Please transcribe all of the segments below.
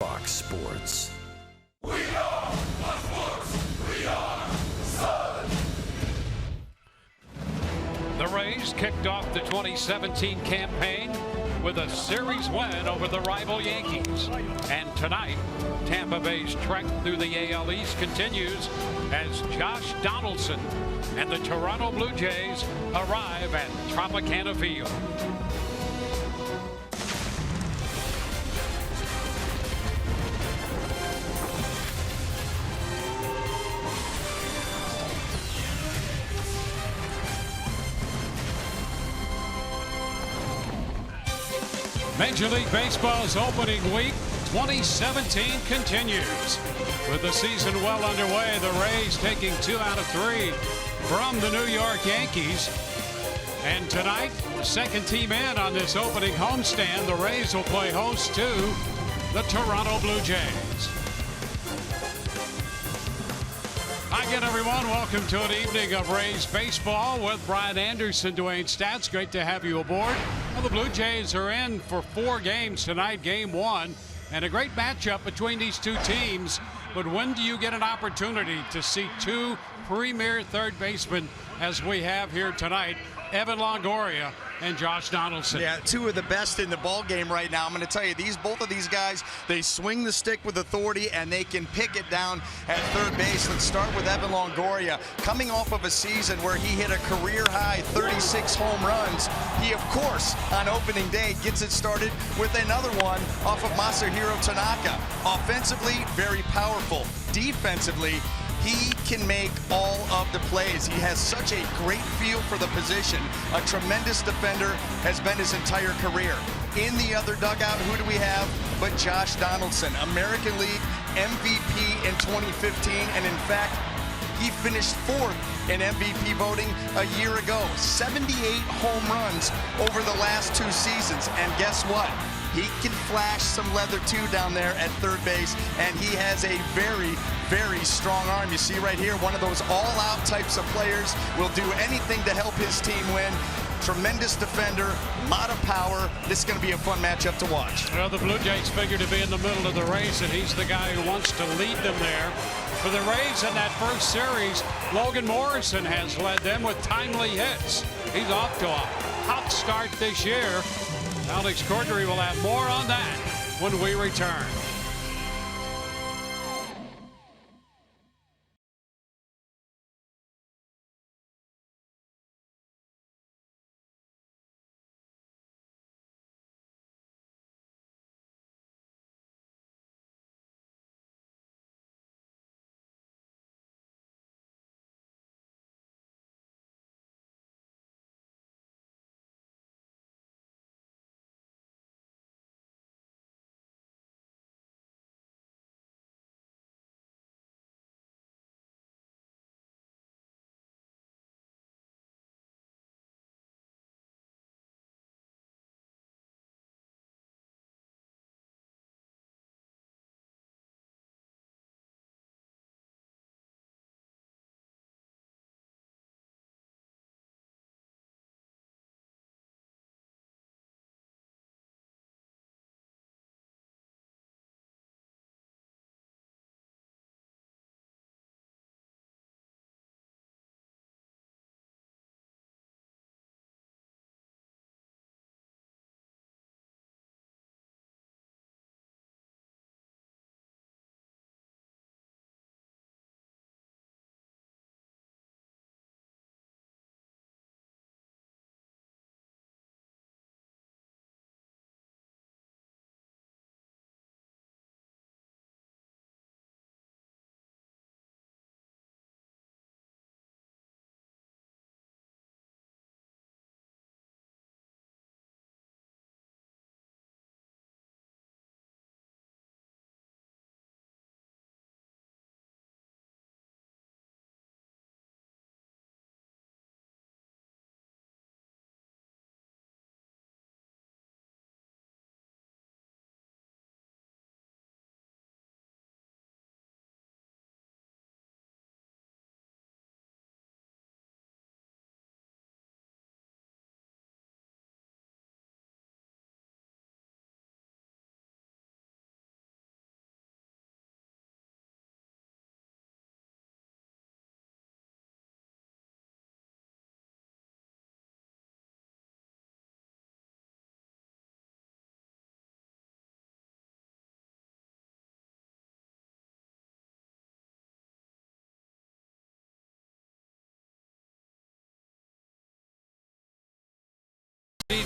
Fox Sports. We are sports. We are Sun. The Rays kicked off the 2017 campaign with a series win over the rival Yankees. And tonight, Tampa Bay's trek through the AL East continues as Josh Donaldson and the Toronto Blue Jays arrive at Tropicana Field. Major League Baseball's opening week 2017 continues. With the season well underway, the Rays taking 2 out of 3 from the New York Yankees. And tonight, second team in on this opening homestand, the Rays will play host to the Toronto Blue Jays. Hi again, everyone. Welcome to an evening of Rays baseball with Brian Anderson, Dwayne Stats. Great to have you aboard. Well, the Blue Jays are in for 4 games tonight, game 1, and a great matchup between these two teams. But when do you get an opportunity to see 2 premier third basemen as we have here tonight, Evan Longoria and Josh Donaldson? Yeah, 2 of the best in the ball game right now. I'm going to tell you, both of these guys, they swing the stick with authority and they can pick it down at third base. Let's start with Evan Longoria. Coming off of a season where he hit a career high 36 home runs, he of course on opening day gets it started with another one off of Masahiro Tanaka. Offensively, very powerful. Defensively, he can make all of the plays. He has such a great feel for the position. A tremendous defender, has been his entire career. In the other dugout, who do we have but Josh Donaldson, American League MVP in 2015, and in fact, he finished 4th in MVP voting a year ago. 78 home runs over the last 2 seasons, and guess what? He can flash some leather too down there at third base, and he has a very, very strong arm. You see right here, one of those all-out types of players, will do anything to help his team win. Tremendous defender, lot of power. This is going to be a fun matchup to watch. Well, the Blue Jays figure to be in the middle of the race, and he's the guy who wants to lead them there. For the Rays in that first series, Logan Morrison has led them with timely hits. He's off to a hot start this year. Alex Cordry will have more on that when we return.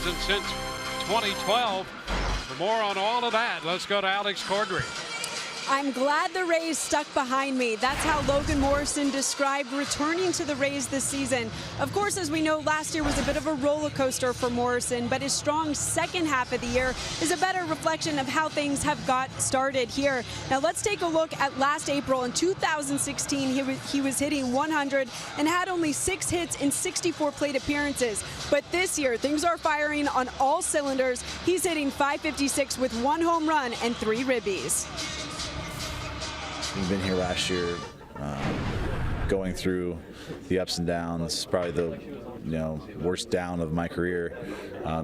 season since 2012. For more on all of that, let's go to Alex Cordry. I'm glad the Rays stuck behind me. That's how Logan Morrison described returning to the Rays this season. Of course, as we know, last year was a bit of a roller coaster for Morrison, but his strong second half of the year is a better reflection of how things have got started here. Now let's take a look at last April. In 2016, he was hitting 100 and had only 6 hits in 64 plate appearances. But this year, things are firing on all cylinders. He's hitting .556 with 1 home run and 3 ribbies. We've been here last year, going through the ups and downs, probably the worst down of my career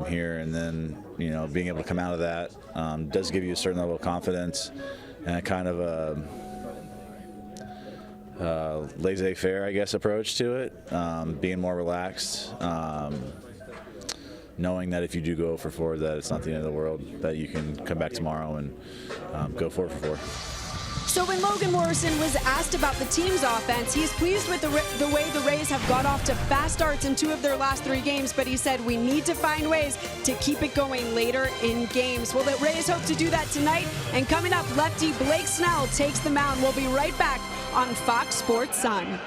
here, and then being able to come out of that does give you a certain level of confidence and a kind of a laissez-faire, I guess, approach to it, being more relaxed, knowing that if you do go for 4, that it's not the end of the world, that you can come back tomorrow and go 4 for 4. So when Logan Morrison was asked about the team's offense, he's pleased with the way the Rays have got off to fast starts in 2 of their last 3 games, but he said we need to find ways to keep it going later in games. Well, the Rays hope to do that tonight, and coming up, lefty Blake Snell takes the mound. We'll be right back on Fox Sports Sun.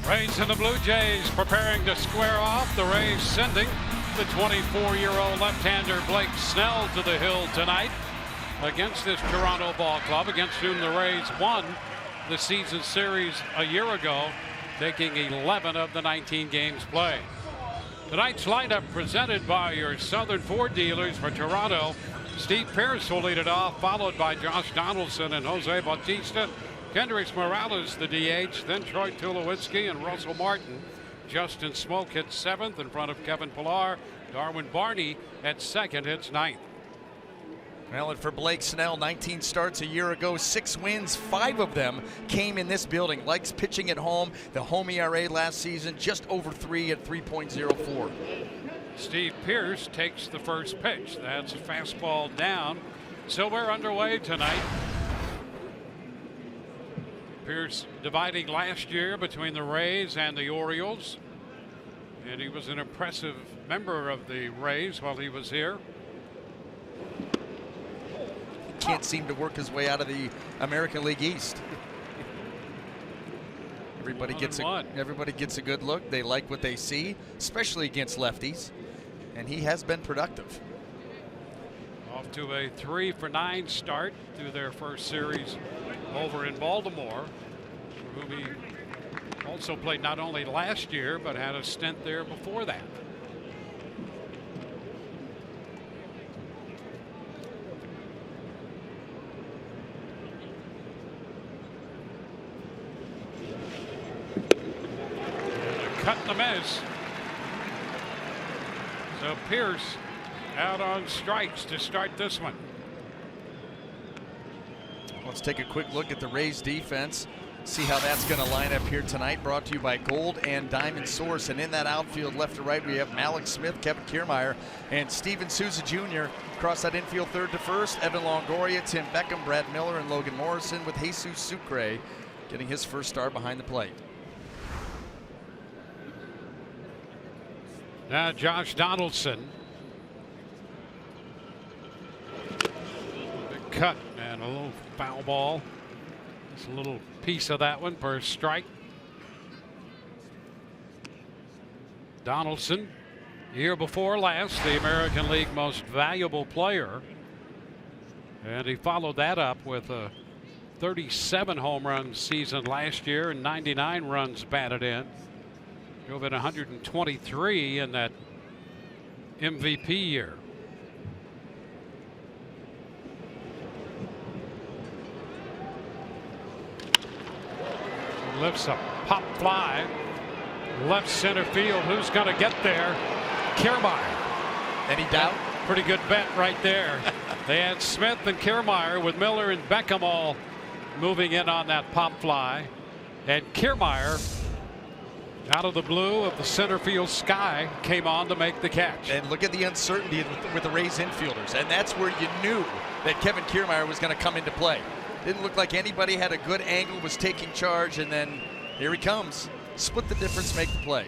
Rays and the Blue Jays preparing to square off. The Rays sending the 24-year-old left-hander Blake Snell to the hill tonight against this Toronto ball club, against whom the Rays won the season series a year ago, taking 11 of the 19 games played. Tonight's lineup presented by your Southern Ford dealers. For Toronto, Steve Pearce will lead it off, followed by Josh Donaldson and Jose Bautista. KENDRYS Morales, the DH, then Troy Tulowitzki and Russell Martin. Justin Smoke hits 7th in front of Kevin Pillar. Darwin Barney at 2nd hits 9th. Well, and for Blake Snell, 19 starts a year ago, 6 wins, 5 of them came in this building. Likes pitching at home. The home ERA last season just over 3 at 3.04. Steve Pearce takes the first pitch. That's a fastball down. So we're underway tonight. Pearce dividing last year between the Rays and the Orioles. And he was an impressive member of the Rays while he was here. Can't seem to work his way out of the American League East. Everybody gets a good look. They like what they see, especially against lefties, and he has been productive. Off to a 3-for-9 start through their first series over in Baltimore, for whom he also played not only last year but had a stint there before that. Cut and a miss. So Pierce out on strikes to start this one. Let's take a quick look at the Rays defense. See how that's going to line up here tonight. Brought to you by Gold and Diamond Source. And in that outfield, left to right, we have Malik Smith, Kevin Kiermaier, and Steven Souza Jr. Across that infield, third to first, Evan Longoria, Tim Beckham, Brad Miller, and Logan Morrison, with Jesus Sucre getting his first start behind the plate. Now Josh Donaldson. Big cut and a little foul ball. Just a little piece of that one for a strike. Donaldson, year before last, the American League most valuable player. And he followed that up with a 37 home run season last year and 99 runs batted in. Drove in 123 in that MVP year. Lifts a pop fly, left center field. Who's going to get there? Kiermaier. Any doubt? Pretty good bet right there. They had Smith and Kiermaier with Miller and Beckham all moving in on that pop fly, and Kiermaier, out of the blue of the center field sky, came on to make the catch. And look at the uncertainty with the Rays infielders, and that's where you knew that Kevin Kiermaier was going to come into play. Didn't look like anybody had a good angle, was taking charge, and then here he comes. Split the difference, make the play.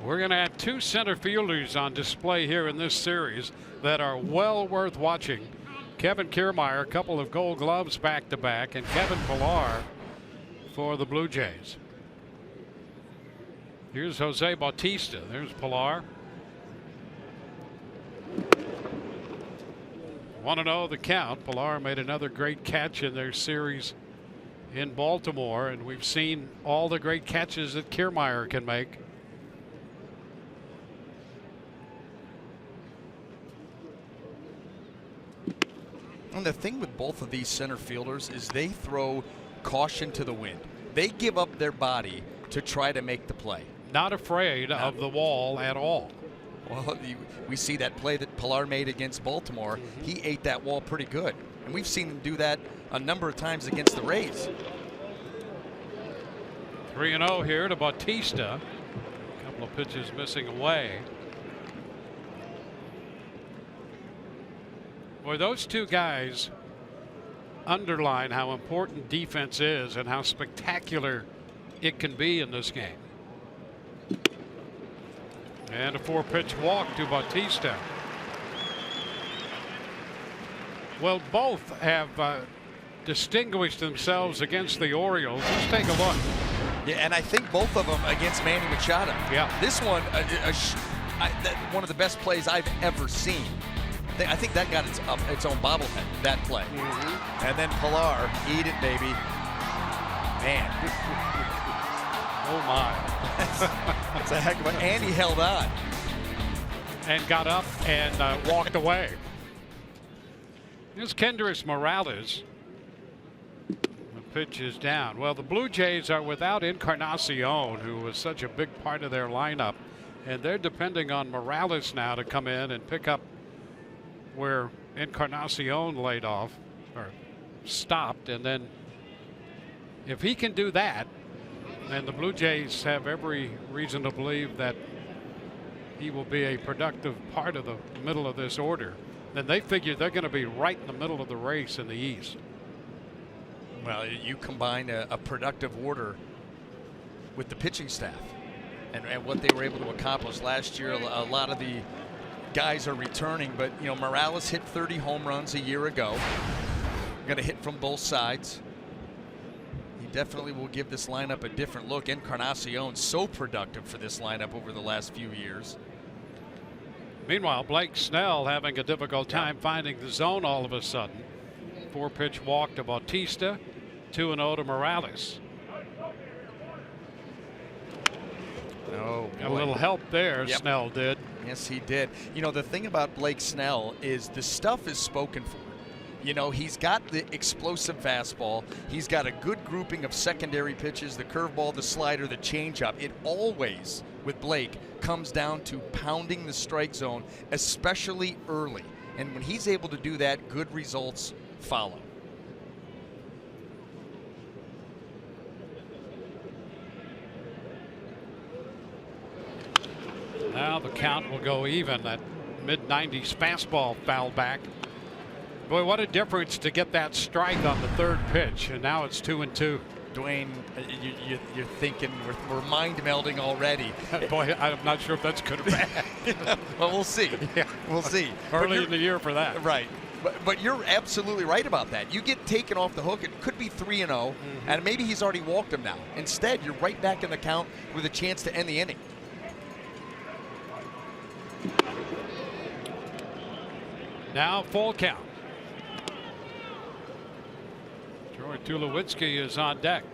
We're going to have two center fielders on display here in this series that are well worth watching. Kevin Kiermaier, a couple of Gold Gloves back to back, and Kevin Pillar for the Blue Jays. Here's Jose Bautista. There's Pillar. 1-0 the count. Pillar made another great catch in their series in Baltimore, and we've seen all the great catches that Kiermaier can make. And the thing with both of these center fielders is they throw caution to the wind. They give up their body to try to make the play. Not afraid of the wall at all. Well, we see that play that Pillar made against Baltimore. He ate that wall pretty good. And we've seen him do that a number of times against the Rays. 3-0 here to Bautista. A couple of pitches missing away. Boy, those two guys underline how important defense is and how spectacular it can be in this game. And a 4-pitch walk to Bautista. Well, both have distinguished themselves against the Orioles. Let's take a look. Yeah, and I think both of them against Manny Machado. Yeah. This one, one of the best plays I've ever seen. I think that got its own bobblehead, that play. And then Pillar, eat it, baby. Man. Oh, my. That's a heck of a... And he held on. And got up and walked away. Here's Kendrys Morales. The pitch is down. Well, the Blue Jays are without Encarnacion, who was such a big part of their lineup. And they're depending on Morales now to come in and pick up where Encarnacion laid off or stopped. And then if he can do that, and the Blue Jays have every reason to believe that he will be a productive part of the middle of this order, then they figure they're going to be right in the middle of the race in the East. Well, you combine a productive order with the pitching staff. and what they were able to accomplish last year. A lot of the guys are returning, but you know, Morales hit 30 home runs a year ago. Going to hit from both sides. He definitely will give this lineup a different look. Encarnacion so productive for this lineup over the last few years. Meanwhile, Blake Snell having a difficult time finding the zone all of a sudden. 4-pitch walk to Bautista, 2-0 to Morales. Oh, got a little help there. Yep. Snell did. Yes, he did. You know, the thing about Blake Snell is the stuff is spoken for. You know, he's got the explosive fastball. He's got a good grouping of secondary pitches, the curveball, the slider, the changeup. It always, with Blake, comes down to pounding the strike zone, especially early. And when he's able to do that, good results follow. Now the count will go even. That mid-90s fastball fouled back. Boy, what a difference to get that strike on the third pitch, and now it's 2-2. Dwayne, you're thinking we're mind melding already. Boy, I'm not sure if that's good or bad. Well, we'll see. Yeah. We'll see. Early in the year for that. Right. But you're absolutely right about that. You get taken off the hook, it could be 3-0, and maybe he's already walked him now. Instead, you're right back in the count with a chance to end the inning. Now full count. Troy Tulowitzki is on deck.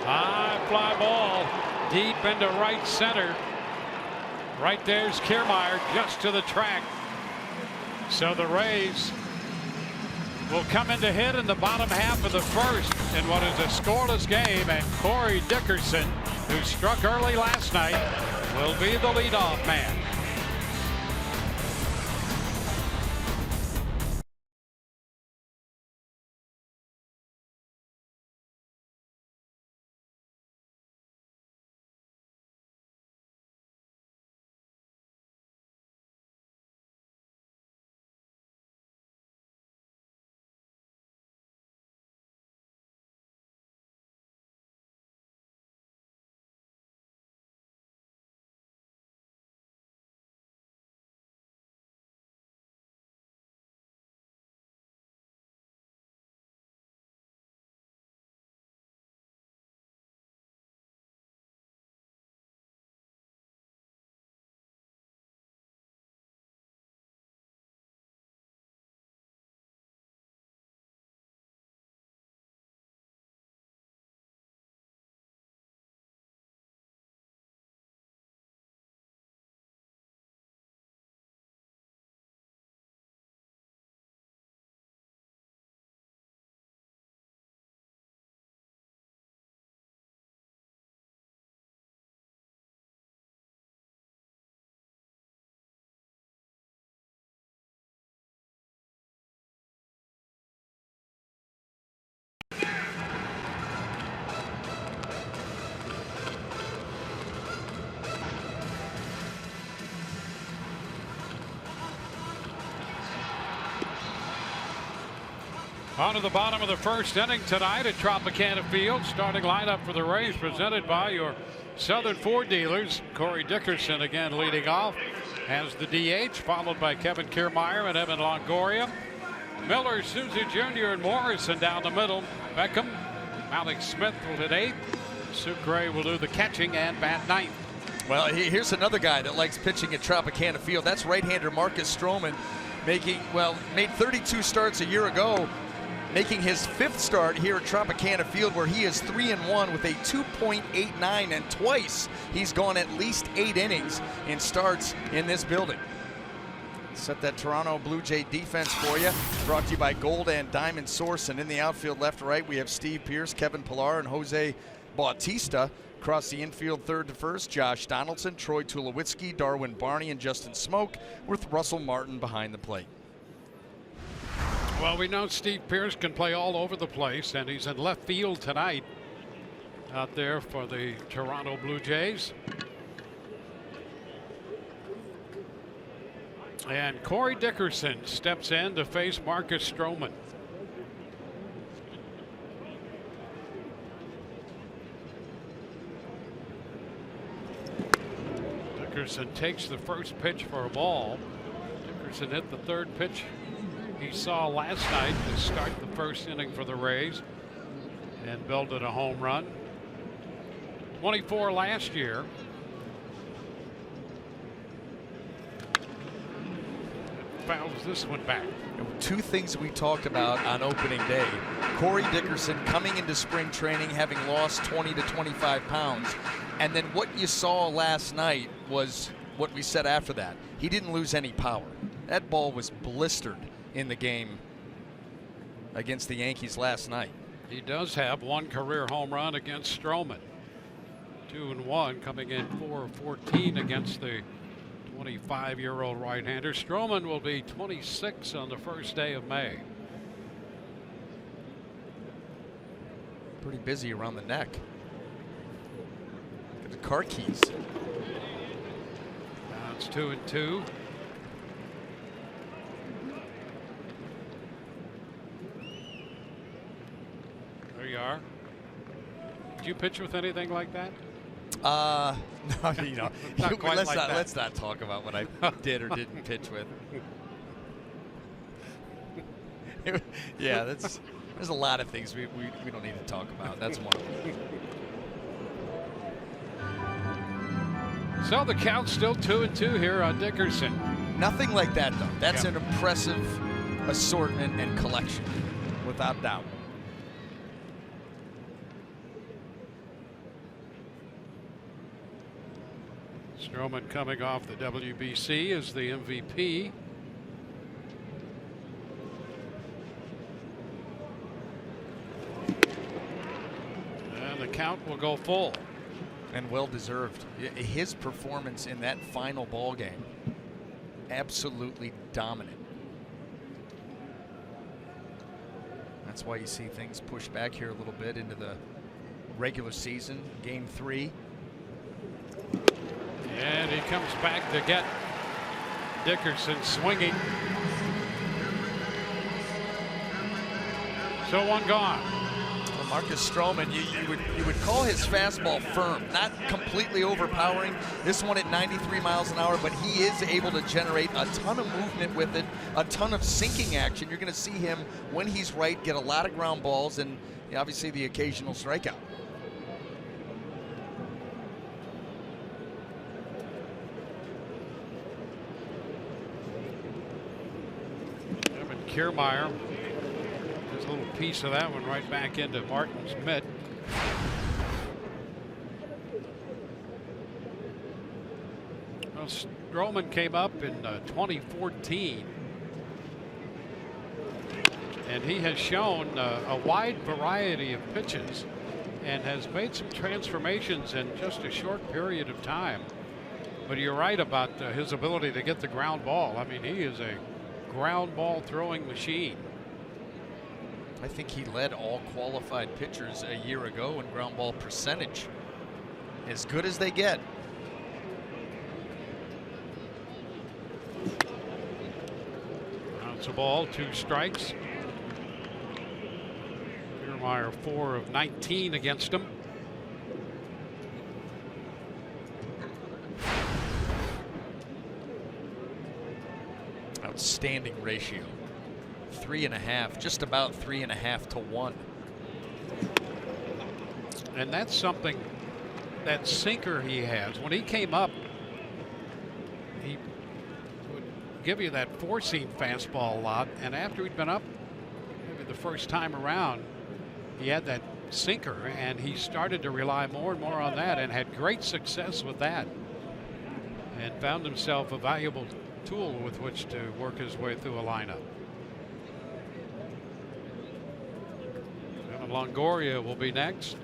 High fly ball deep into right center. Right there's Kiermaier just to the track. So the Rays will come in to hit in the bottom half of the first in what is a scoreless game, and Corey Dickerson, who struck early last night, will be the leadoff man. On to the bottom of the first inning tonight at Tropicana Field. Starting lineup for the Rays presented by your Southern Ford dealers. Corey Dickerson again leading off as the DH, followed by Kevin Kiermaier and Evan Longoria. Miller, Souza Jr. and Morrison down the middle. Beckham, Alex Smith will hit 8th. Sucre will do the catching and bat 9th. Well, here's another guy that likes pitching at Tropicana Field. That's right-hander Marcus Stroman, made 32 starts a year ago, making his 5th start here at Tropicana Field, where he is 3-1 with a 2.89, and twice he's gone at least 8 innings in starts in this building. Set that Toronto Blue Jay defense for you. Brought to you by Gold and Diamond Source. And in the outfield left to right, we have Steve Pearce, Kevin Pillar, and Jose Bautista. Across the infield, third to first, Josh Donaldson, Troy Tulowitzki, Darwin Barney, and Justin Smoke, with Russell Martin behind the plate. Well, we know Steve Pearce can play all over the place, and he's in left field tonight. out there for the Toronto Blue Jays. And Corey Dickerson steps in to face Marcus Stroman. Dickerson takes the first pitch for a ball. Dickerson hit the third pitch he saw last night to start the first inning for the Rays and belted a home run. 24 last year. Fouls this one back. Two things we talked about on opening day. Corey Dickerson coming into spring training having lost 20 to 25 pounds. And then what you saw last night was what we said after that. He didn't lose any power. That ball was blistered in the game against the Yankees last night. He does have one career home run against Stroman. 2-1, coming in 4-14 against the 25-year-old right-hander. Stroman will be 26 on the first day of May. Pretty busy around the neck. Look at the car keys. Now it's 2-2. There you are. Did you pitch with anything like that? No, you know, Not quite like that. let's not talk about what I did or didn't pitch with. Yeah, there's a lot of things we don't need to talk about. That's one of them. So the count's still 2-2 here on Dickerson. Nothing like that though. That's Yeah. an impressive assortment and collection, without doubt. Stroman coming off the WBC as the MVP. And the count will go full. And well deserved. His performance in that final ball game, absolutely dominant. That's why you see things pushed back here a little bit into the regular season, game 3. And he comes back to get Dickerson swinging. So one gone. Well, Marcus Stroman, you would call his fastball firm, not completely overpowering. This one at 93 miles an hour, but he is able to generate a ton of movement with it, a ton of sinking action. You're going to see him, when he's right, get a lot of ground balls and obviously the occasional strikeout. Kiermaier, there's a little piece of that one right back into Martin's mitt. Well, Stroman came up in 2014, and he has shown a wide variety of pitches and has made some transformations in just a short period of time. But you're right about his ability to get the ground ball. I mean, he is a ground ball throwing machine. I think he led all qualified pitchers a year ago in ground ball percentage. As good as they get. Bounce a ball, 2 strikes. Kiermaier 4 of 19 against him. Outstanding ratio. 3.5, just about 3.5 to 1. And that's something, that sinker he has. When he came up, he would give you that 4-seam fastball a lot. And after he'd been up, maybe the first time around, he had that sinker, and he started to rely more and more on that and had great success with that. And found himself a valuable tool with which to work his way through a lineup. And Longoria will be next.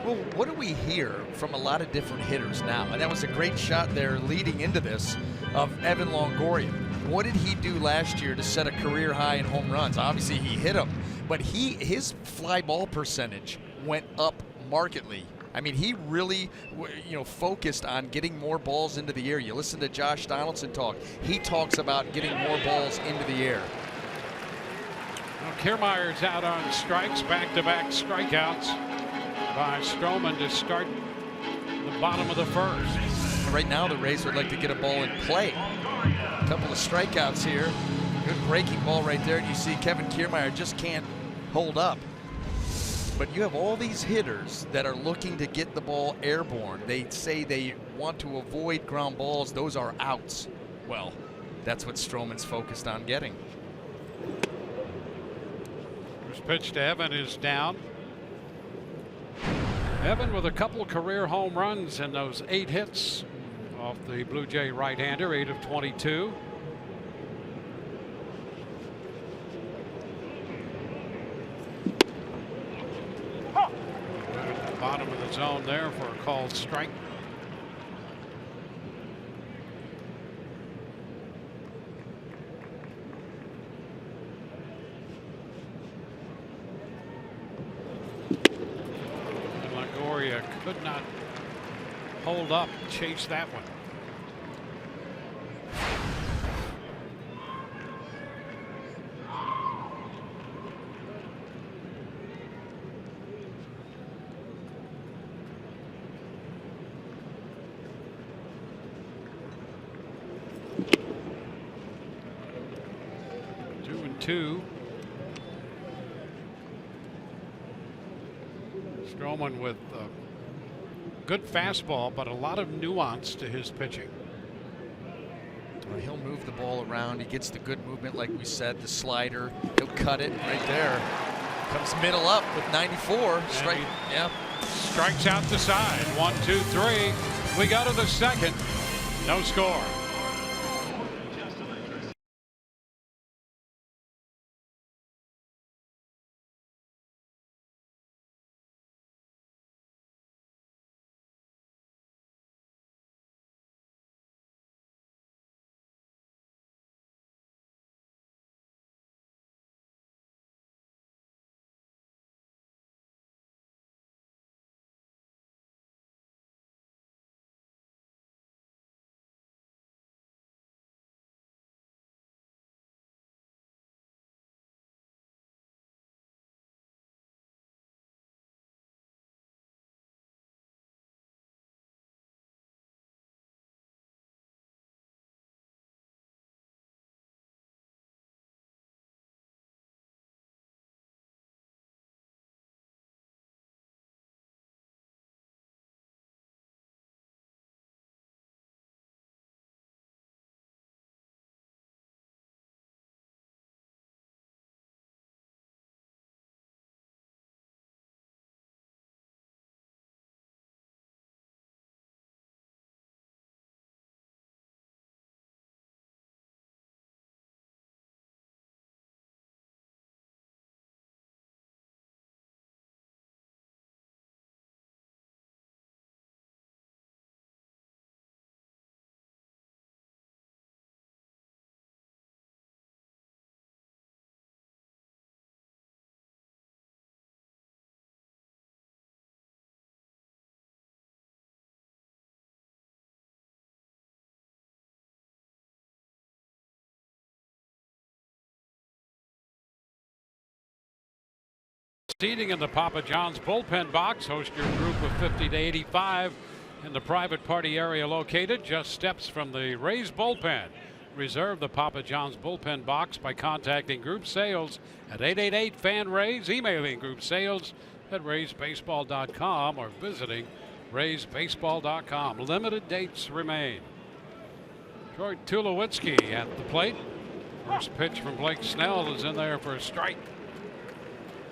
Well, what do we hear from a lot of different hitters now? And that was a great shot there leading into this of Evan Longoria. what did he do last year to set a career high in home runs? Obviously, he hit them, but his fly ball percentage went up markedly. I mean, he really, focused on getting more balls into the air. You listen to Josh Donaldson talk. He talks about getting more balls into the air. Well, Kiermaier's out on strikes, back-to-back strikeouts by Stroman to start the bottom of the first. Right now, the Rays would like to get a ball in play. A couple of strikeouts here. Good breaking ball right there. And you see Kevin Kiermaier just can't hold up. But you have all these hitters that are looking to get the ball airborne. They say they want to avoid ground balls. Those are outs. Well, that's what Stroman's focused on getting. First pitch to Evan is down. Evan with a couple career home runs and those 8 hits off the Blue Jay right-hander, 8 of 22. Bottom of the zone there for a called strike. And Longoria could not hold up, chase that one. Stroman with a good fastball, but a lot of nuance to his pitching. He'll move the ball around. He gets the good movement, like we said, the slider. He'll cut it right there. Comes middle up with 94. Strike. Yeah. Strikes out the side. 1, 2, 3. We go to the second. No score. Seating in the Papa John's bullpen box. Host your group of 50 to 85 in the private party area located just steps from the Rays bullpen. Reserve the Papa John's bullpen box by contacting Group Sales at 888-FAN-RAYS, emailing Group Sales at RaysBaseball.com or visiting RaysBaseball.com. Limited dates remain. Troy Tulowitzki at the plate. First pitch from Blake Snell is in there for a strike.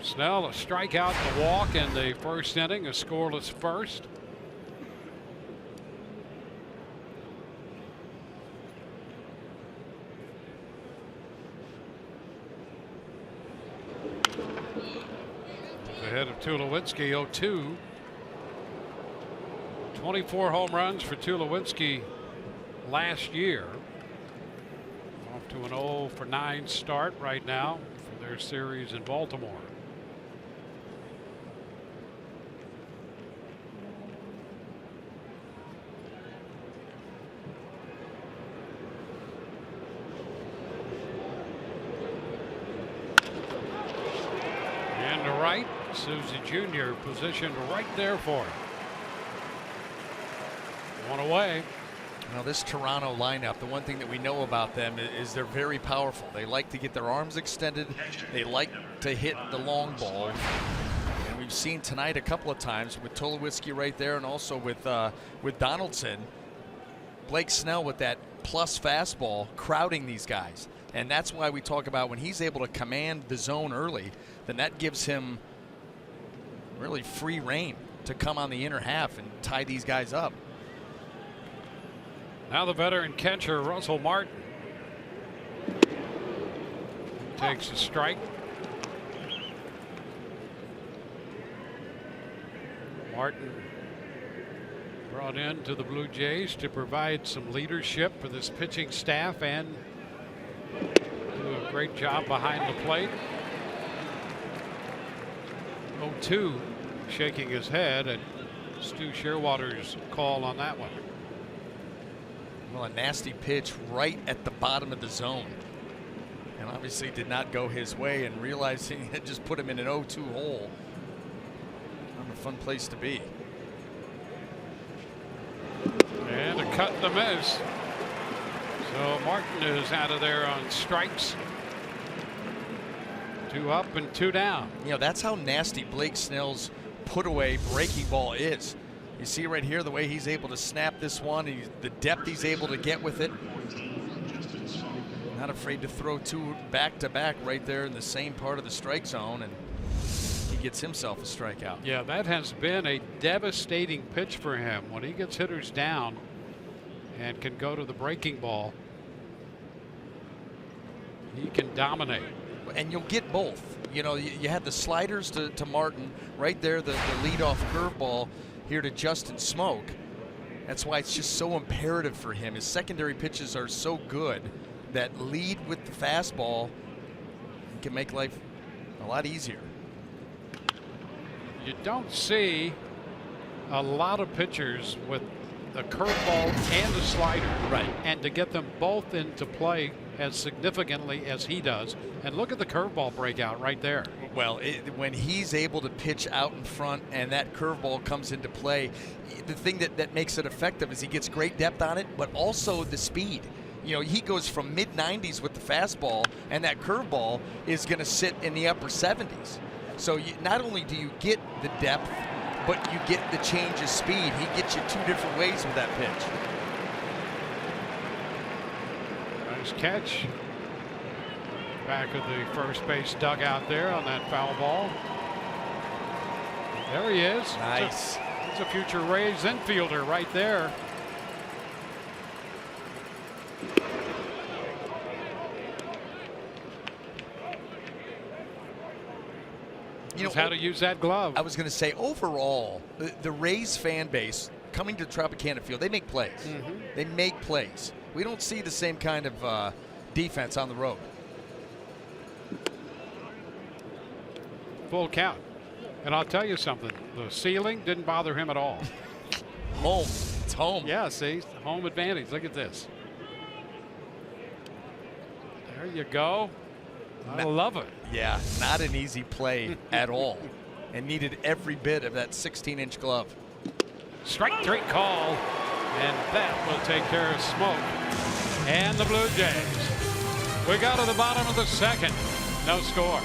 Snell a strikeout, a walk in the first inning, a scoreless first. Ahead of Tulowitzki, 0-2. 24 home runs for Tulowitzki last year. Off to an 0 for 9 start right now for their series in Baltimore. And to right, Susie Jr. positioned right there for him. One away. Now this Toronto lineup, the one thing that we know about them is they're very powerful. They like to get their arms extended. They like to hit the long ball. And we've seen tonight a couple of times with Tulowitzki right there, and also with Donaldson. Blake Snell with that plus fastball crowding these guys. And that's why we talk about when he's able to command the zone early, then that gives him really free reign to come on the inner half and tie these guys up. Now the veteran catcher, Russell Martin, takes a strike. Martin brought in to the Blue Jays to provide some leadership for this pitching staff and do a great job behind the plate. 0-2, shaking his head at Stu Shearwater's call on that one. Well, a nasty pitch right at the bottom of the zone. And obviously did not go his way, and realizing it just put him in an 0-2 hole. Not a fun place to be. And a cut and a miss. So Martin is out of there on strikes. 2 up and 2 down. You know, that's how nasty Blake Snell's put away breaking ball is. You see right here the way he's able to snap this one, the depth he's able to get with it. Not afraid to throw 2 back-to-back right there in the same part of the strike zone, and he gets himself a strikeout. Yeah, that has been a devastating pitch for him. When he gets hitters down and can go to the breaking ball, he can dominate. And you'll get both. You know, you had the sliders to Martin right there, the leadoff curveball here to Justin Smoak. That's why it's just so imperative for him. His secondary pitches are so good that lead with the fastball can make life a lot easier. You don't see a lot of pitchers with a curveball and a slider. Right. And to get them both into play as significantly as he does. And look at the curveball breakout right there. Well, when he's able to pitch out in front and that curveball comes into play, the thing that makes it effective is he gets great depth on it, but also the speed. You know, he goes from mid-90s with the fastball, and that curveball is going to sit in the upper 70s. So not only do you get the depth, but you get the change of speed. He gets you 2 different ways with that pitch. Nice catch. Back of the first base dugout there on that foul ball. There he is. Nice. He's a future Rays infielder right there. You know how to use that glove. I was going to say, overall, the Rays fan base coming to Tropicana Field, they make plays. They make plays. We don't see the same kind of defense on the road. Full count. And I'll tell you something, the ceiling didn't bother him at all. Home. It's home. Yeah, see, home advantage. Look at this. There you go. I love it. Yeah, not an easy play at all. And needed every bit of that 16-inch glove. Strike 3 call. And that will take care of Smoak and the Blue Jays. We got to the bottom of the second. No score.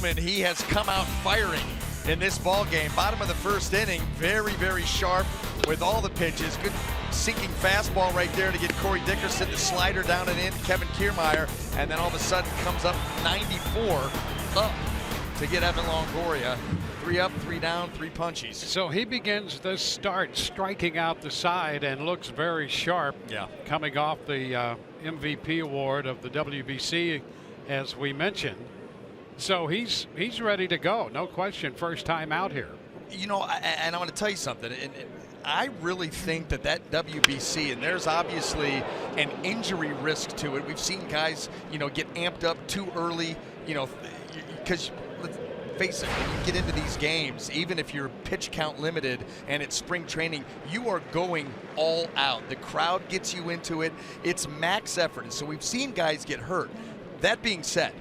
And he has come out firing in this ball game. Bottom of the first inning, very, very sharp with all the pitches. Good sinking fastball right there to get Corey Dickerson, the slider down and in, Kevin Kiermaier, and then all of a sudden comes up 94 up to get Evan Longoria. 3 up, 3 down, 3 punchies. So he begins this start striking out the side and looks very sharp. Yeah. Coming off the MVP award of the WBC, as we mentioned. So he's ready to go, no question. First time out here. You know, and I want to tell you something. And I really think that WBC, and there's obviously an injury risk to it. We've seen guys, you know, get amped up too early, you know, because let's face it, when you get into these games, even if you're pitch count limited and it's spring training, you are going all out. The crowd gets you into it. It's max effort. And so we've seen guys get hurt. That being said,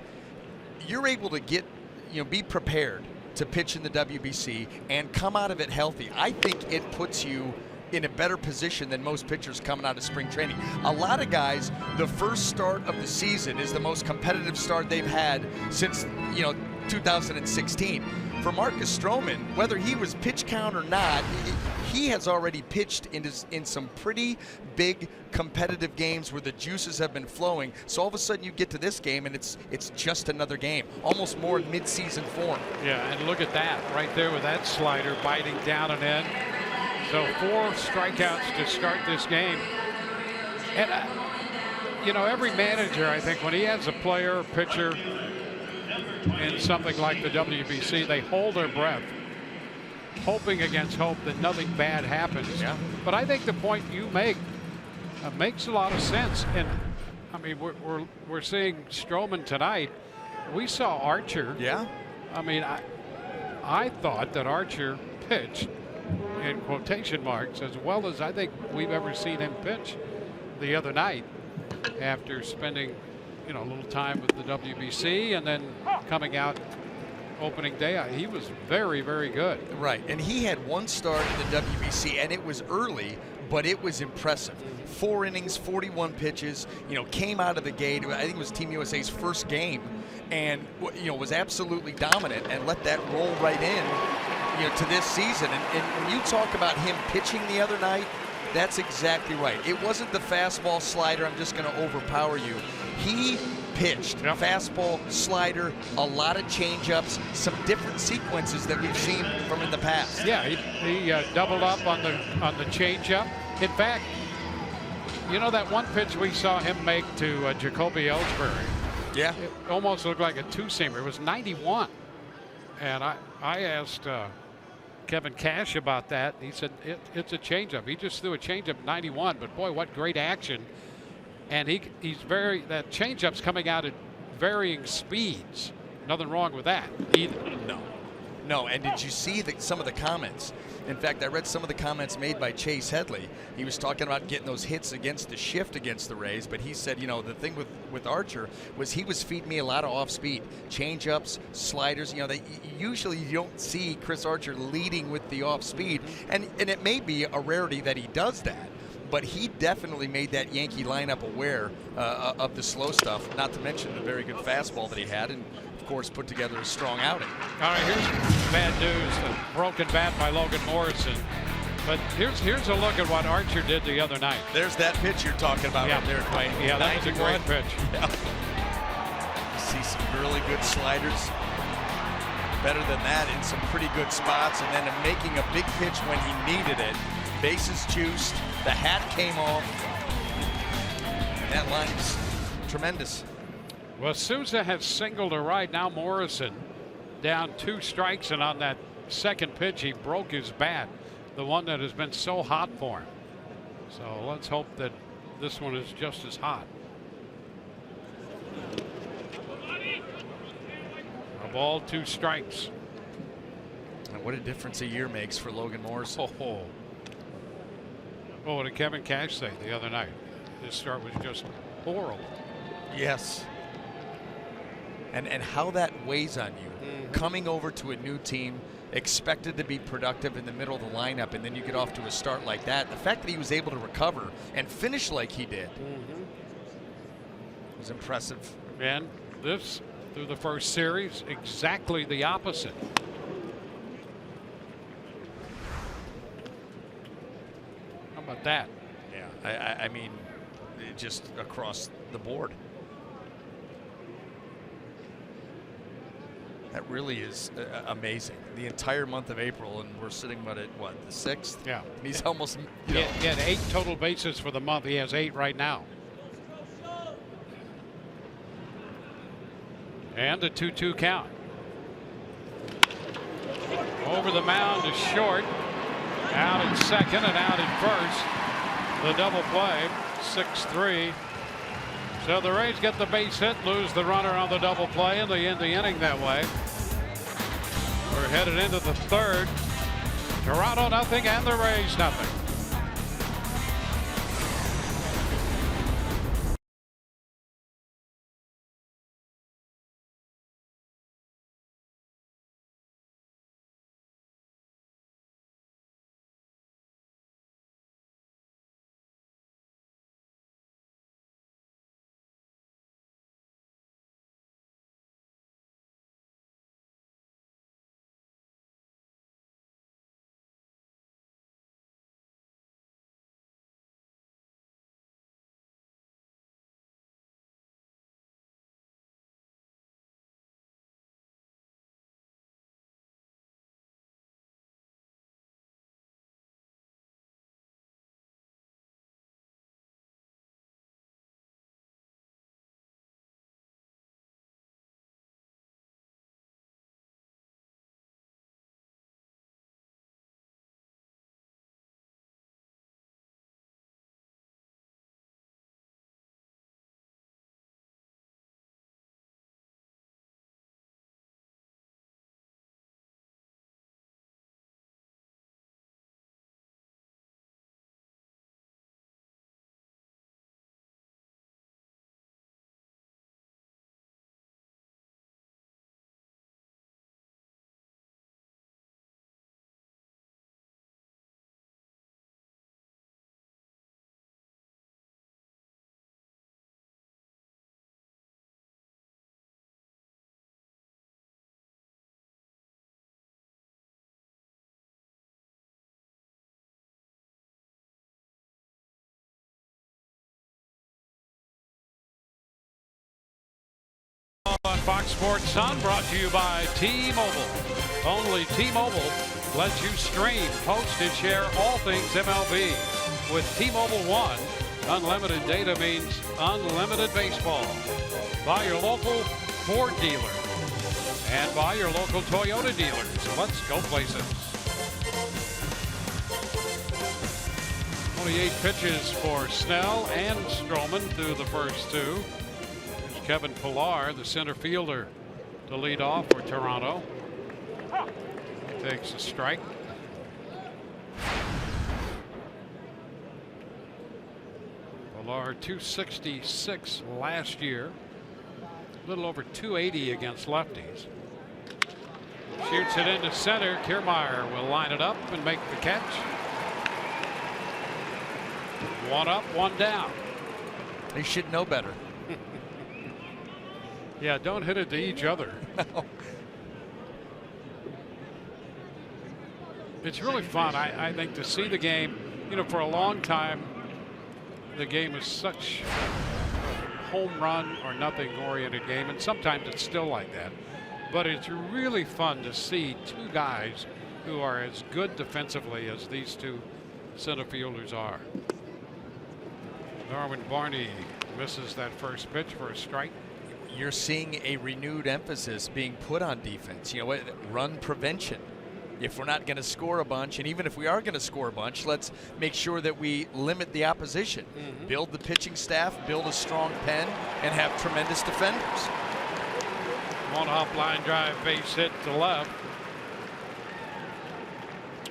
you're able to get, you know, be prepared to pitch in the WBC and come out of it healthy. I think it puts you in a better position than most pitchers coming out of spring training. A lot of guys, the first start of the season is the most competitive start they've had since, you know, 2016. For Marcus Stroman, whether he was pitch count or not, he has already pitched in some pretty big competitive games where the juices have been flowing. So all of a sudden you get to this game and it's just another game, almost more mid-season form. Yeah, and look at that right there with that slider biting down and in. So 4 strikeouts to start this game. And you know, every manager, I think, when he has a player or pitcher in something like the WBC, they hold their breath, hoping against hope that nothing bad happens. Yeah. But I think the point you make makes a lot of sense. And I mean, we're seeing Stroman tonight. We saw Archer. Yeah. I mean, I thought that Archer pitched, in quotation marks, as well as I think we've ever seen him pitch the other night after spending, you know, a little time with the WBC and then coming out opening day. He was very, very good. Right, and he had 1 start in the WBC, and it was early, but it was impressive. 4 innings, 41 pitches, you know, came out of the gate. I think it was Team USA's first game, and, you know, was absolutely dominant and let that roll right in, you know, to this season. And when you talk about him pitching the other night, that's exactly right. It wasn't the fastball slider, I'm just going to overpower you. He pitched fastball, slider, a lot of changeups, some different sequences that we've seen from in the past. Yeah, he doubled up on the changeup. In fact, you know that one pitch we saw him make to Jacoby Ellsbury? Yeah. It almost looked like a 2-seamer. It was 91. And I asked Kevin Cash about that. He said it's a changeup. He just threw a changeup 91, but boy, what great action. And he's that changeup's coming out at varying speeds. Nothing wrong with that either. No, and did you see some of the comments? In fact, I read some of the comments made by Chase Headley. He was talking about getting those hits against the shift against the Rays, but he said, you know, the thing with Archer was he was feeding me a lot of off-speed, change-ups, sliders. You know, usually you don't see Chris Archer leading with the off-speed, and it may be a rarity that he does that. But he definitely made that Yankee lineup aware of the slow stuff, not to mention the very good fastball that he had, and of course put together a strong outing. All right, here's bad news, a broken bat by Logan Morrison. But here's a look at what Archer did the other night. There's that pitch you're talking about right there, Dwayne. Yeah, that was a great pitch. Yeah. You see some really good sliders. Better than that in some pretty good spots, and then making a big pitch when he needed it. Bases juiced, the hat came off, and that line is tremendous. Well, Souza has singled a right. Now Morrison down 2 strikes, and on that second pitch he broke his bat, the one that has been so hot for him. So let's hope that this one is just as hot. A ball, 2 strikes. And what a difference a year makes for Logan Morrison. Oh, what did Kevin Cash say the other night? His start was just horrible. Yes. And how that weighs on you. Coming over to a new team, expected to be productive in the middle of the lineup, and then you get off to a start like that. The fact that he was able to recover and finish like he did was impressive. And this through the first series. Exactly the opposite. How about that? Yeah, I mean, just across the board. That really is amazing. The entire month of April, and we're sitting at what, the 6th? Yeah. And he's almost, He had 8 total bases for the month. He has 8 right now. And a 2-2 count. Over the mound is short. Out at second and out at first. The double play, 6-3. So the Rays get the base hit, lose the runner on the double play, and they end the inning that way. We're headed into the third. Toronto nothing and the Rays nothing. On Fox Sports Sun, brought to you by T-Mobile. Only T-Mobile lets you stream, post, and share all things MLB. With T-Mobile One, unlimited data means unlimited baseball. By your local Ford dealer and by your local Toyota dealers. Let's go places. 28 pitches for Snell and Stroman through the first 2. Kevin Pillar, the center fielder, to lead off for Toronto. Takes a strike. Pillar 266 last year. A little over 280 against lefties. Shoots it into center. Kiermaier will line it up and make the catch. 1 up, 1 down. They should know better. Yeah, don't hit it to each other. No. It's really fun, I think, to see the game. You know, for a long time, the game is such a home run or nothing oriented game, and sometimes it's still like that. But it's really fun to see 2 guys who are as good defensively as these 2 center fielders are. Darwin Barney misses that first pitch for a strike. You're seeing a renewed emphasis being put on defense. You know what? Run prevention. If we're not going to score a bunch, and even if we are going to score a bunch, let's make sure that we limit the opposition. Build the pitching staff, build a strong pen, and have tremendous defenders. 1 hop line drive, base hit to left.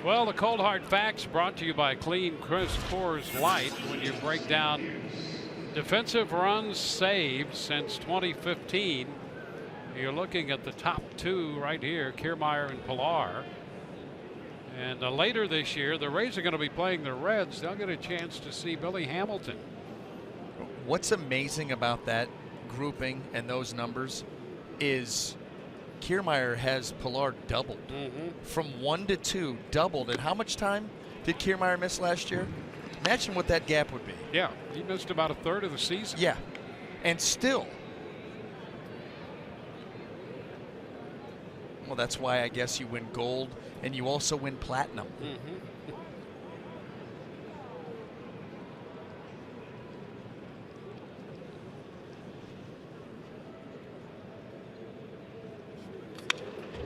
Well, the cold hard facts brought to you by Clean Crisp Coors Light. When you break down defensive runs saved since 2015, you're looking at the top 2 right here, Kiermaier and Pillar. And later this year, the Rays are going to be playing the Reds. They'll get a chance to see Billy Hamilton. What's amazing about that grouping and those numbers is Kiermaier has Pilar doubled. From 1 to 2, doubled. And how much time did Kiermaier miss last year? Imagine what that gap would be. Yeah, he missed about a third of the season. Yeah, and still. Well, that's why I guess you win gold and you also win platinum.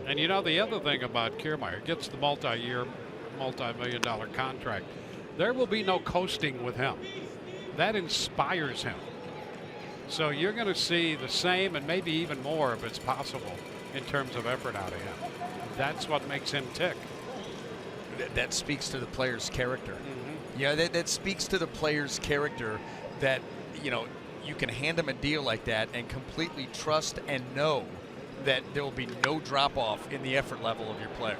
And you know, the other thing about Kiermaier, gets the multi-million-dollar contract. There will be no coasting with him. That inspires him. So you're going to see the same and maybe even more if it's possible in terms of effort out of him. That's what makes him tick. That speaks to the player's character. Yeah, that speaks to the player's character that, you know, you can hand him a deal like that and completely trust and know that there will be no drop off in the effort level of your player.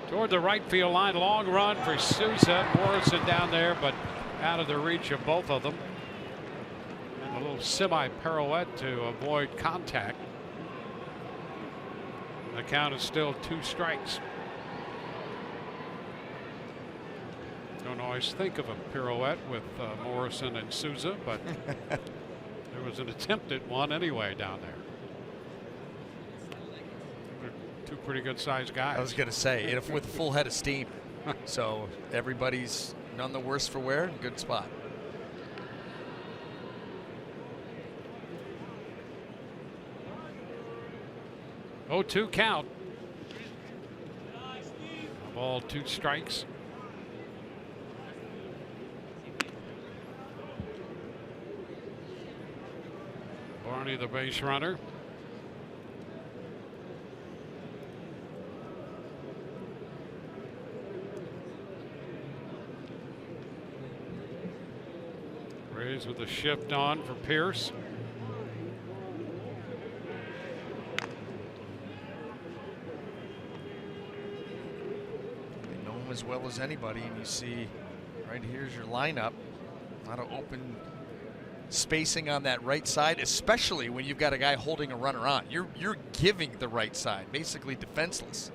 Toward the right field line, long run for Souza. Morrison down there, but out of the reach of both of them. And a little semi-pirouette to avoid contact. The count is still 2 strikes. Don't always think of a pirouette with Morrison and Souza, but there was an attempt at one anyway down there. They're 2 pretty good sized guys. I was going to say, with a full head of steam. So everybody's none the worse for wear. Good spot. Oh, 2 count. Ball, 2 strikes. Barney, the base runner. Rays with a shift on for Pierce. As well as anybody, and you see right here's your lineup. A lot of open spacing on that right side, especially when you've got a guy holding a runner on. You're giving the right side basically defenseless.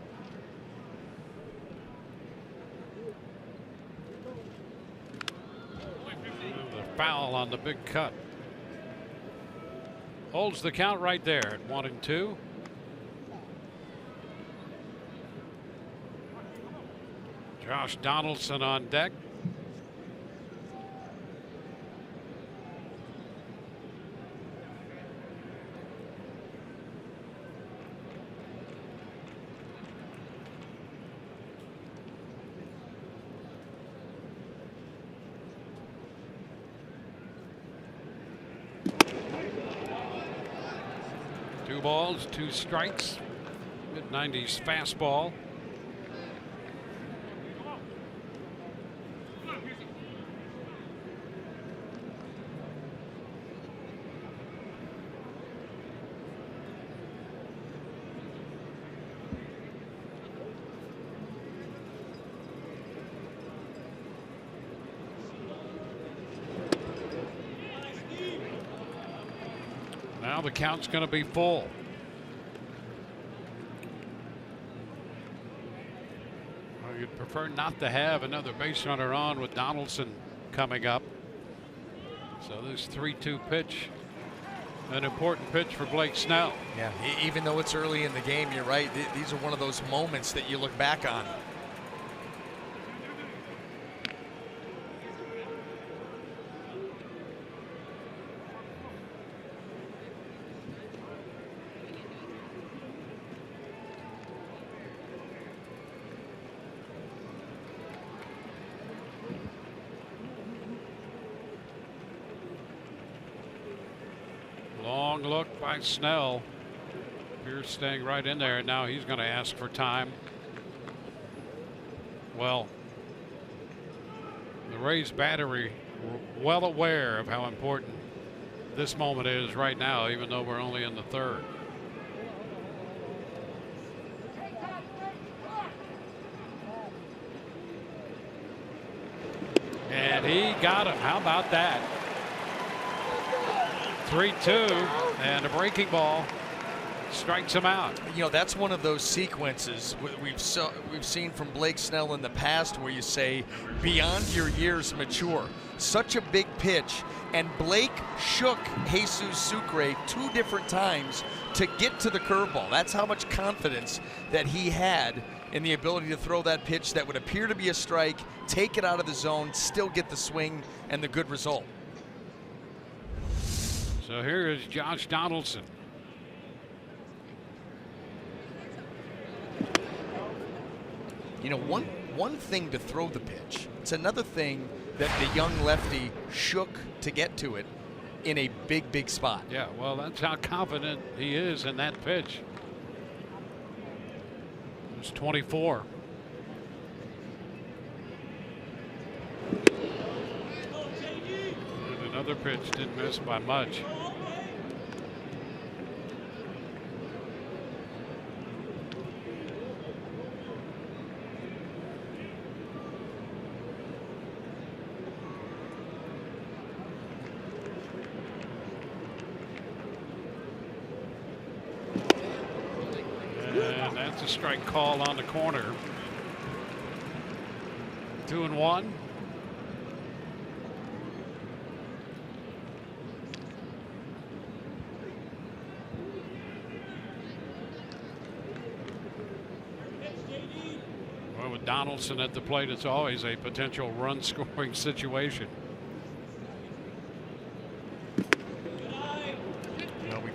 The foul on the big cut holds the count right there at 1-2. Josh Donaldson on deck. Two balls, 2 strikes. Mid-90s fastball. Now the count's going to be full. Well, you'd prefer not to have another base runner on with Donaldson coming up. So this 3-2 pitch, an important pitch for Blake Snell. Yeah, even though it's early in the game, you're right. These are one of those moments that you look back on. Long look by Snell. Pierce staying right in there. Now he's going to ask for time. Well, the Rays battery were well aware of how important this moment is right now, even though we're only in the 3rd. And he got him. How about that? 3-2 and a breaking ball. strikes him out. You know, that's one of those sequences we've seen from Blake Snell in the past where you say, beyond your years mature. Such a big pitch, and Blake shook Jesus Sucre 2 different times to get to the curveball. That's how much confidence that he had in the ability to throw that pitch that would appear to be a strike, take it out of the zone, still get the swing and the good result. So here is Josh Donaldson. You know, one thing to throw the pitch. It's another thing that the young lefty shook to get to it in a big spot. Yeah, well, that's how confident he is in that pitch. It's 24. And another pitch didn't miss by much. That's a strike call on the corner. 2-1. Well, with Donaldson at the plate, it's always a potential run scoring situation.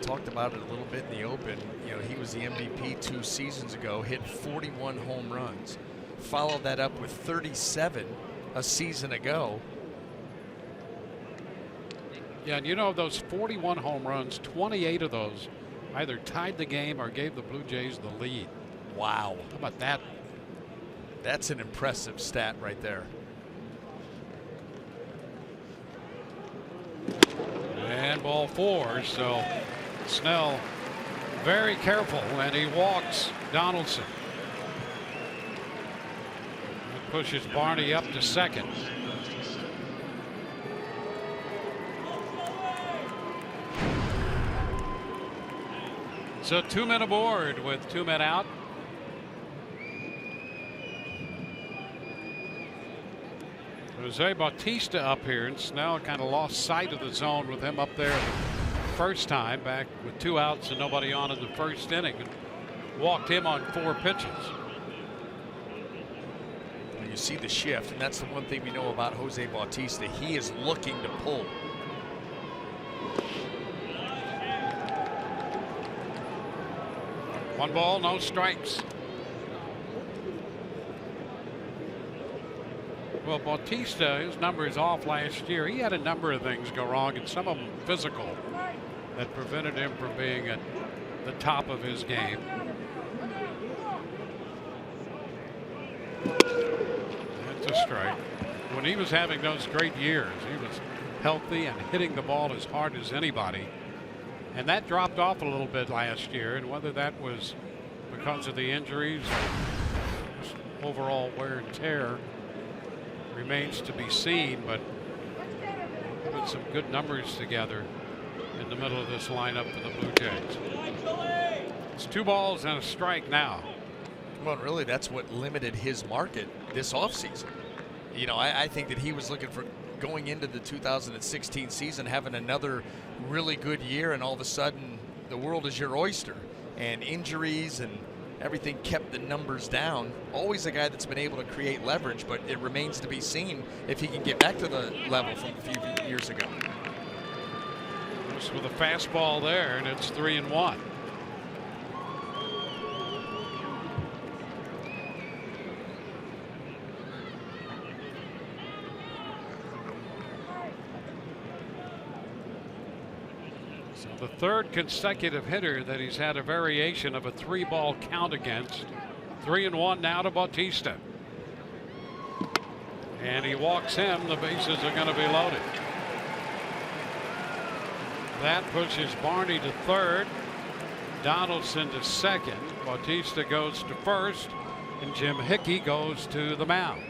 Talked about it a little bit in the open. You know, he was the MVP 2 seasons ago, hit 41 home runs, followed that up with 37 a season ago. Yeah, and you know, those 41 home runs, 28 of those either tied the game or gave the Blue Jays the lead. Wow. How about that? That's an impressive stat right there. And ball 4, so Snell very careful, and he walks Donaldson. It pushes Barney up to second. So 2 men aboard with 2 men out. Jose Bautista up here, and Snell kind of lost sight of the zone with him up there the first time, back with 2 outs and nobody on in the first inning, and walked him on 4 pitches. Well, you see the shift, and that's the one thing we know about Jose Bautista. He is looking to pull. One ball, no strikes. Well, Bautista, his number is off last year. He had a number of things go wrong, and some of them physical, that prevented him from being at the top of his game. That's a strike. When he was having those great years, he was healthy and hitting the ball as hard as anybody. And that dropped off a little bit last year, and whether that was because of the injuries or just overall wear and tear remains to be seen, but put some good numbers together in the middle of this lineup for the Blue Jays. It's 2 balls and a strike now. Well, really, that's what limited his market this offseason. You know, I think that he was looking for, going into the 2016 season, having another really good year, and all of a sudden the world is your oyster, and injuries and everything kept the numbers down. Always a guy that's been able to create leverage, but it remains to be seen if he can get back to the level from a few years ago. Just with a fastball there, and it's 3-1. The 3rd consecutive hitter that he's had a variation of a 3-ball count against. 3-1 now to Bautista. And he walks him. The bases are going to be loaded. That pushes Barney to 3rd. Donaldson to 2nd. Bautista goes to 1st. And Jim Hickey goes to the mound.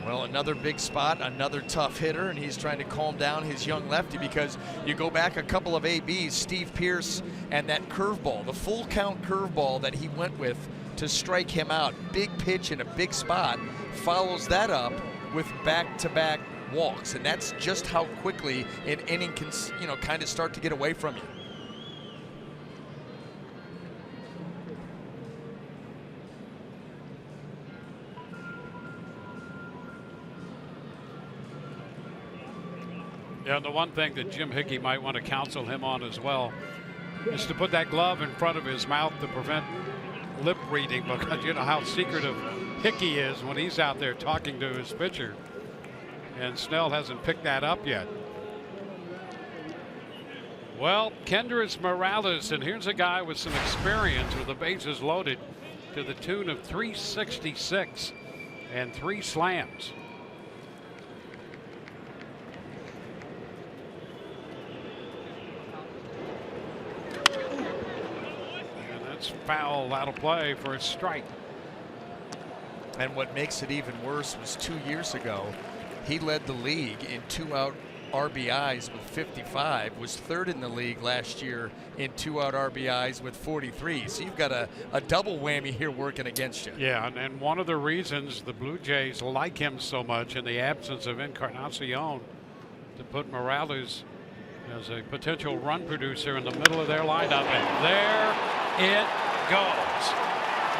Well, another big spot, another tough hitter, and he's trying to calm down his young lefty, because you go back a couple of ABs, Steve Pearce, and that curveball, the full count curveball that he went with to strike him out. Big pitch in a big spot, follows that up with back-to-back walks, and that's just how quickly an inning can, you know, kind of start to get away from you. Yeah, the one thing that Jim Hickey might want to counsel him on as well is to put that glove in front of his mouth to prevent lip reading, because you know how secretive Hickey is when he's out there talking to his pitcher. And Snell hasn't picked that up yet. Well, Kendrys Morales, and here's a guy with some experience with the bases loaded to the tune of 366 and 3 slams. And that's foul out of play for a strike. And what makes it even worse was 2 years ago, he led the league in 2-out RBIs with 55, was third in the league last year in 2-out RBIs with 43. So you've got a double whammy here working against you. Yeah, and one of the reasons the Blue Jays like him so much in the absence of Encarnacion, to put Morales as a potential run producer in the middle of their lineup. And there it goes.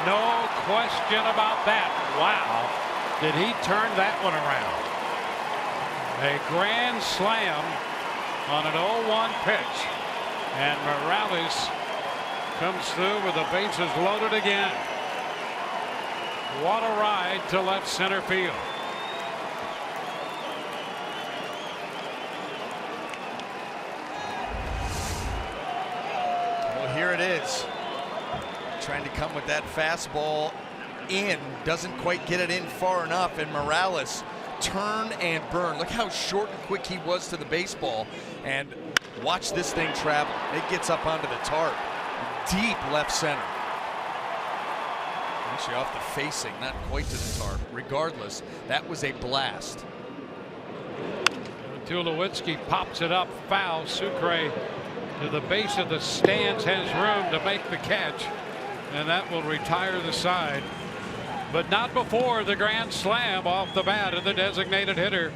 No question about that. Wow, did he turn that one around? A grand slam on an 0-1 pitch, and Morales comes through with the bases loaded again. What a ride to left center field. Well, here it is. Trying to come with that fastball in, doesn't quite get it in far enough, and Morales turn and burn. Look how short and quick he was to the baseball, and watch this thing travel. It gets up onto the tarp, deep left center. Actually off the facing, not quite to the tarp. Regardless, that was a blast. Tulowitzki pops it up foul. Sucre to the base of the stands, has room to make the catch, and that will retire the side. But not before the grand slam off the bat of the designated hitter,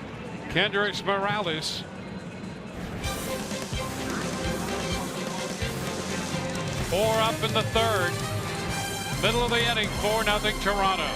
Kendrys Morales. Four up in the third. Middle of the inning, 4-0 Toronto.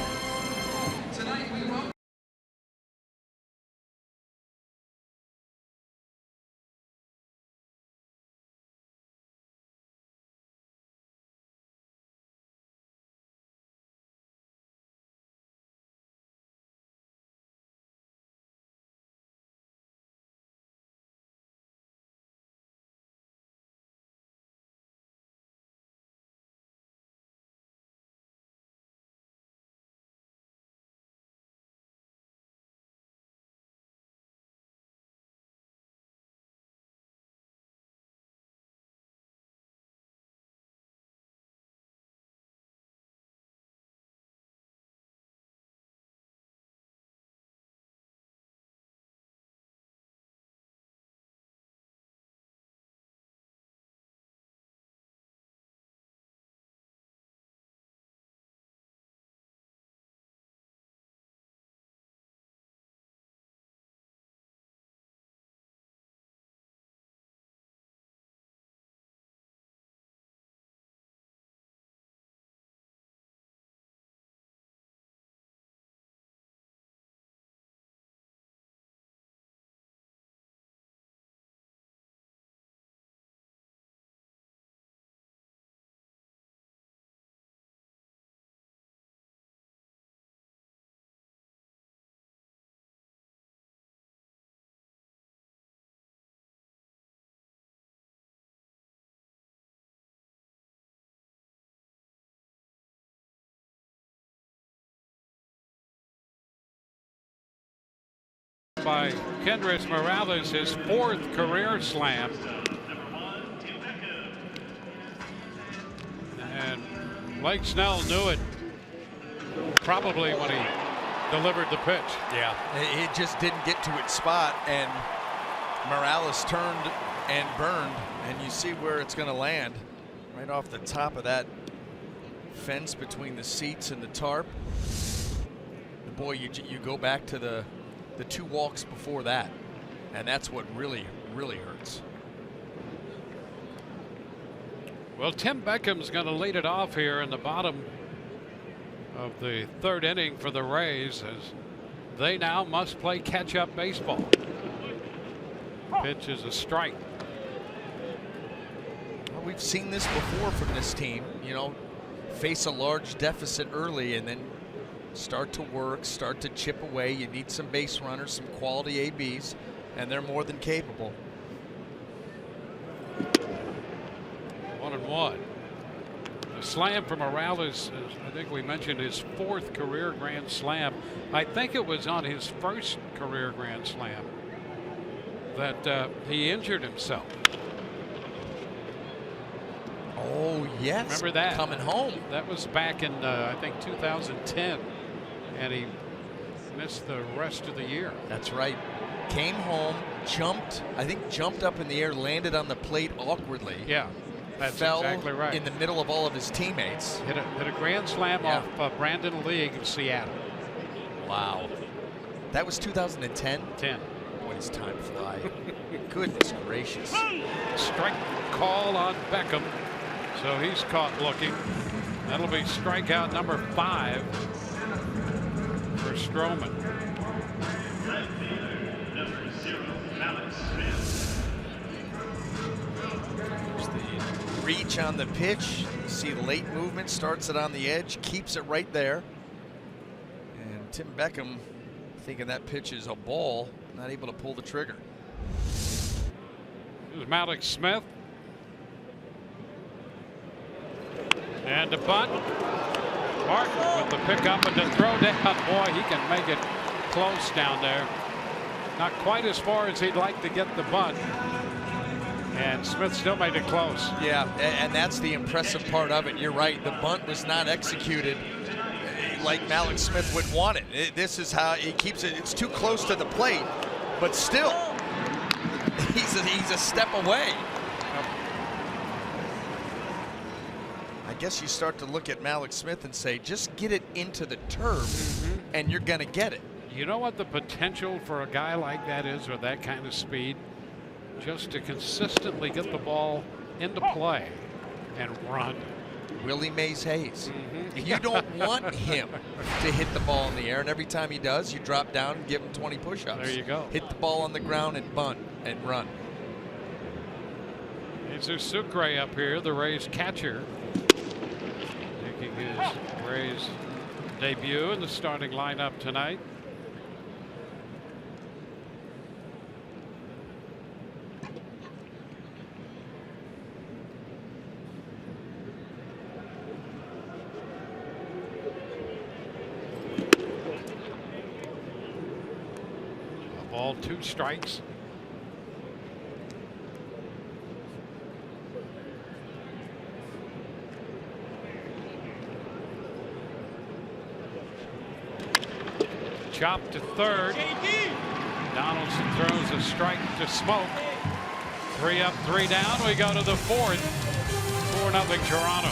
By Kendrys Morales, his 4th career slam. And Blake Snell knew it probably when he delivered the pitch. Yeah, it just didn't get to its spot, and Morales turned and burned, and you see where it's going to land, right off the top of that fence between the seats and the tarp. Boy, you go back to the 2 walks before that, and that's what really hurts. Well, Tim Beckham's going to lead it off here in the bottom of the 3rd inning for the Rays, as they now must play catch-up baseball. Pitch is a strike. Well, we've seen this before from this team. You know, face a large deficit early and then start to work, start to chip away. You need some base runners, some quality ABs, and they're more than capable. 1-1. The slam from Morales, I think we mentioned his 4th career grand slam. I think it was on his 1st career grand slam that he injured himself. Oh, yes. Remember that? Coming home. That was back in, I think, 2010. And he missed the rest of the year. That's right. Came home, jumped, I think jumped up in the air, landed on the plate awkwardly. Yeah. That's fell exactly right. in the middle of all of his teammates. Hit a grand slam off Brandon League in Seattle. Wow. That was 2010? 10. Boy, does time fly. Goodness gracious. Strike call on Beckham. So he's caught looking. That'll be strikeout number 5 for Stroman. Reach on the pitch. You see late movement, starts it on the edge, keeps it right there. And Tim Beckham thinking that pitch is a ball, not able to pull the trigger. Here's Malik Smith. And the bunt. Martin with the pickup and the throw down. Boy, he can make it close down there. Not quite as far as he'd like to get the bunt. And Smith still made it close. Yeah, and that's the impressive part of it. You're right. The bunt was not executed like Malik Smith would want it. This is how he keeps it. It's too close to the plate, but still, he's a step away. I guess you start to look at Malik Smith and say, just get it into the turf, and you're going to get it. You know what the potential for a guy like that is with that kind of speed? Just to consistently get the ball into play and run. Willie Mays Hayes. You don't want him to hit the ball in the air, and every time he does, you drop down and give him 20 push-ups. There you go. Hit the ball on the ground and bunt and run. Jesus Sucre up here, the Rays catcher, making his Rays debut in the starting lineup tonight. Ball, 2 strikes. Chop to 3rd. Donaldson throws a strike to Smoke. 3 up, 3 down. We go to the 4th. 4-0 Toronto.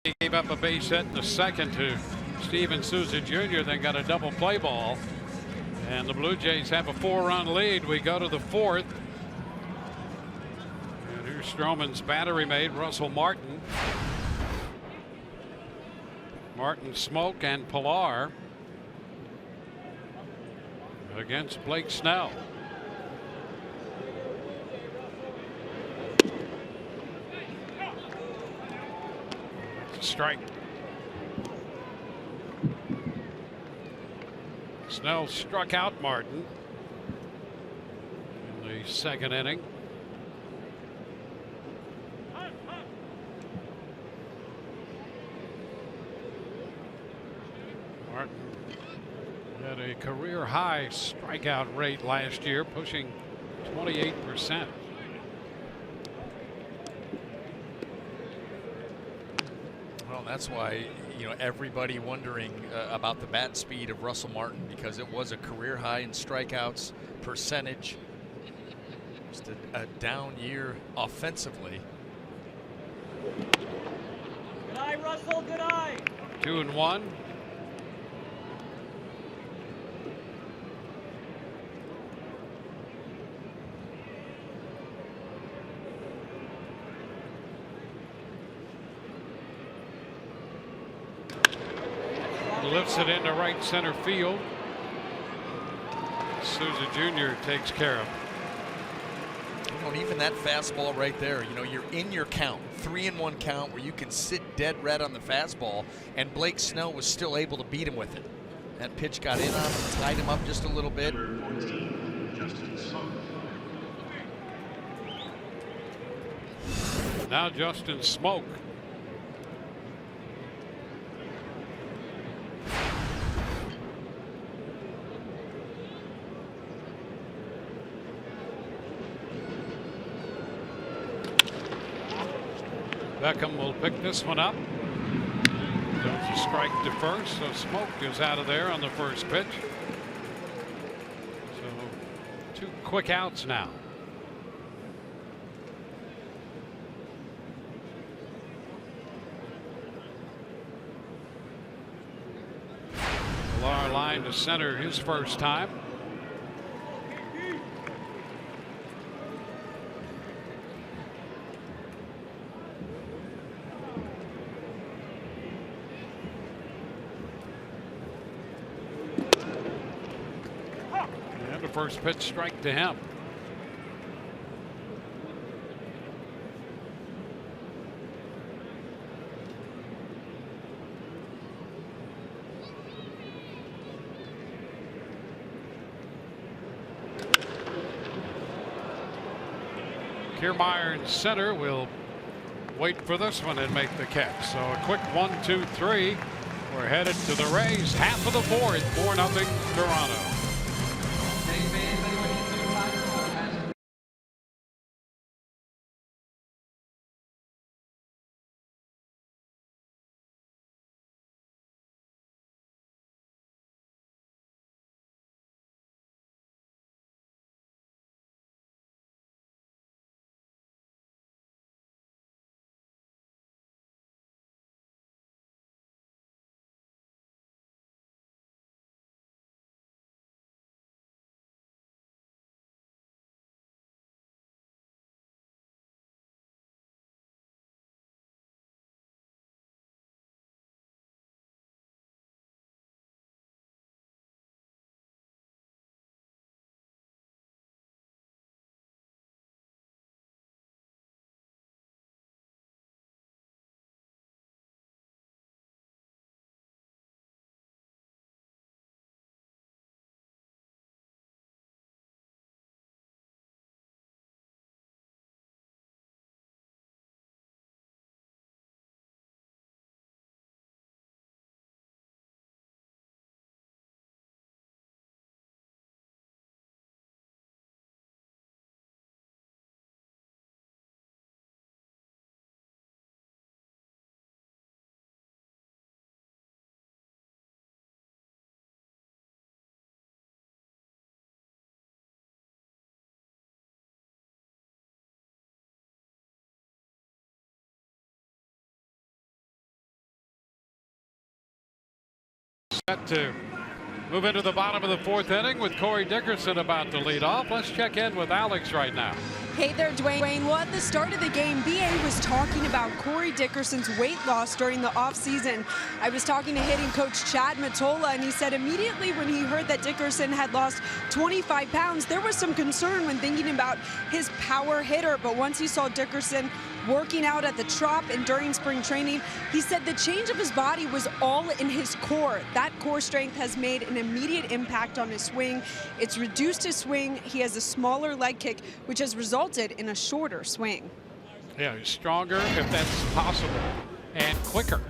He gave up a base hit in the second to Steven Souza Jr., then got a double play ball. And the Blue Jays have a 4-run lead. We go to the fourth. And here's Stroman's battery mate, Russell Martin. Martin, Smoke, and Pilar against Blake Snell. Strike. Snell struck out Martin in the second inning. Martin had a career high strikeout rate last year, pushing 28%. Well, that's why, you know, everybody wondering about the bat speed of Russell Martin, because it was a career high in strikeouts, percentage. Just a down year offensively. Good eye, Russell, good eye. 2-1. Lifts it into right center field. Souza Jr. takes care of it. You know, and even that fastball right there, you know, you're in your count, 3-1 count, where you can sit dead red on the fastball, and Blake Snell was still able to beat him with it. That pitch got in on him, tied him up just a little bit. Now Justin Smoke. Beckham will pick this one up. There's a strike to first, so Smoke is out of there on the first pitch. So 2 quick outs now. Pilar line to center his first time. First pitch strike to him. Kiermaier in center will wait for this one and make the catch. So a quick 1-2-3. We're headed to the Rays. Half of the fourth, 4-0 Toronto. Set to move into the bottom of the 4th inning with Corey Dickerson about to lead off. Let's check in with Alex right now. Hey there, Dwayne. Well, at the start of the game, BA was talking about Corey Dickerson's weight loss during the offseason. I was talking to hitting coach Chad Mottola, and he said immediately when he heard that Dickerson had lost 25 pounds, there was some concern when thinking about his power hitter. But once he saw Dickerson working out at the Trop and during spring training, he said the change of his body was all in his core. That core strength has made an immediate impact on his swing. It's reduced his swing. He has a smaller leg kick, which has resulted in a shorter swing. Yeah, he's stronger if that's possible and quicker.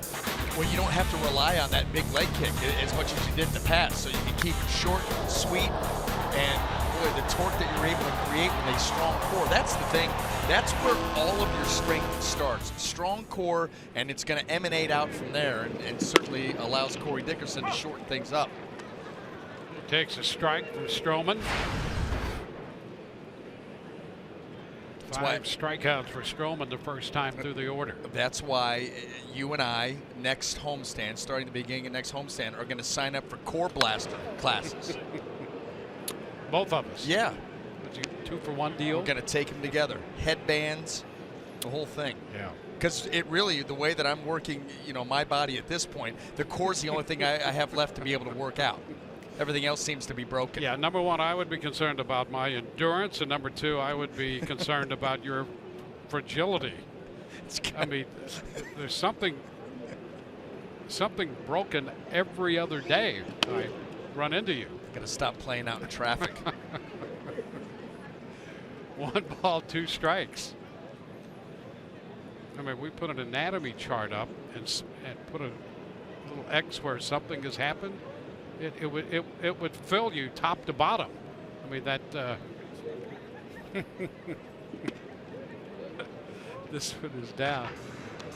Well, you don't have to rely on that big leg kick as much as you did in the past, so you can keep it short, sweet, and boy, the torque that you're able to create with a strong core, that's the thing. That's where all of your strength starts. Strong core, and it's going to emanate out from there, and certainly allows Corey Dickerson to shorten things up. Takes a strike from Stroman. 5 strikeouts for Stroman the first time through the order. That's why you and I, next homestand, starting the beginning of next homestand, are going to sign up for Core Blaster classes. Both of us. Yeah. 2-for-1 deal. We're going to take them together. Headbands, the whole thing. Yeah. Because it really, the way that I'm working, you know, my body at this point, the core is the only thing I have left to be able to work out. Everything else seems to be broken. Yeah, number one, I would be concerned about my endurance, and number two, I would be concerned about your fragility. I mean, there's something broken every other day I run into you. Got to stop playing out in traffic. 1 ball, 2 strikes. I mean, we put an anatomy chart up and put a little X where something has happened. It would fill you top to bottom. I mean that. This one is down.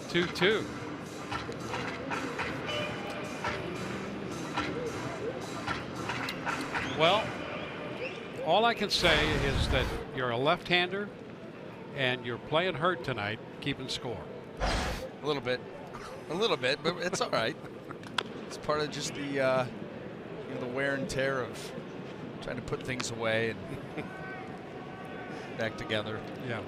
2-2. Well, all I can say is that you're a left-hander and you're playing hurt tonight, keeping score. A little bit, but it's all right. It's part of just the wear and tear of trying to put things away and back together. Yeah.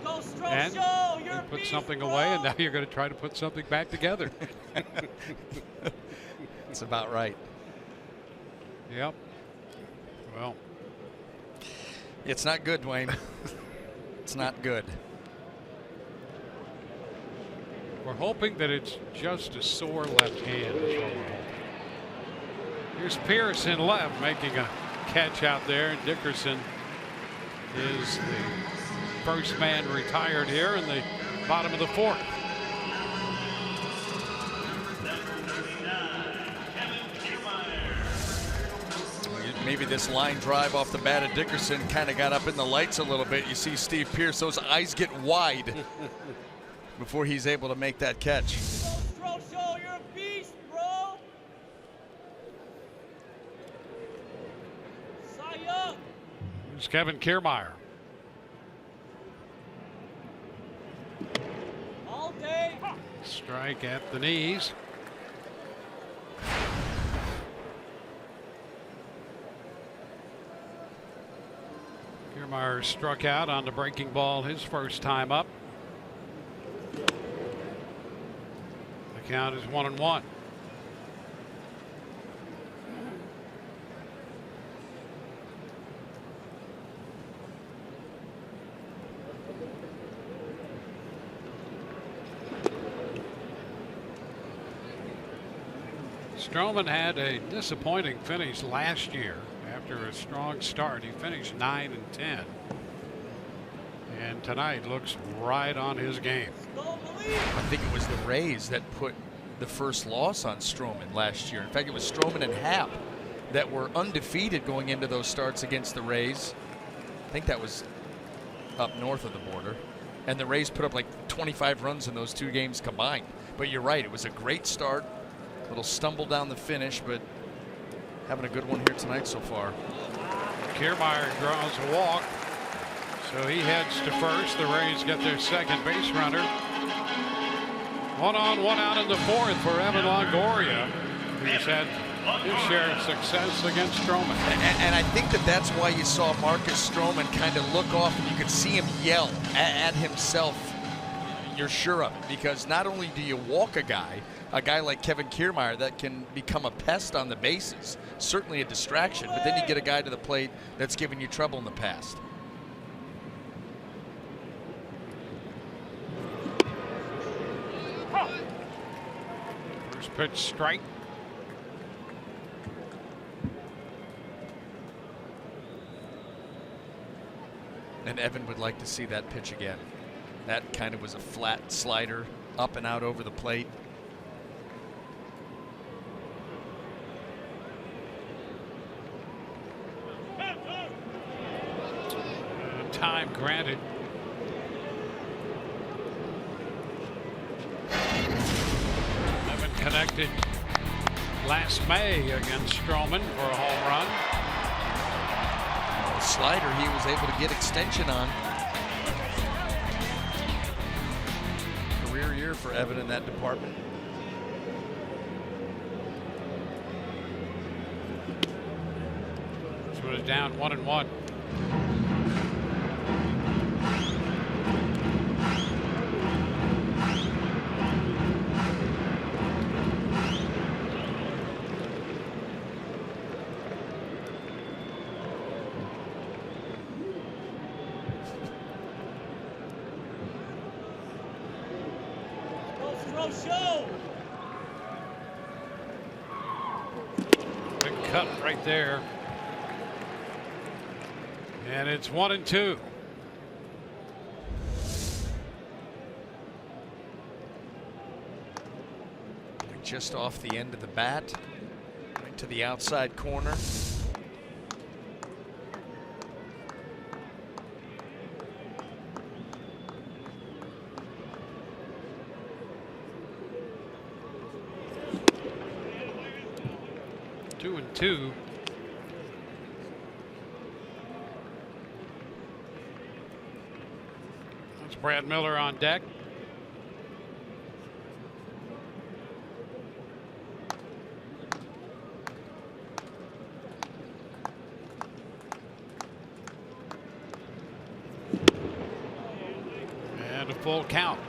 Let's go, And Show. you put something away, and now you're going to try to put something back together. That's about right. Yep. Well, it's not good, Dwayne. It's not good. we're hoping that it's just a sore left hand is what we're hoping. Here's Pierce in left making a catch out there. Dickerson is the first man retired here in the bottom of the 4th. Maybe this line drive off the bat of Dickerson kind of got up in the lights a little bit. You see Steve Pierce, those eyes get wide before he's able to make that catch. Show, you're a beast, bro. Cy Young. Here's Kevin Kiermaier. All day. Strike at the knees. Kiermaier struck out on the breaking ball his first time up. The count is 1-1. Stroman had a disappointing finish last year. After a strong start, he finished 9-10, and tonight looks right on his game. I think it was the Rays that put the first loss on Stroman last year. In fact, it was Stroman and Happ that were undefeated going into those starts against the Rays. I think that was up north of the border, and the Rays put up like 25 runs in those 2 games combined. But you're right, it was a great start, a little stumble down the finish, but having a good one here tonight so far. Kiermaier draws a walk, so he heads to first. The Rays get their second base runner. One on, one out in the fourth for Evan Longoria, who's had his share of success against Stroman. And I think that's why you saw Marcus Stroman kind of look off, and you could see him yell at himself. You're sure of it, because not only do you walk a guy like Kevin Kiermaier that can become a pest on the bases, certainly a distraction, but then you get a guy to the plate that's given you trouble in the past. First pitch strike. And Evan would like to see that pitch again. That kind of was a flat slider, up and out over the plate. Time granted. Evan connected last May against Stroman for a home run. The slider he was able to get extension on. Career year for Evan in that department. This was down 1-1. Show. Big cut right there. And it's 1-2. Just off the end of the bat, right to the outside corner. Two. That's Brad Miller on deck. And a full count.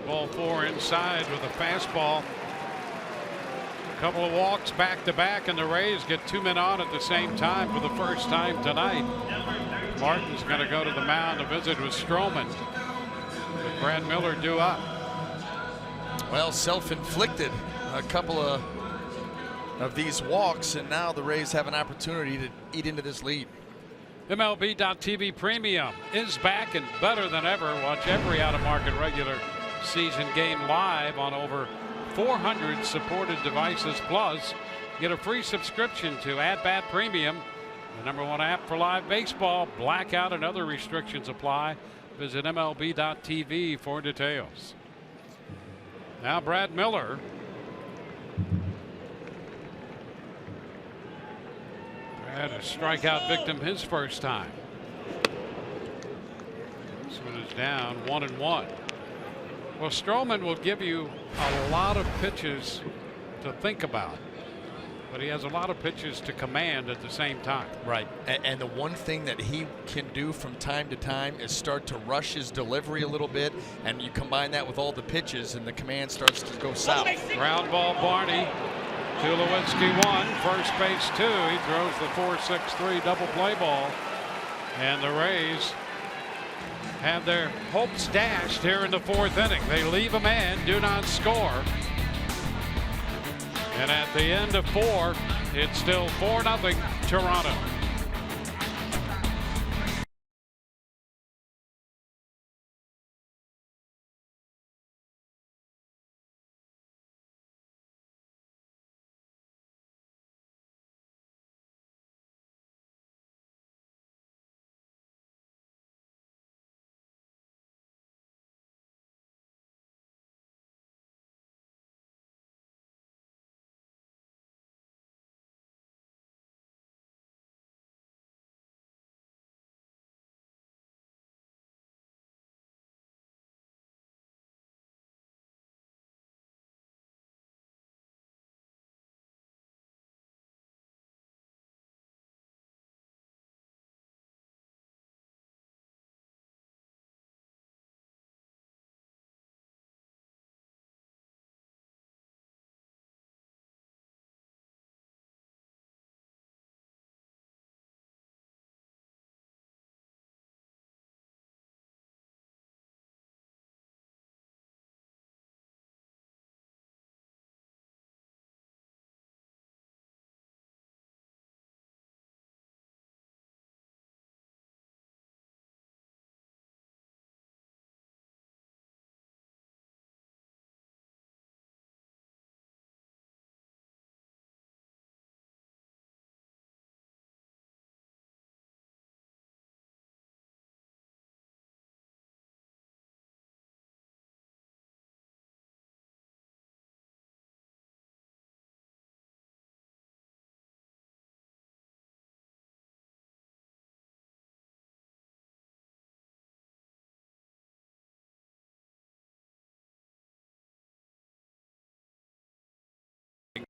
Ball four inside with a fastball. A couple of walks back to back, and the Rays get two men on at the same time for the first time tonight. Martin's going to go to the mound to visit with Stroman. With Brad Miller due up. Well, self-inflicted a couple of these walks, and now the Rays have an opportunity to eat into this lead. MLB.TV Premium is back and better than ever. Watch every out-of-market regular season game live on over 400 supported devices. Plus, get a free subscription to At Bat Premium, the #1 app for live baseball. Blackout and other restrictions apply. Visit MLB.TV for details. Now Brad Miller. Brad, a strikeout victim his first time. This one is down 1-1. Well, Stroman will give you a lot of pitches to think about, but he has a lot of pitches to command at the same time. Right. And the one thing that he can do from time to time is start to rush his delivery a little bit, and you combine that with all the pitches, and the command starts to go south. Ground ball, Barney. Tulowitzki 1, first base 2. He throws the 4-6-3 double play ball, and the Rays have their hopes dashed here in the fourth inning. They leave a man, do not score. And at the end of 4, it's still 4-0 Toronto.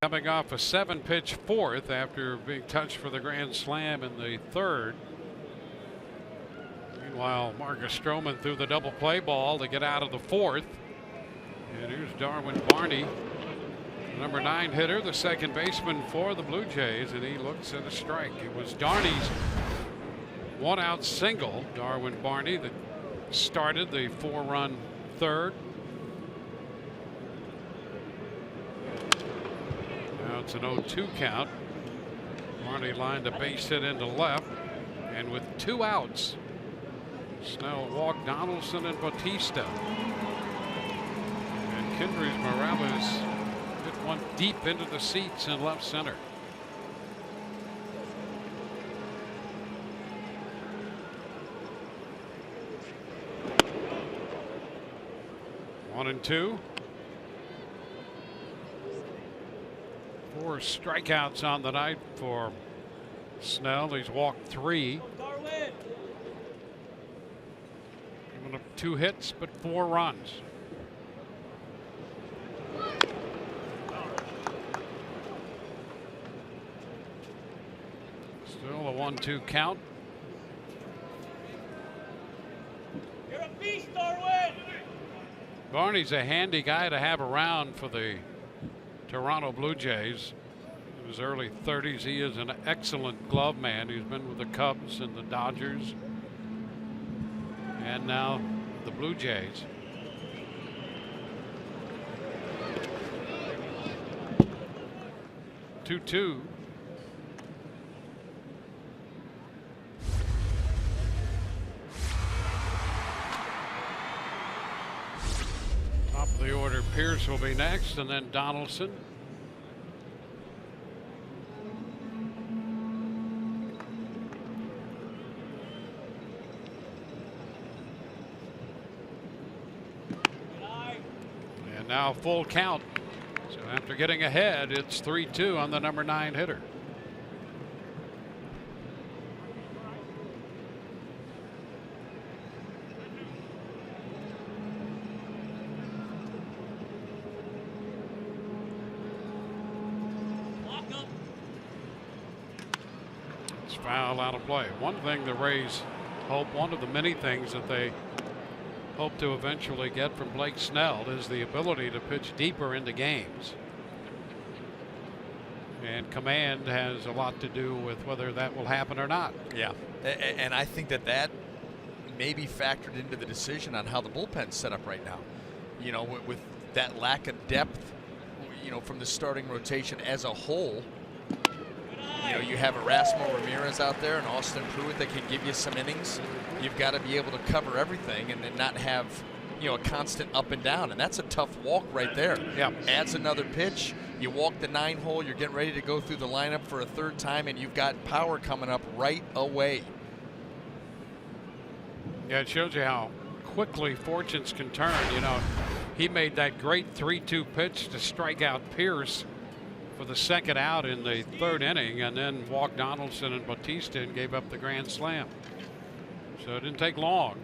coming off a 7-pitch fourth after being touched for the grand slam in the third. Meanwhile, Marcus Stroman threw the double play ball to get out of the fourth. And here's Darwin Barney, number 9 hitter, the second baseman for the Blue Jays, and he looks at a strike. It was Darney's 1-out single, Darwin Barney, that started the 4-run third. Now it's an 0-2 count. Barney lined a base hit into left, and with 2 outs, Snell walked Donaldson and Bautista. And KENDRYS Morales hit one deep into the seats in left center. One and two. 4 strikeouts on the night for Snell. He's walked 3. Darwin. Given up 2 hits, but 4 runs. Still a 1-2 count. You're a beast, Darwin. Barney's a handy guy to have around for the Toronto Blue Jays. In his early 30s, he is an excellent glove man. He's been with the Cubs and the Dodgers, and now the Blue Jays. Two. Top of the order, Pierce will be next, and then Donaldson. And now full count. So after getting ahead, it's 3-2 on the number 9 hitter. It's foul out of play. One thing the Rays hope, one of the many things that they hope to eventually get from Blake Snell, is the ability to pitch deeper into games. And command has a lot to do with whether that will happen or not. Yeah, and I think that may be factored into the decision on how the bullpen's set up right now. You know, with that lack of depth, you know, from the starting rotation as a whole. You know, you have Erasmo Ramirez out there and Austin Pruitt that can give you some innings. You've got to be able to cover everything and then not have, you know, a constant up and down. And that's a tough walk right there. Yeah. Adds another pitch. You walk the 9 hole. You're getting ready to go through the lineup for a 3rd time, and you've got power coming up right away. Yeah, it shows you how quickly fortunes can turn. You know, he made that great 3-2 pitch to strike out Pierce for the 2nd out in the 3rd inning, and then walked Donaldson and Bautista and gave up the grand slam. So it didn't take long,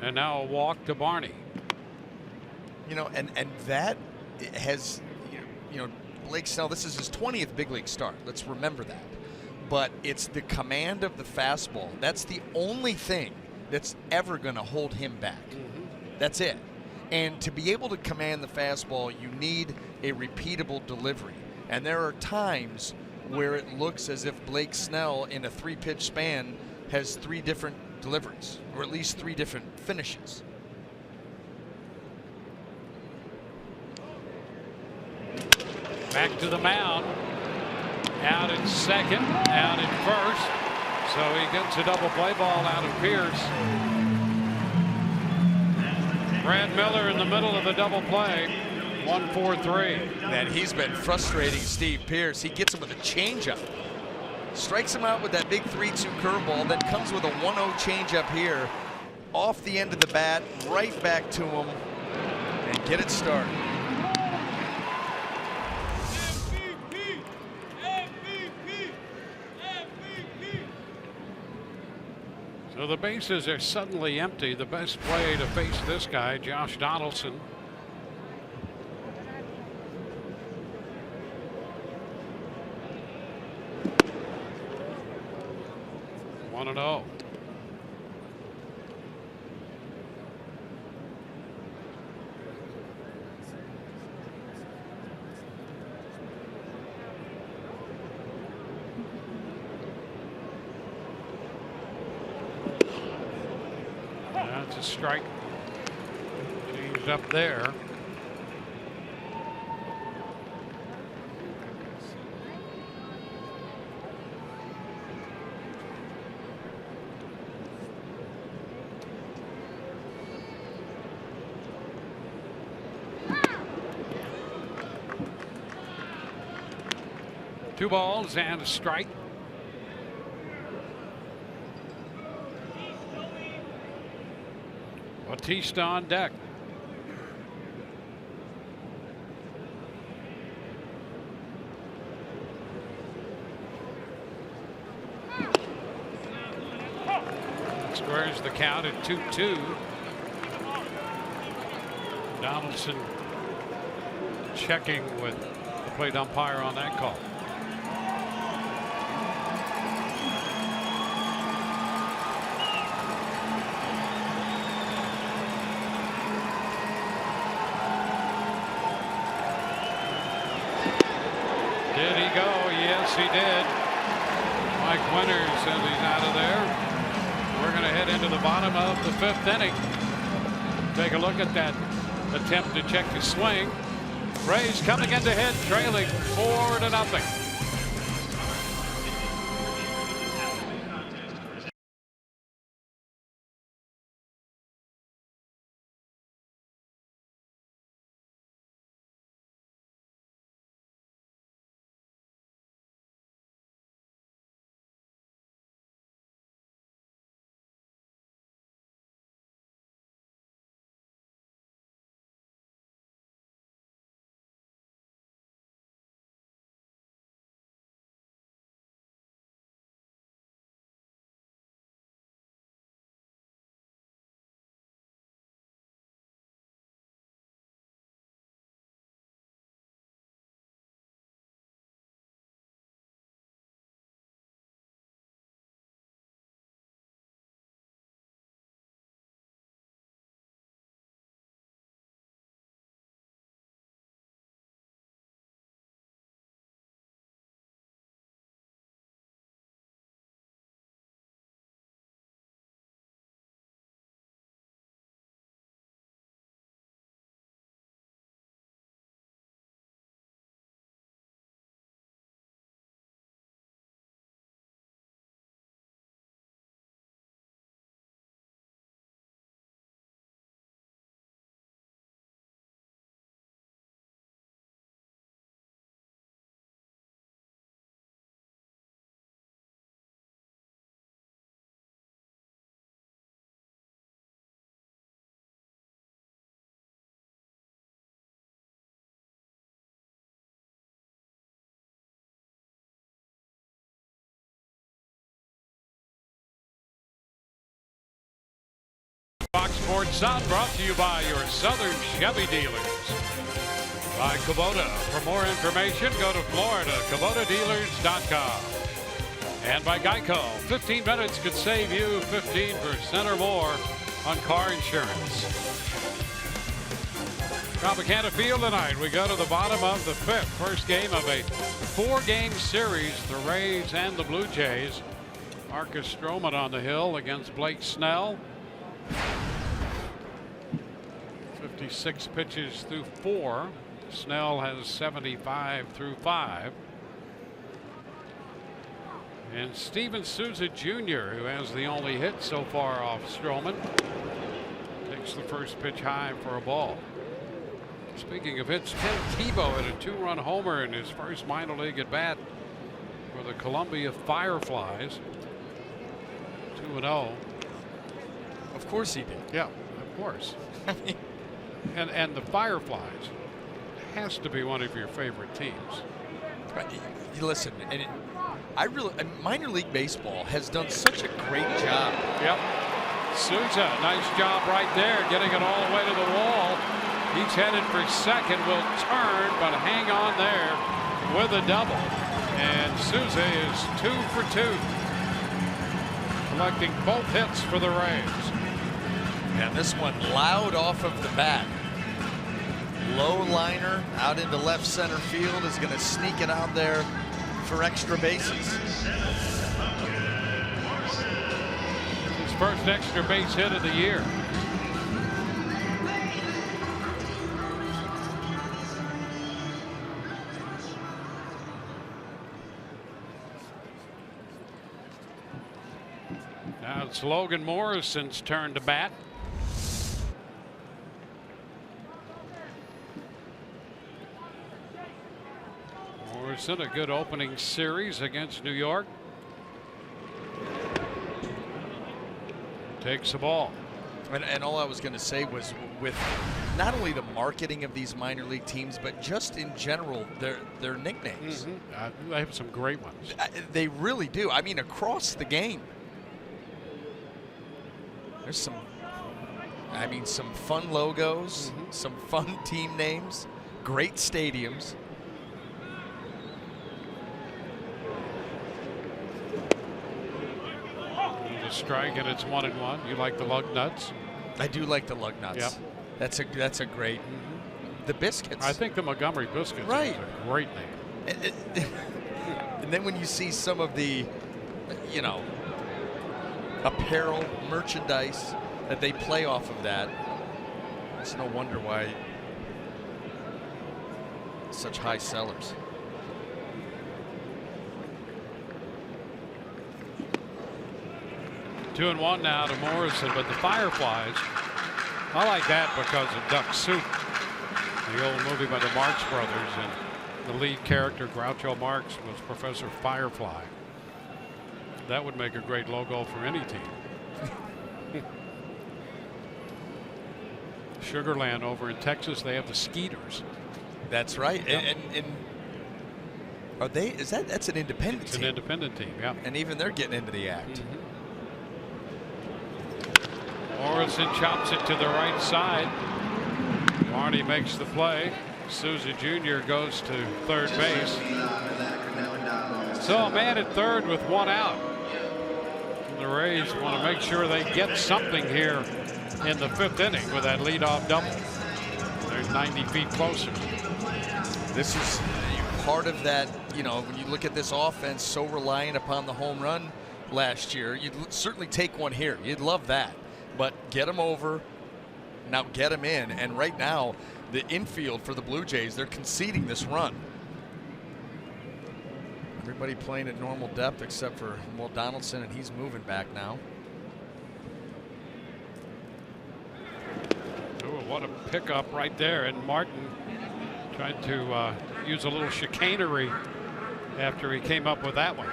and now a walk to Barney. You know, and that has, you know, Blake Snell, this is his 20th big league start. Let's remember that. But it's the command of the fastball. That's the only thing that's ever going to hold him back. That's it. And to be able to command the fastball, you need a repeatable delivery. And there are times where it looks as if Blake Snell in a 3-pitch span has 3 different deliveries, or at least 3 different finishes. Back to the mound. Out at second, out at first. So he gets a double play ball out of Pierce. Brad Miller in the middle of the double play. 1-4-3. And he's been frustrating Steve Pierce. He gets him with a changeup. Strikes him out with that big 3-2 curveball, then comes with a 1-0 changeup here. Off the end of the bat, right back to him, and get it started. So the bases are suddenly empty. The best way to face this guy, Josh Donaldson. 2-0. That's a strike. Changed up there. Two balls and a strike. Batista on deck. Squares the count at 2-2. Donaldson checking with the plate umpire on that call. Did he go? Yes, he did. Mike Winters says he's out of there. We're going to head into the bottom of the 5th inning. Take a look at that attempt to check the swing. Rays coming in to hit, trailing 4-0. Fox Sports Sun brought to you by your Southern Chevy dealers. By Kubota. For more information, go to Florida, KubotaDealers.com. And by Geico. 15 minutes could save you 15% or more on car insurance. Tropicana Field tonight. We go to the bottom of the 5th. First game of a 4-game series. The Rays and the Blue Jays. Marcus Stroman on the hill against Blake Snell. 56 pitches through 4. Snell has 75 through 5. And Steven Souza Jr., who has the only hit so far off Stroman, takes the first pitch high for a ball. Speaking of hits, Tim Tebow had a 2-run homer in his first minor league at bat for the Columbia Fireflies. 2-0. Of course he did. Yeah, of course. and the Fireflies has to be one of your favorite teams. Listen, and minor league baseball has done such a great job. Yep. Souza, nice job right there, getting it all the way to the wall. He's headed for second, will turn, but hang on there with a double. And Souza is 2 for 2. collecting both hits for the Rays. And this one loud off of the bat. Low liner out into left center field, is going to sneak it out there for extra bases. His first extra base hit of the year. Now it's Logan Morrison's turn to bat. Morrison, a good opening series against New York. Takes the ball. And all I was going to say was, with not only the marketing of these minor league teams, but just in general, their nicknames. They have some great ones. They really do. I mean, across the game. There's some fun logos, some fun team names, great stadiums. A strike, and it's 1-1. You like the lug nuts? I do like the lug nuts. Yep. That's a great. The biscuits. I think the Montgomery biscuits Right. is a great name. And then when you see some of the, apparel, merchandise that they play off of that, it's no wonder why such high sellers. Two and one now to Morrison, but the Fireflies, I like that because of Duck Soup, the old movie by the Marx Brothers, and the lead character, Groucho Marx, was Professor Firefly. That would make a great logo for any team. Sugarland over in Texas, they have the Skeeters. That's right. Yep. And are they? That's an independent It's team? an independent team, yeah. And even they're getting into the act. Morrison chops it to the right side. Barney makes the play. Souza Jr. goes to third base. So a man at third with one out. And the Rays want to make sure they get something here in the fifth inning with that leadoff double. They're 90 feet closer. This is part of that, when you look at this offense so reliant upon the home run last year, you'd certainly take one here. You'd love that. But get them over, now get them in. And right now, the infield for the Blue Jays, they're conceding this run. Everybody playing at normal depth except for Donaldson, and he's moving back now. Ooh, what a pickup right there. And Martin tried to use a little chicanery after he came up with that one.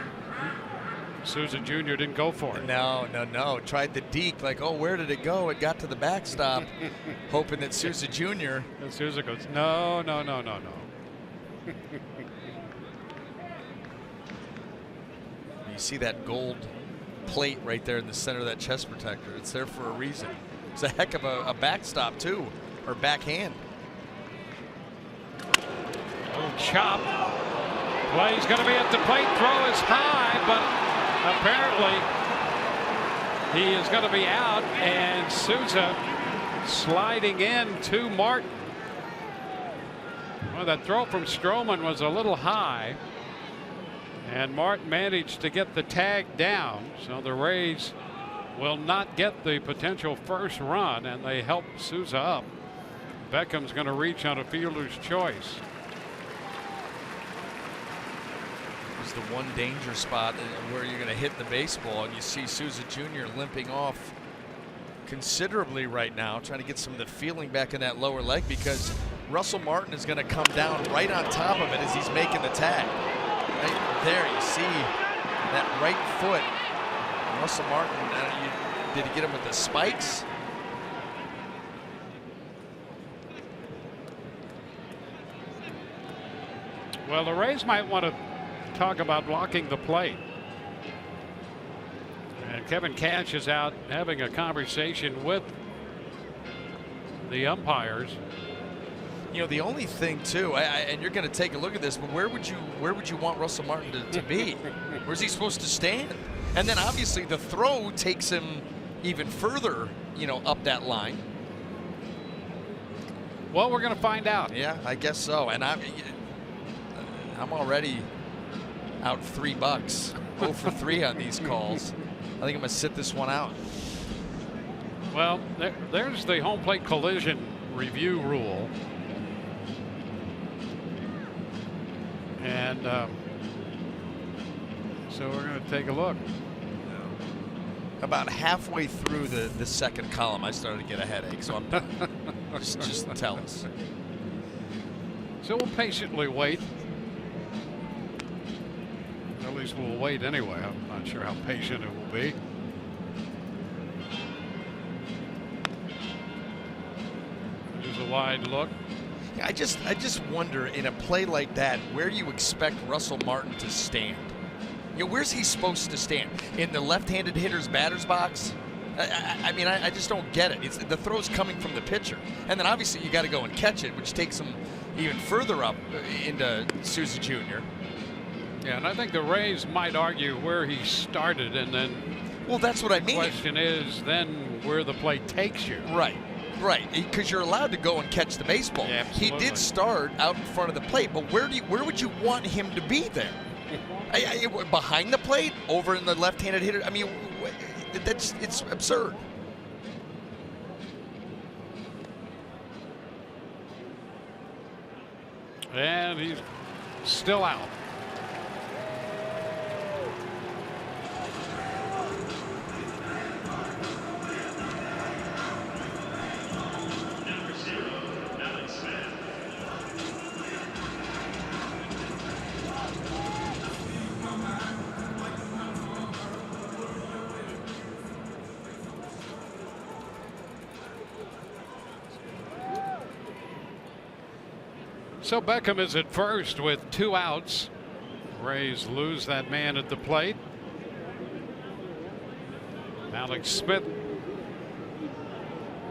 Souza Jr. didn't go for it. No. Tried the deke, like, oh, where did it go? It got to the backstop, hoping that Souza Jr. And Souza goes, no. You see that gold plate right there in the center of that chest protector. It's there for a reason. It's a heck of a backstop, too, or backhand. Oh, chop. Play's going to be at the plate. Throw is high, but apparently he is going to be out, and Souza sliding in to Martin. Well, that throw from Stroman was a little high, and Martin managed to get the tag down, so the Rays will not get the potential first run, and they help Souza up. Beckham's going to reach on a fielder's choice. The one danger spot where you're going to hit the baseball, and you see Souza Jr. limping off considerably right now, trying to get some of the feeling back in that lower leg, because Russell Martin is going to come down right on top of it as he's making the tag. Right there, you see that right foot. Russell Martin, did he get him with the spikes? Well, the Rays might want to talk about blocking the plate. And Kevin Cash is out having a conversation with the umpires. The only thing too, and you're going to take a look at this, but where would you want Russell Martin to be? Where's he supposed to stand? And then obviously the throw takes him even further, you know, up that line. Well, we're going to find out. Yeah, I guess so. And I'm already out $3. 0 for 3 on these calls. I think I'm going to sit this one out. Well, there's the home plate collision review rule. And so we're going to take a look. About halfway through the second column, I started to get a headache. So I'm just tell us. So we'll patiently wait. At least we'll wait anyway. I'm not sure how patient it will be. There's a wide look. I just wonder, in a play like that, where do you expect Russell Martin to stand? You know, where's he supposed to stand? In the left-handed hitter's batter's box? I mean, I just don't get it. It's the throw's coming from the pitcher, and then obviously you got to go and catch it, which takes him even further up into Souza Jr. Yeah, and I think the Rays might argue where he started, and then. Well, that's what I mean. The question is then where the play takes you. Right. Right, because you're allowed to go and catch the baseball. Yeah, he did start out in front of the plate, but where would you want him to be there? Behind the plate, over in the left-handed hitter. I mean, it's absurd. And he's still out. So Beckham is at first with 2 outs. Rays lose that man at the plate. Alex Smith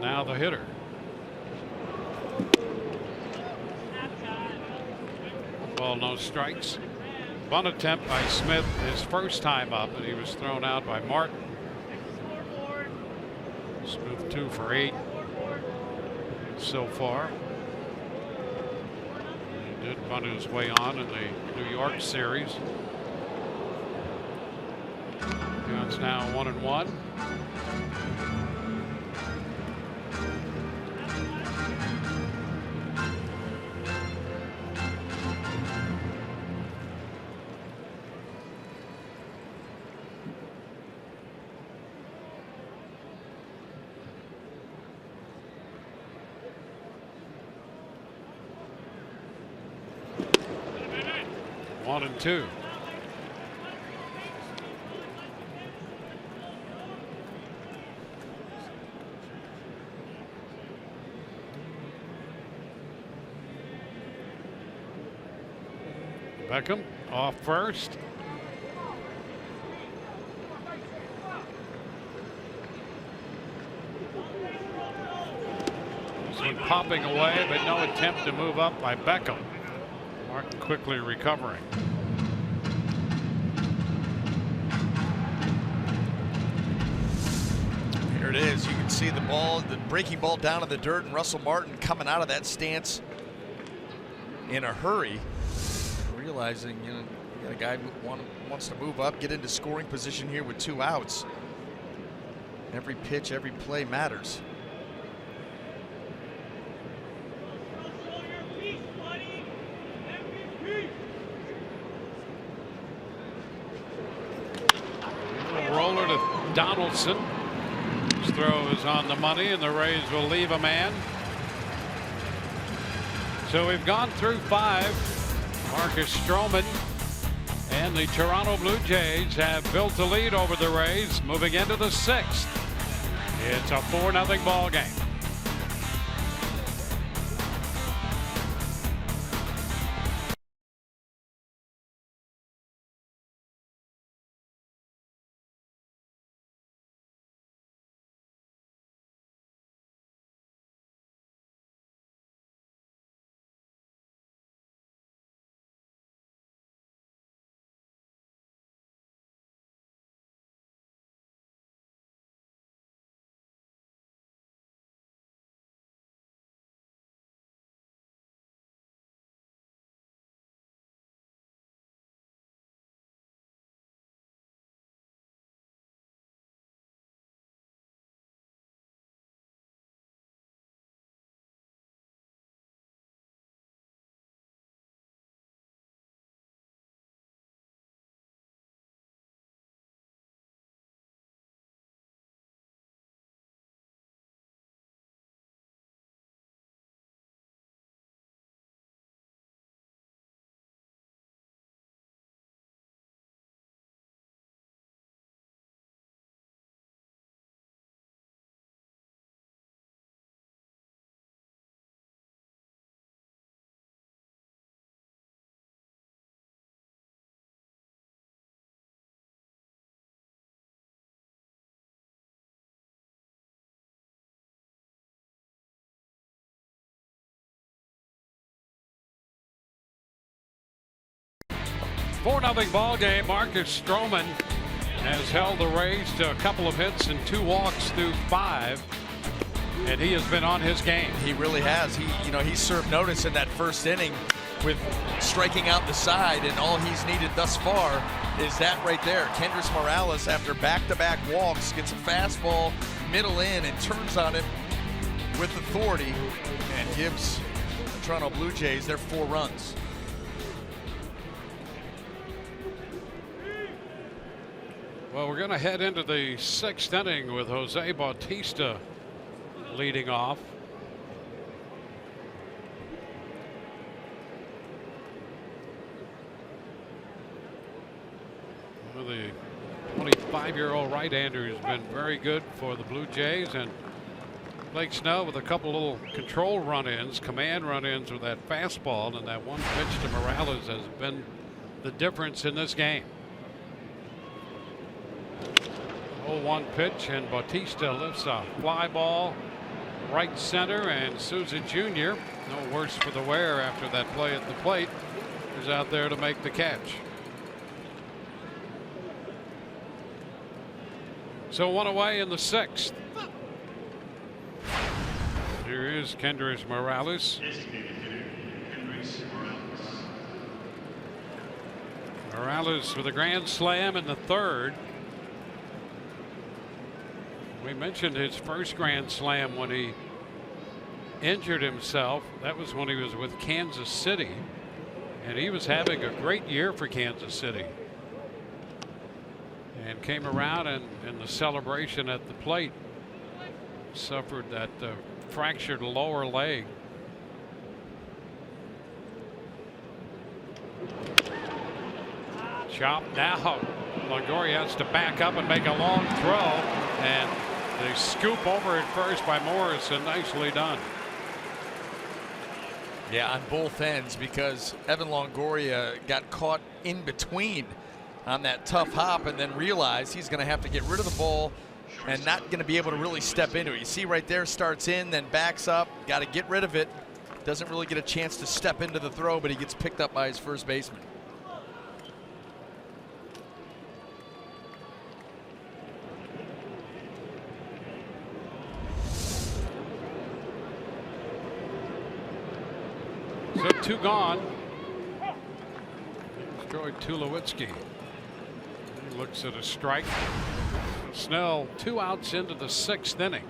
now the hitter. Ball, no strikes. Bunt attempt by Smith his first time up, and he was thrown out by Martin. Smith 2 for 8 so far. Did bunt his way on in the New York series. It's now 1-1. One and two. Beckham off first. This one popping away, but no attempt to move up by Beckham. Martin quickly recovering. Here it is. You can see the ball, the breaking ball down in the dirt, and Russell Martin coming out of that stance in a hurry, realizing, you know, you got a guy who wants to move up, get into scoring position here with 2 outs. Every pitch, every play matters. Roller to Donaldson. His throw is on the money, and the Rays will leave a man. So we've gone through 5. Marcus Stroman and the Toronto Blue Jays have built a lead over the Rays, moving into the 6th. It's a 4-0 ball game. 4-0 ball game. Marcus Stroman has held the Rays to a couple of hits and 2 walks through 5. And he has been on his game. He really has. He served notice in that first inning with striking out the side, and all he's needed thus far is that right there. Kendrys Morales, after back-to-back walks, gets a fastball middle in and turns on it with authority and gives the Toronto Blue Jays their 4 runs. Well, we're going to head into the 6th inning with Jose Bautista leading off. Well, the 25-year-old right-hander has been very good for the Blue Jays, and Blake Snell with a couple little control run-ins, command run-ins with that fastball, and that one pitch to Morales has been the difference in this game. 0-1 pitch, and Bautista lifts a fly ball right center, and Souza Jr., no worse for the wear after that play at the plate, is out there to make the catch. So 1 away in the 6th. Here is Kendrys Morales. Morales with a grand slam in the 3rd. We mentioned his first grand slam when he injured himself. That was when he was with Kansas City, and he was having a great year for Kansas City, and came around and in the celebration at the plate suffered that fractured lower leg. Chop now. Longoria has to back up and make a long throw, and they scoop over at first by Morrison. Nicely done. Yeah, on both ends, because Evan Longoria got caught in between on that tough hop and then realized he's going to have to get rid of the ball and not going to be able to really step into it. You see right there, starts in, then backs up, got to get rid of it. Doesn't really get a chance to step into the throw, but he gets picked up by his first baseman. So 2 gone. Destroyed Tulowitzki. He looks at a strike. Snell 2 outs into the 6th inning.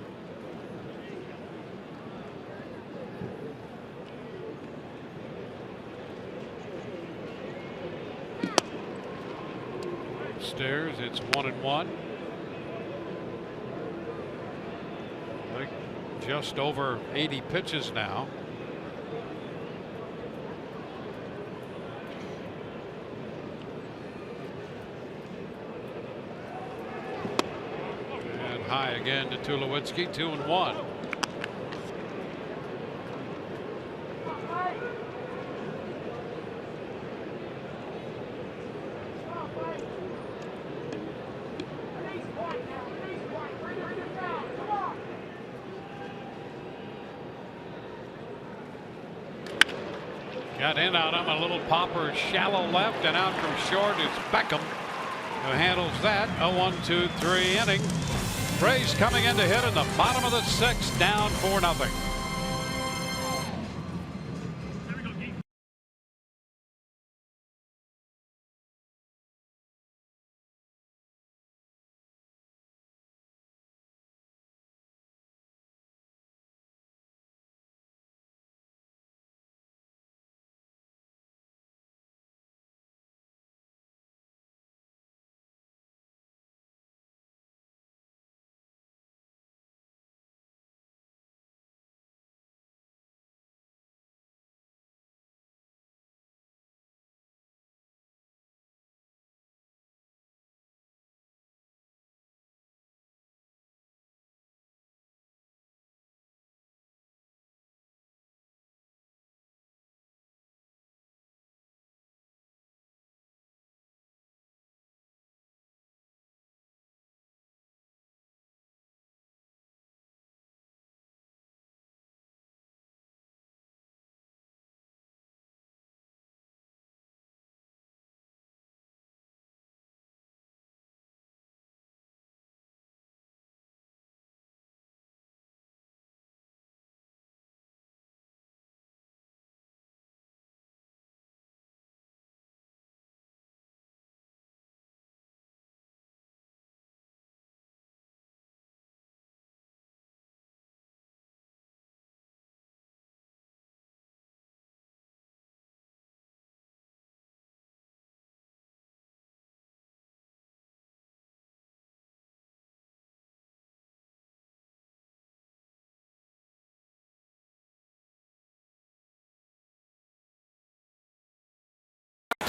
Upstairs, it's 1-1. Like just over 80 pitches now. High again to Tulowitzki, 2-1. Got in on him, a little popper, shallow left, and out from short is Beckham, who handles that. A 1-2-3 inning. Rays coming in to hit in the bottom of the 6th, down 4-0.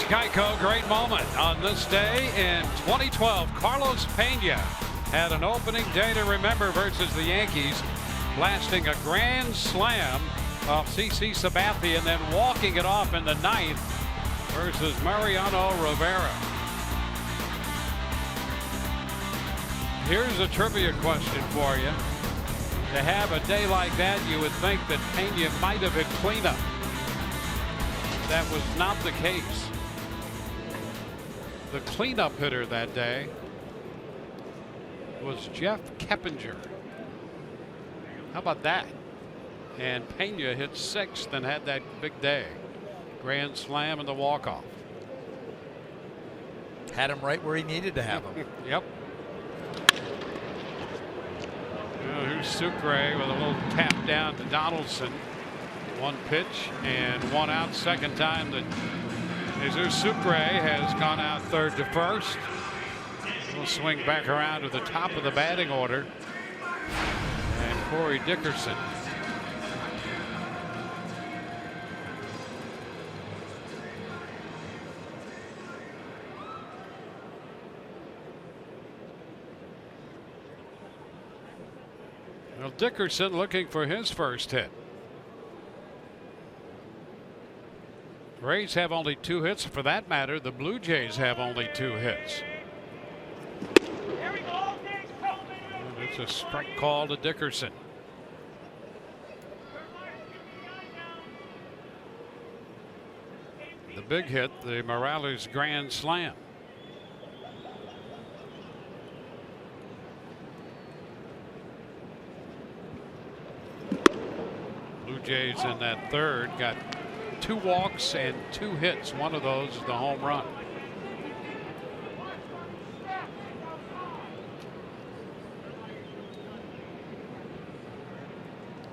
Geico, great moment. On this day in 2012, Carlos Pena had an opening day to remember versus the Yankees, blasting a grand slam off CC Sabathia and then walking it off in the ninth versus Mariano Rivera. Here's a trivia question for you. To have a day like that, you would think that Pena might have hit cleanup. That was not the case. The cleanup hitter that day was Jeff Keppinger. How about that? And Pena hit sixth and had that big day. Grand slam and the walk-off. Had him right where he needed to have him. Yep. Here's Sucre with a little tap down to Donaldson. One pitch and one out. Second time that Jesus Sucre has gone out third to first. We'll swing back around to the top of the batting order. And Corey Dickerson. Well, Dickerson looking for his first hit. Rays have only 2 hits. For that matter, the Blue Jays have only 2 hits. And it's a strike call to Dickerson. The big hit, the Morales grand slam. Blue Jays in that third got 2 walks and 2 hits. One of those is the home run.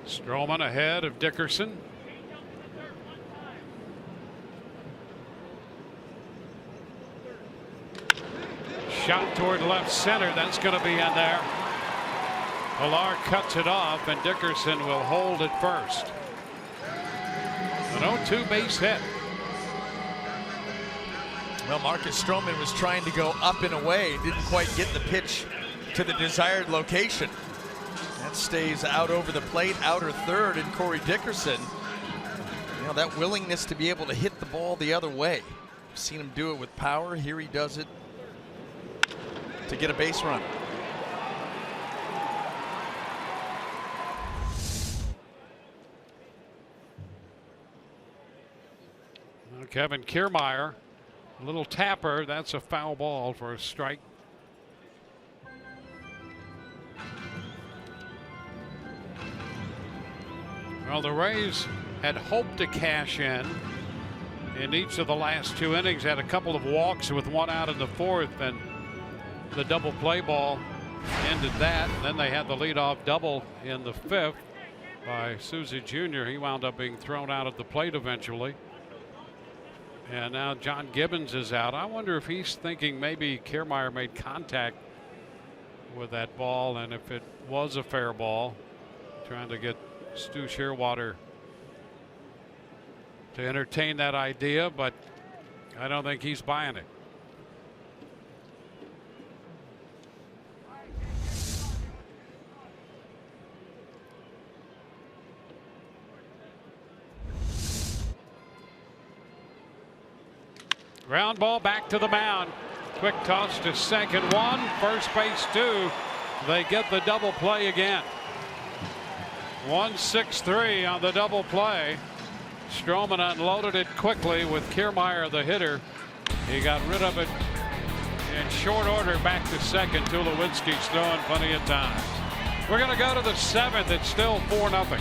Stroman ahead of Dickerson. Shot toward left center. That's going to be in there. Pilar cuts it off, and Dickerson will hold at first. An 0-2 base hit. Well, Marcus Stroman was trying to go up and away. Didn't quite get the pitch to the desired location. That stays out over the plate, outer third, and Corey Dickerson, you know, that willingness to be able to hit the ball the other way. I've seen him do it with power. Here he does it to get a base run. Kevin Kiermaier, a little tapper. That's a foul ball for a strike. Well, the Rays had hoped to cash in each of the last 2 innings. Had a couple of walks with 1 out in the 4th, and the double play ball ended that. Then they had the leadoff double in the 5th by Susie Jr. He wound up being thrown out at the plate eventually. And now John Gibbons is out. I wonder if he's thinking maybe Kiermaier made contact with that ball, and if it was a fair ball, trying to get Stu Shearwater to entertain that idea, but I don't think he's buying it. Ground ball back to the mound. Quick toss to second 1, first base 2. They get the double play again. 1-6-3 on the double play. Stroman unloaded it quickly with Kiermaier the hitter. He got rid of it in short order back to second. Tulowitzki's throwing plenty of times. We're going to go to the 7th. It's still 4-0.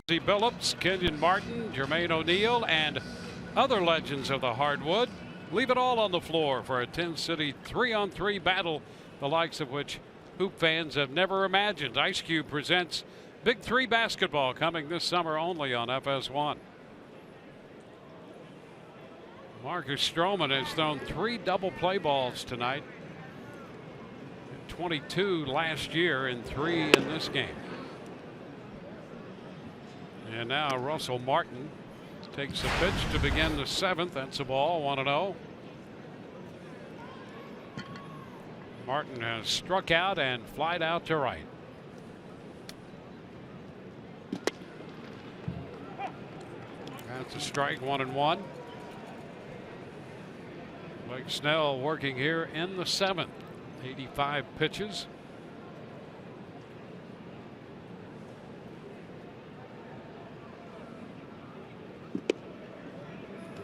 Billups, Kenyon Martin, Jermaine O'Neal, and other legends of the hardwood. Leave it all on the floor for a 10-city 3-on-3 battle, the likes of which hoop fans have never imagined. Ice Cube presents Big 3 basketball, coming this summer only on FS1. Marcus Stroman has thrown 3 double play balls tonight. 22 last year and 3 in this game. And now Russell Martin takes a pitch to begin the 7th. That's a ball, 1-0. Martin has struck out and flied out to right. That's a strike, 1-1. Blake Snell working here in the 7th. 85 pitches.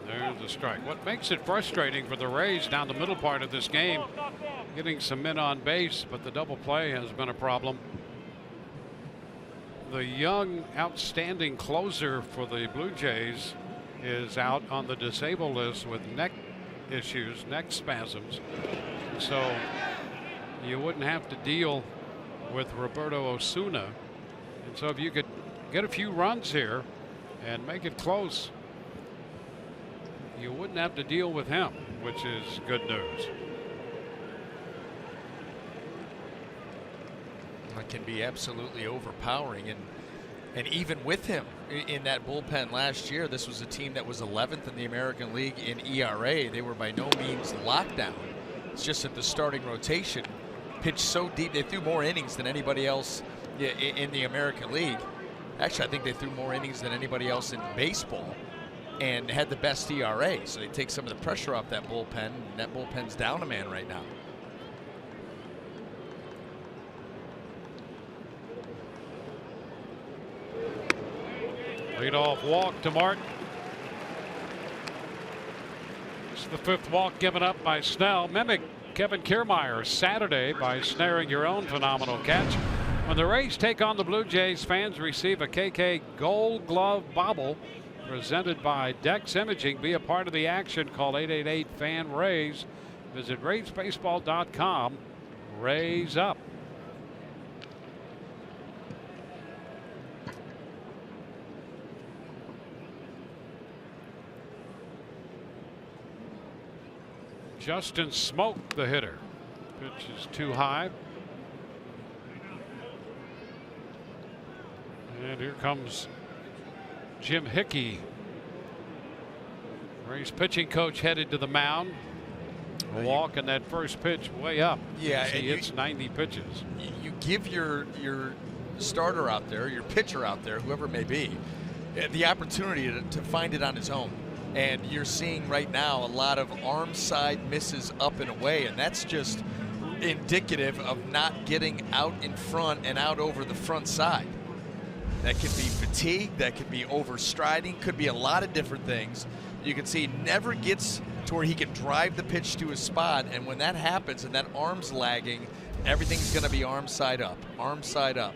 There's a strike. What makes it frustrating for the Rays down the middle part of this game, getting some men on base, but the double play has been a problem. The young, outstanding closer for the Blue Jays is out on the disabled list with neck issues, neck spasms. So you wouldn't have to deal with Roberto Osuna. And so if you could get a few runs here and make it close, you wouldn't have to deal with him, which is good news. That can be absolutely overpowering, and even with him in that bullpen last year, this was a team that was 11th in the American League in ERA. They were by no means locked down. It's just that the starting rotation pitched so deep. They threw more innings than anybody else in the American League. Actually, I think they threw more innings than anybody else in baseball and had the best ERA. So they take some of the pressure off that bullpen, and that bullpen's down a man right now. Leadoff walk to Martin. It's the 5th walk given up by Snell. Mimic Kevin Kiermaier Saturday by snaring your own phenomenal catch. When the Rays take on the Blue Jays, fans receive a KK Gold Glove Bobble presented by Dex Imaging. Be a part of the action. Call 888-FAN-RAYS. Visit RaysBaseball.com. Rays up. Justin Smoke, the hitter. Pitch is too high. And here comes Jim Hickey. Rays pitching coach headed to the mound. A walk in that first pitch way up. Yeah, he hits 90 pitches. You give your starter out there, your pitcher out there, whoever it may be, the opportunity to find it on his own. And you're seeing right now a lot of arm side misses up and away, and that's just indicative of not getting out in front and out over the front side. That could be fatigue, that could be overstriding, could be a lot of different things. You can see he never gets to where he can drive the pitch to his spot, and when that happens and that arm's lagging, everything's going to be arm side up, arm side up.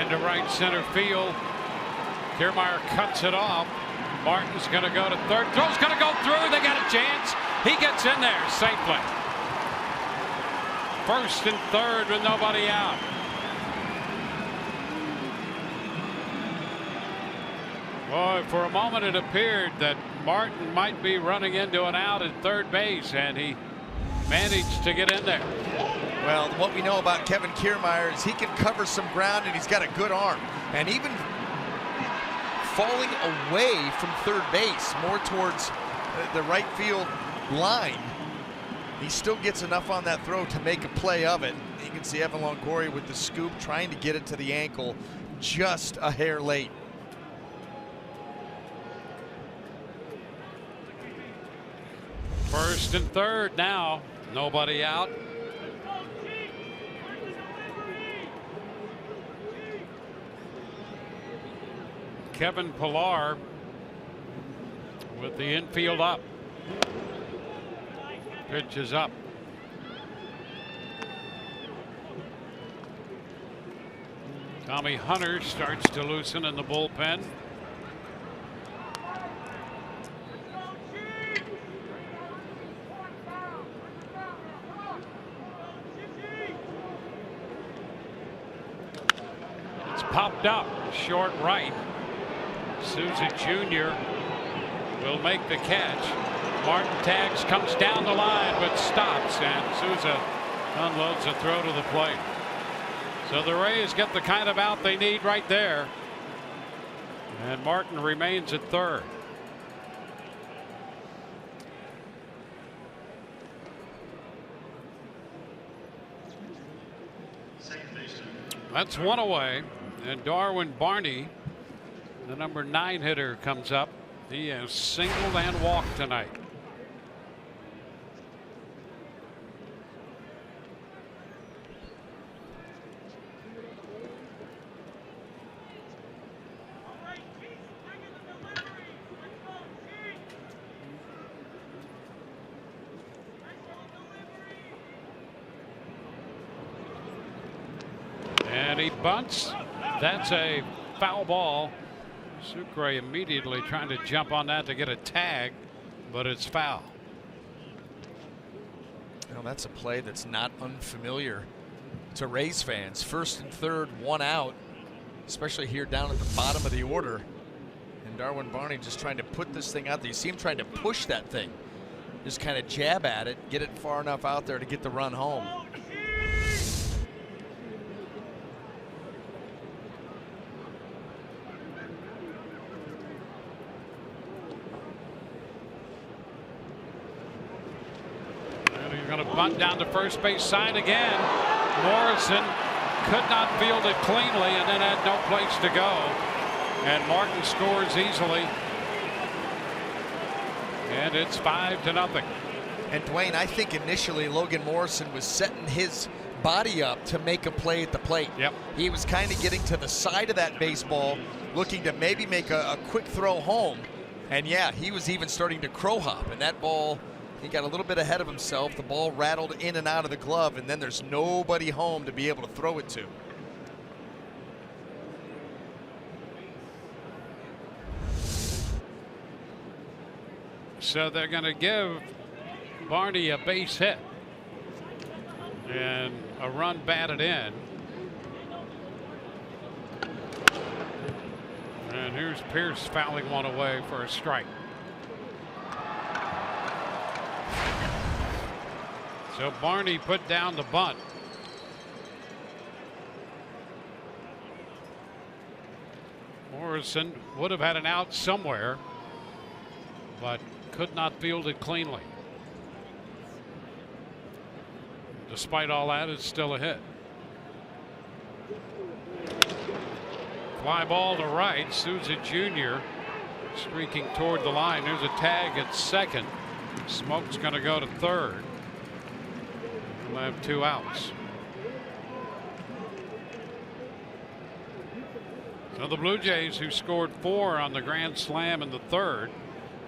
To right center field. Kiermaier cuts it off. Martin's going to go to third. Throw's going to go through. They got a chance. He gets in there safely. First and third with nobody out. Boy, for a moment it appeared that Martin might be running into an out at third base, and he managed to get in there. Well, what we know about Kevin Kiermaier is he can cover some ground, and he's got a good arm. And even falling away from third base, more towards the right field line, he still gets enough on that throw to make a play of it. You can see Evan Longoria with the scoop trying to get it to the ankle just a hair late. First and third now. Nobody out. Kevin Pillar with the infield up. Pitch is up. Tommy Hunter starts to loosen in the bullpen. It's popped up short right. Souza Jr. will make the catch. Martin tags, comes down the line, but stops, and Souza unloads a throw to the plate. So the Rays get the kind of out they need right there. And Martin remains at third. That's one away. And Darwin Barney, the number 9 hitter, comes up. He has singled and walked tonight. And he bunts. That's a foul ball. Sucre immediately trying to jump on that to get a tag, but it's foul. Well, that's a play that's not unfamiliar to Rays fans. First and third, one out, especially here down at the bottom of the order. And Darwin Barney just trying to put this thing out there. You see him trying to push that thing, just kind of jab at it, get it far enough out there to get the run home. Bunt down to first base side again. Morrison could not field it cleanly and then had no place to go. And Martin scores easily. And it's 5-0. And Dwayne, I think initially Logan Morrison was setting his body up to make a play at the plate. Yep. He was kind of getting to the side of that baseball, looking to maybe make a quick throw home. And yeah, he was even starting to crow hop, and that ball, he got a little bit ahead of himself. The ball rattled in and out of the glove, and then there's nobody home to be able to throw it to. So they're going to give Barney a base hit and a run batted in. And here's Pierce fouling one away for a strike. So Barney put down the bunt. Morrison would have had an out somewhere, but could not field it cleanly. Despite all that, it's still a hit. Fly ball to right. Souza Jr. streaking toward the line. There's a tag at second. Smoke's going to go to third. We'll have 2 outs. So the Blue Jays, who scored 4 on the grand slam in the third,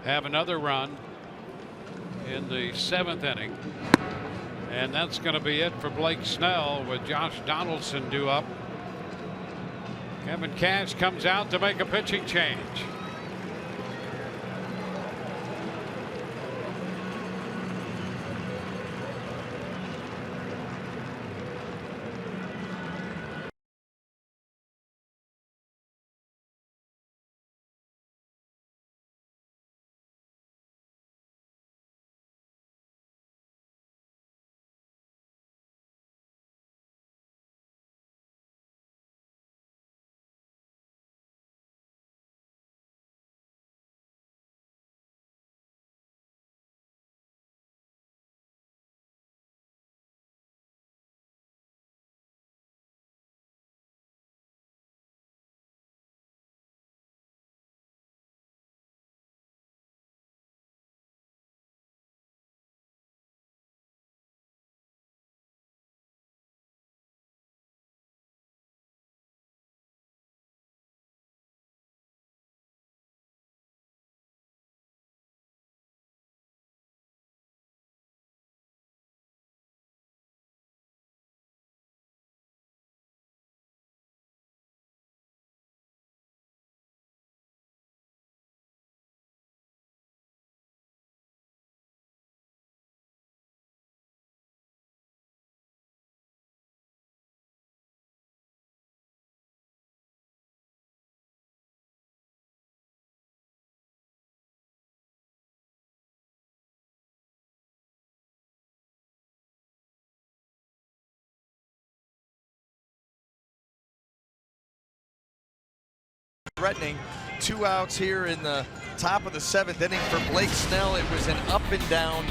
have another run in the 7th inning. And that's going to be it for Blake Snell with Josh Donaldson due up. Kevin Cash comes out to make a pitching change. threatening. 2 outs here in the top of the 7th inning for Blake Snell. It was an up and down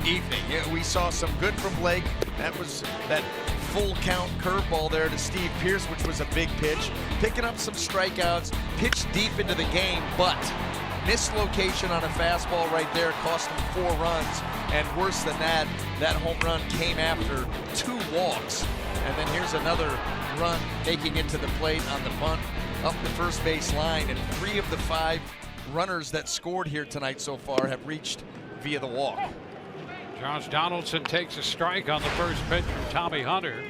evening. Yeah, we saw some good from Blake. That was that full count curveball there to Steve Pearce, which was a big pitch. Picking up some strikeouts, pitched deep into the game, but mislocation on a fastball right there cost him 4 runs. And worse than that, that home run came after 2 walks. And then here's another run making it to the plate on the bunt up the first base line. And 3 of the 5 runners that scored here tonight so far have reached via the walk. Josh Donaldson takes a strike on the first pitch from Tommy Hunter.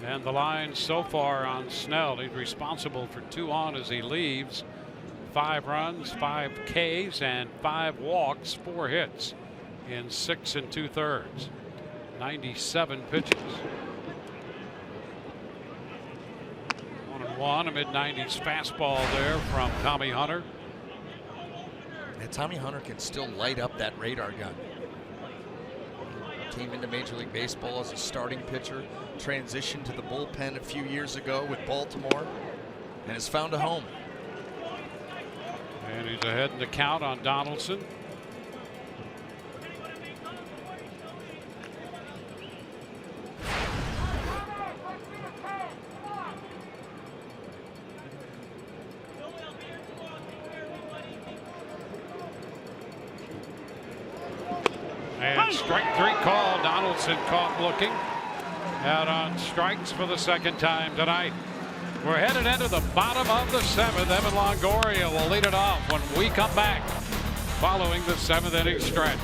And the line so far on Snell, he's responsible for 2 on as he leaves. 5 runs, 5 Ks, and 5 walks, 4 hits in 6 2/3. 97 pitches. 1-1, a mid-90s fastball there from Tommy Hunter. And Tommy Hunter can still light up that radar gun. Came into Major League Baseball as a starting pitcher, transitioned to the bullpen a few years ago with Baltimore, and has found a home. And he's ahead in the count on Donaldson. And strike 3 call. Donaldson caught looking. Out on strikes for the 2nd time tonight. We're headed into the bottom of the 7th. Evan Longoria will lead it off when we come back following the 7th inning stretch.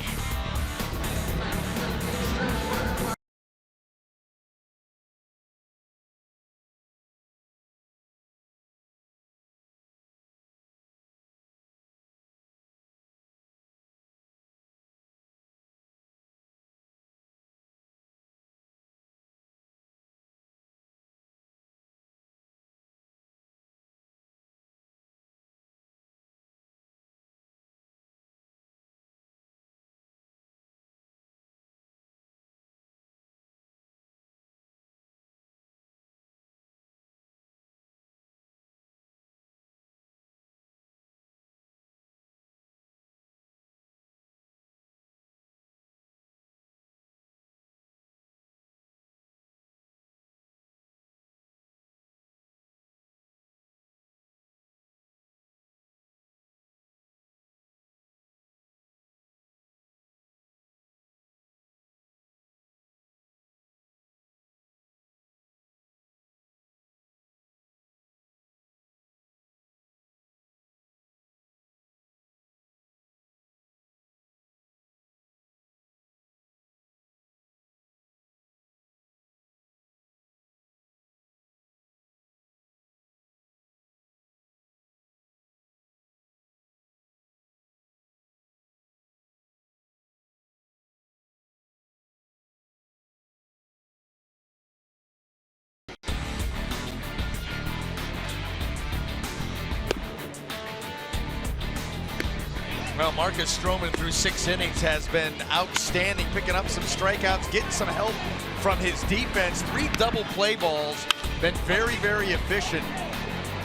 Well, Marcus Stroman through 6 innings has been outstanding, picking up some strikeouts, getting some help from his defense. 3 double play balls, been very, very efficient,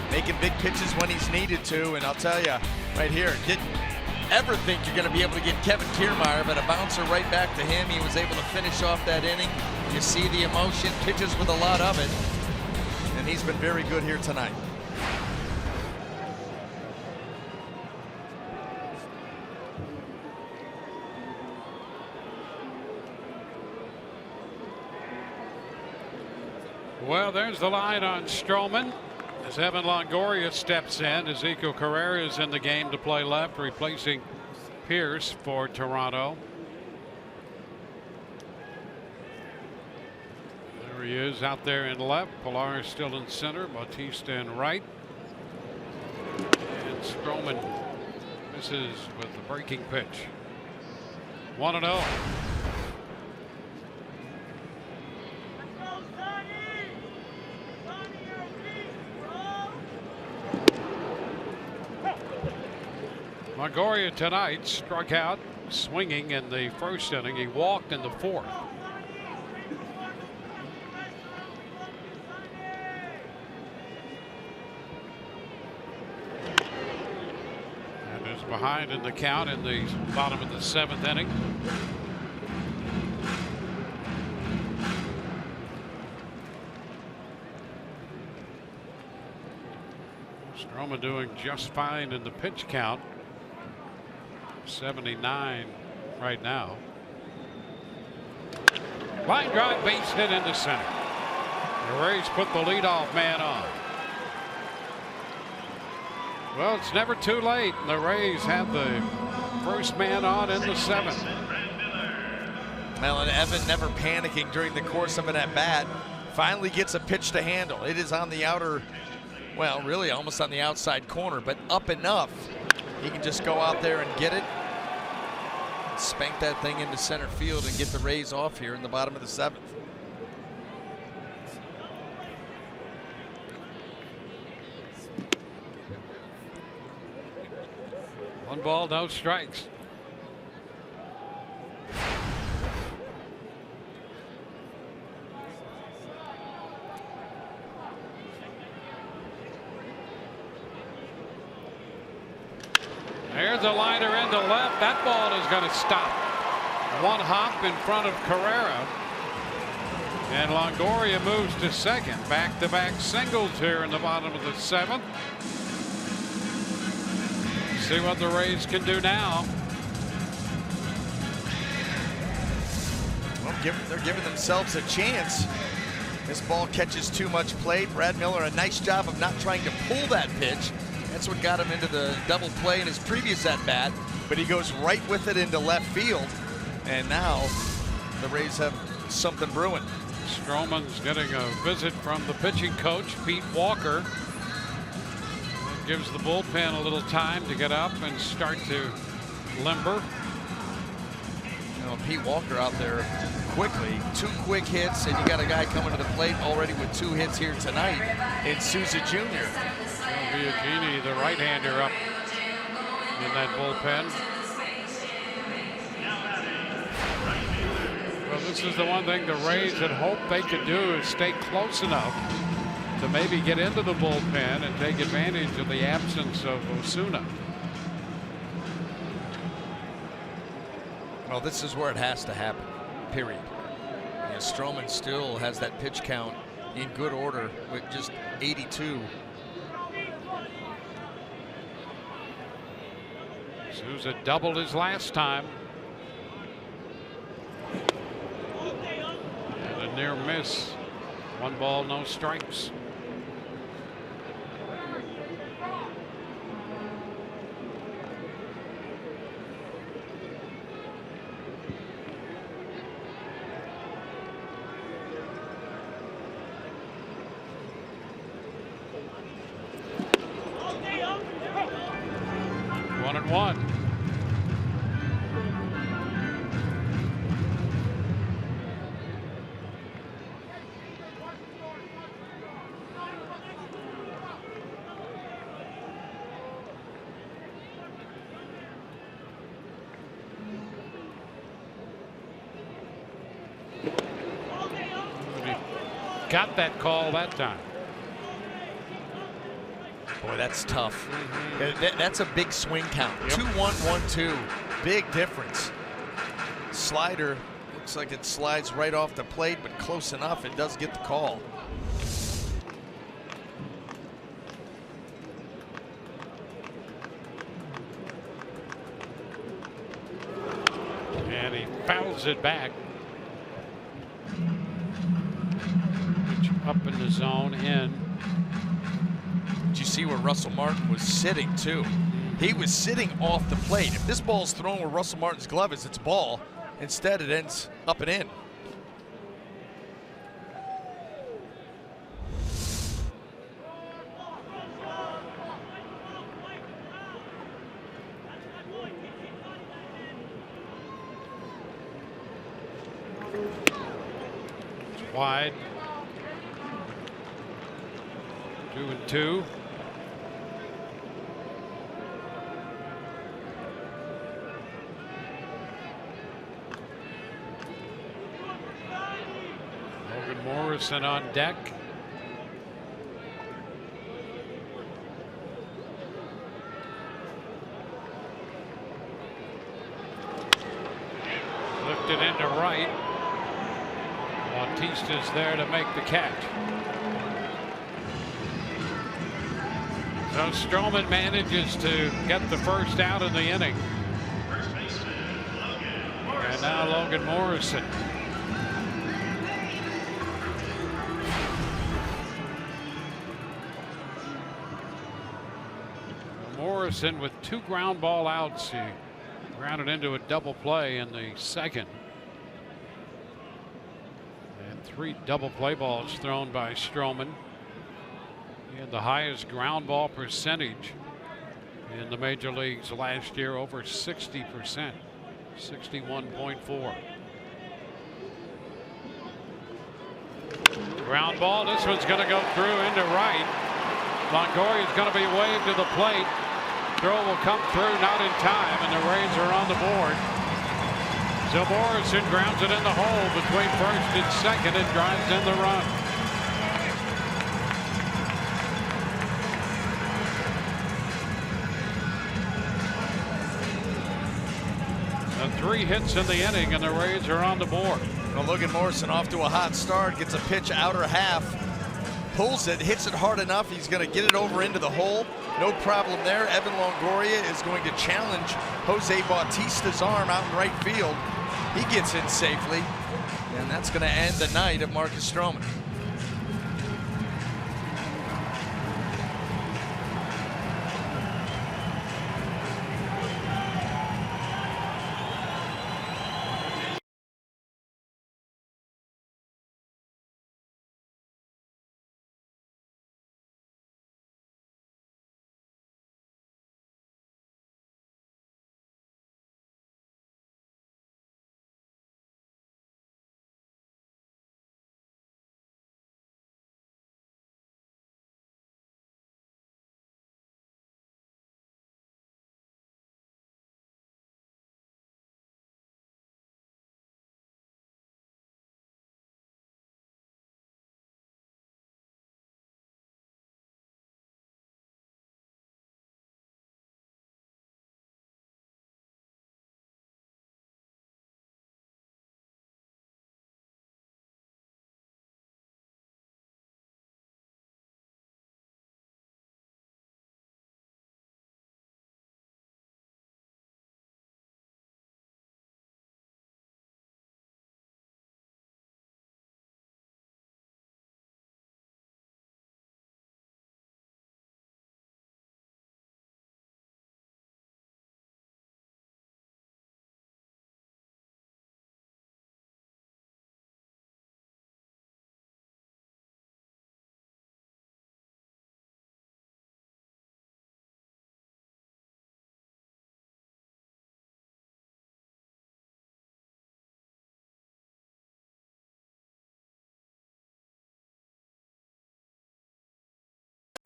making big pitches when he's needed to. And I'll tell you, right here, didn't ever think you're going to be able to get Kevin Kiermaier, but a bouncer right back to him. He was able to finish off that inning. You see the emotion, pitches with a lot of it, and he's been very good here tonight. Well, there's the line on Stroman as Evan Longoria steps in. Ezekiel Carrera is in the game to play left, replacing Pearce for Toronto. There he is out there in left. Pilar is still in center. Bautista in right. And Stroman misses with the breaking pitch. 1-0. Longoria tonight struck out swinging in the 1st inning. He walked in the 4th. behind in the count in the bottom of the 7th inning. STROMAN doing just fine in the pitch count. 79 right now. Line drive, base hit into center. The Rays put the leadoff man on. Well, it's never too late. The Rays have the first man on in the 7th. Well, and Evan, never panicking during the course of an at-bat, finally gets a pitch to handle. It is on the outer, well, really almost on the outside corner, but up enough. He can just go out there and get it, spank that thing into center field, and get the Rays off here in the bottom of the 7th. One ball, no strikes. There's a liner into left. That ball is going to stop. One hop in front of Carrera. And Longoria moves to second. Back-to-back singles here in the bottom of the 7th. See what the Rays can do now. Well, they're giving themselves a chance. This ball catches too much play. Brad Miller, a nice job of not trying to pull that pitch. That's what got him into the double play in his previous at-bat, but he goes right with it into left field, and now the Rays have something brewing. STROMAN's getting a visit from the pitching coach, Pete Walker. That gives the bullpen a little time to get up and start to limber. Pete Walker out there quickly. 2 quick hits, and you got a guy coming to the plate already with 2 hits here tonight in Souza Jr. Biagini, the right-hander, up in that bullpen. Well, this is the one thing the Rays had hoped they could do, is stay close enough to maybe get into the bullpen and take advantage of the absence of Osuna. Well, this is where it has to happen, period. STROMAN still has that pitch count in good order with just 82. Souza doubled his last time. And a near miss. 1 ball, no strikes. One. Got that call that time. Boy, that's tough. That's a big swing count. 2-1, 1-2. Big difference. Slider looks like it slides right off the plate, but close enough. It does get the call. And he fouls it back. Up in the zone, in. Did you see where Russell Martin was sitting too? He was sitting off the plate. If this ball's thrown where Russell Martin's glove is, it's ball. Instead, it ends up and in. It's wide. 2-2. Logan Morrison on deck. Drifted into right. Bautista's there to make the catch. So Stroman manages to get the first out in the inning. And now Logan Morrison. Morrison with 2 ground ball outs. He grounded into a double play in the second. And 3 double play balls thrown by Stroman. He had the highest ground ball percentage in the major leagues last year, over 60%, 61.4. Ground ball. This one's going to go through into right. Longoria's going to be waved to the plate. Throw will come through, not in time, and the Rays are on the board. So Morrison grounds it in the hole between first and second and drives in the run. And 3 hits in the inning, and the Rays are on the board. Well, Logan Morrison off to a hot start, gets a pitch outer half, pulls it, hits it hard enough. He's going to get it over into the hole. No problem there. Evan Longoria is going to challenge Jose Bautista's arm out in right field. He gets in safely, and that's going to end the night of Marcus Stroman.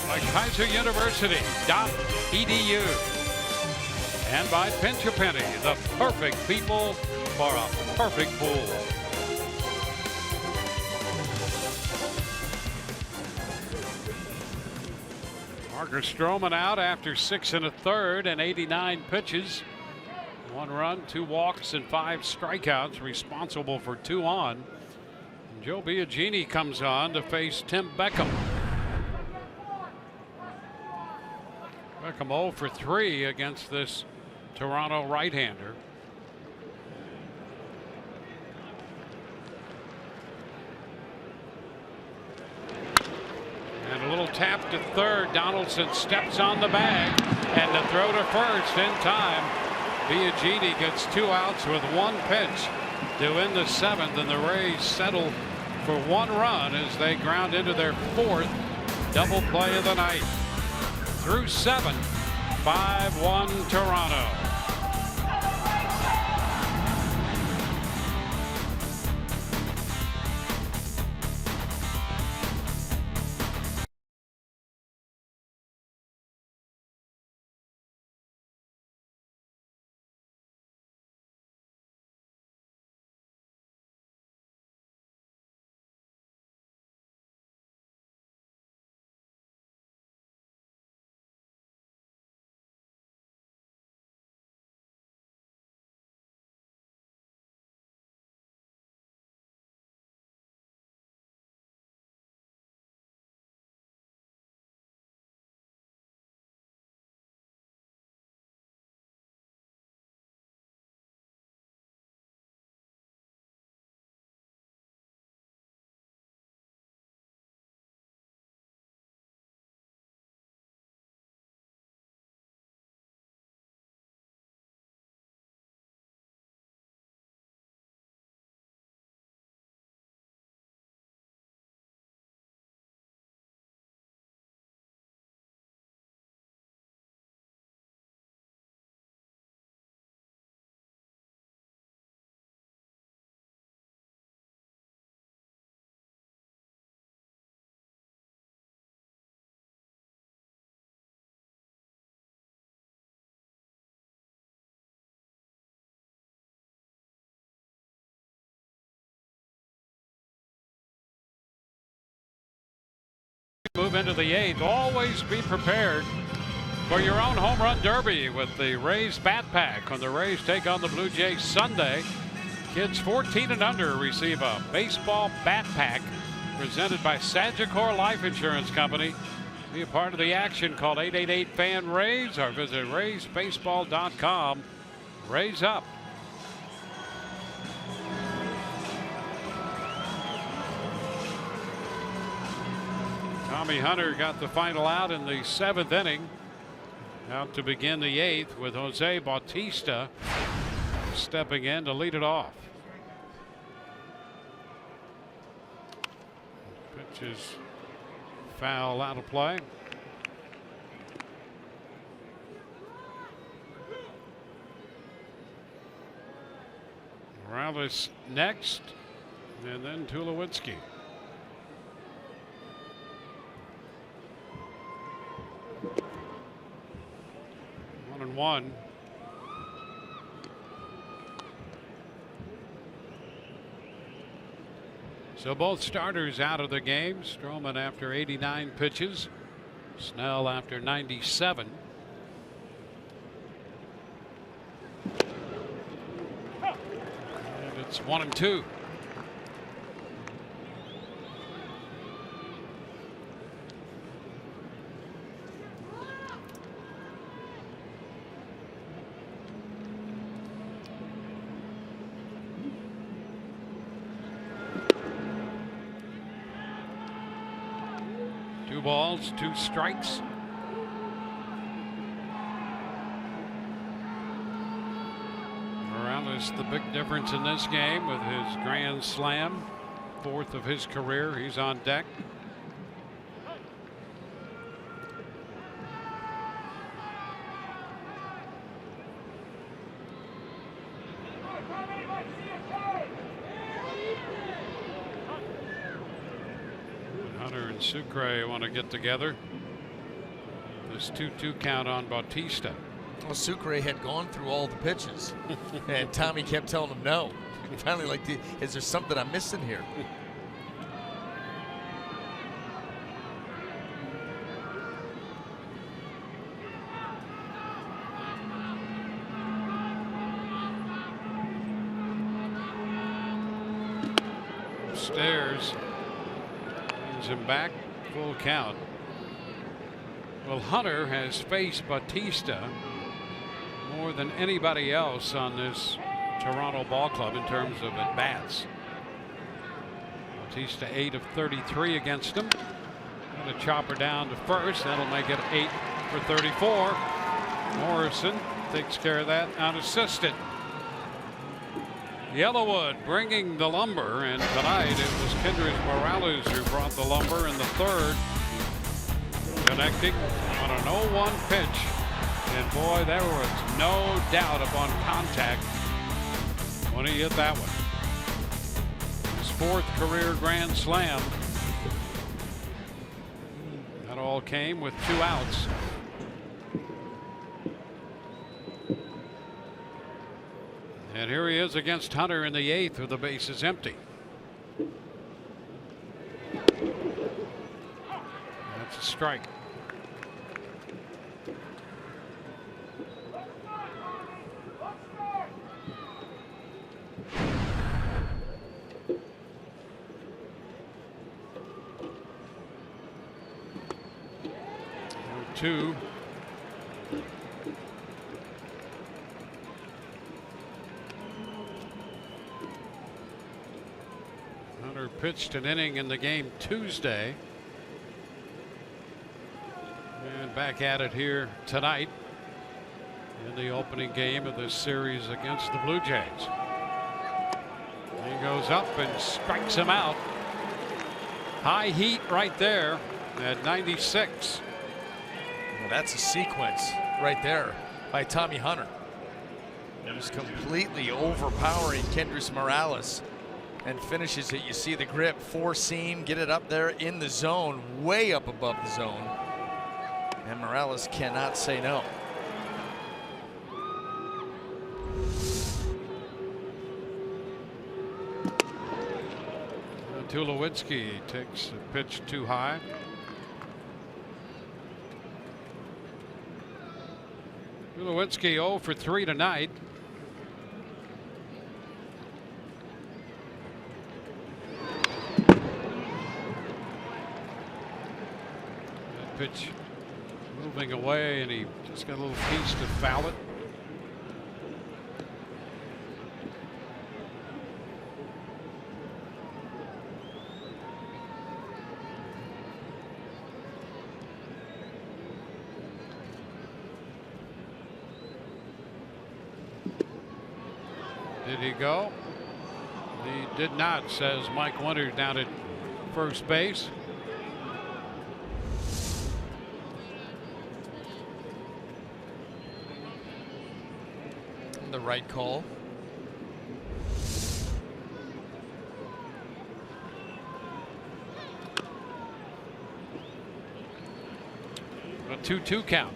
By KaiserUniversity.edu and by Pinch a Penny, the perfect people for a perfect pool. Marcus Stroman out after 6 1/3 and 89 pitches. 1 run, 2 walks, and 5 strikeouts, responsible for 2 on. And Joe Biagini comes on to face Tim Beckham. Beckham 0 for 3 against this Toronto right-hander. And a little tap to third. Donaldson steps on the bag, and the throw to first in time. Biagini gets 2 outs with 1 pitch to end the 7th, and the Rays settle for 1 run as they ground into their 4th double play of the night. Through 7, 5-1 Toronto. move into the 8th. Always be prepared for your own home run derby with the Rays Bat Pack when the Rays take on the Blue Jays Sunday. Kids 14 and under receive a baseball bat pack presented by Sagicor Life Insurance Company. Be a part of the action. Call 888-FAN-RAYS or visit RaysBaseball.com. Rays up. Tommy Hunter got the final out in the 7th inning. Out to begin the 8th with Jose Bautista stepping in to lead it off. Pitch is foul, out of play. Morales next, and then Tulowitzki. 1-1. So both starters out of the game. Stroman after 89 pitches. Snell after 97. And it's 1-2. Balls, 2 strikes. Morales the big difference in this game with his grand slam, 4th of his career. He's on deck. Sucre want to get together. This 2-2 count on Bautista. Well, Sucre had gone through all the pitches, and Tommy kept telling him no. Finally, like, is there something I'm missing here? Stairs. Him back, full count. Well, Hunter has faced Bautista more than anybody else on this Toronto ball club in terms of at bats. Bautista 8 of 33 against him. Going to chop her down to first. That'll make it 8 for 34. Morrison takes care of that unassisted. Yellowwood bringing the lumber, and tonight it was KENDRYS Morales who brought the lumber in the 3rd, connecting on an 0-1 pitch. And boy, there was no doubt upon contact when he hit that one. His 4th career grand slam. That all came with 2 outs. And here he is against Hunter in the 8th with the bases empty. That's a strike. Two. Hunter pitched an inning in the game Tuesday. And back at it here tonight in the opening game of this series against the Blue Jays. He goes up and strikes him out. High heat right there at 96. Well, that's a sequence right there by Tommy Hunter. Just completely overpowering KENDRYS Morales. And finishes it. You see the grip, 4-seam, get it up there in the zone, way up above the zone. And Morales cannot say no. Tulowitzki takes the pitch too high. Tulowitzki 0 for 3 tonight. That pitch moving away, and he just got a little piece to foul it. Did he go? He did not, says Mike Winters down at first base. The right call. A 2-2 count.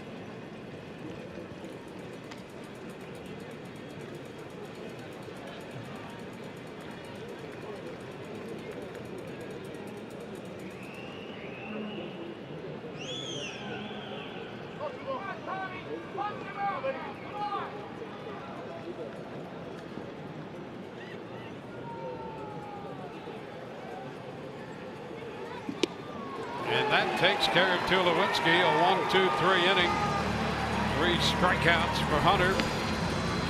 And that takes care of Tulowitzki. A 1-2-3 inning. 3 strikeouts for Hunter.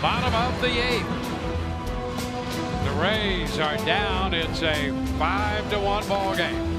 Bottom of the 8th. The Rays are down. It's a 5-1 ball game.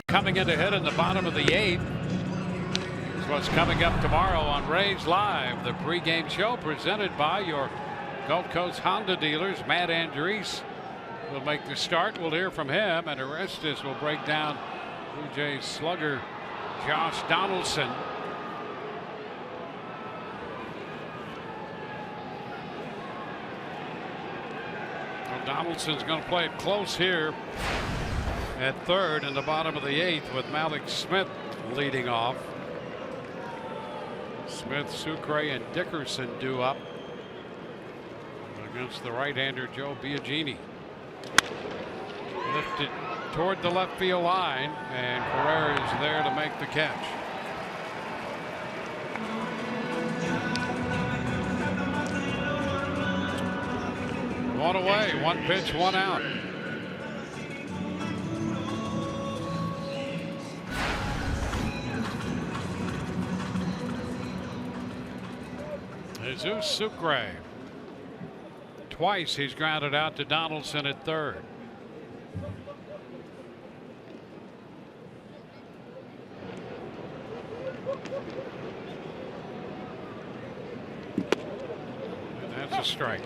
Coming in to hit in the bottom of the 8th is what's coming up tomorrow on Rays Live, the pregame show presented by your Gulf Coast Honda dealers. Matt Andrees will make the start. We'll hear from him, and Orestes will break down Blue Jays slugger Josh Donaldson. Well, Donaldson's going to play it close here at third in the bottom of the 8th with Malik Smith leading off. Smith, Sucre, and Dickerson due up against the right-hander Joe Biagini. Lifted toward the left field line, and Carrera is there to make the catch. One away, 1 pitch, 1 out. Jesus Sucre. Twice he's grounded out to Donaldson at third. And that's a strike.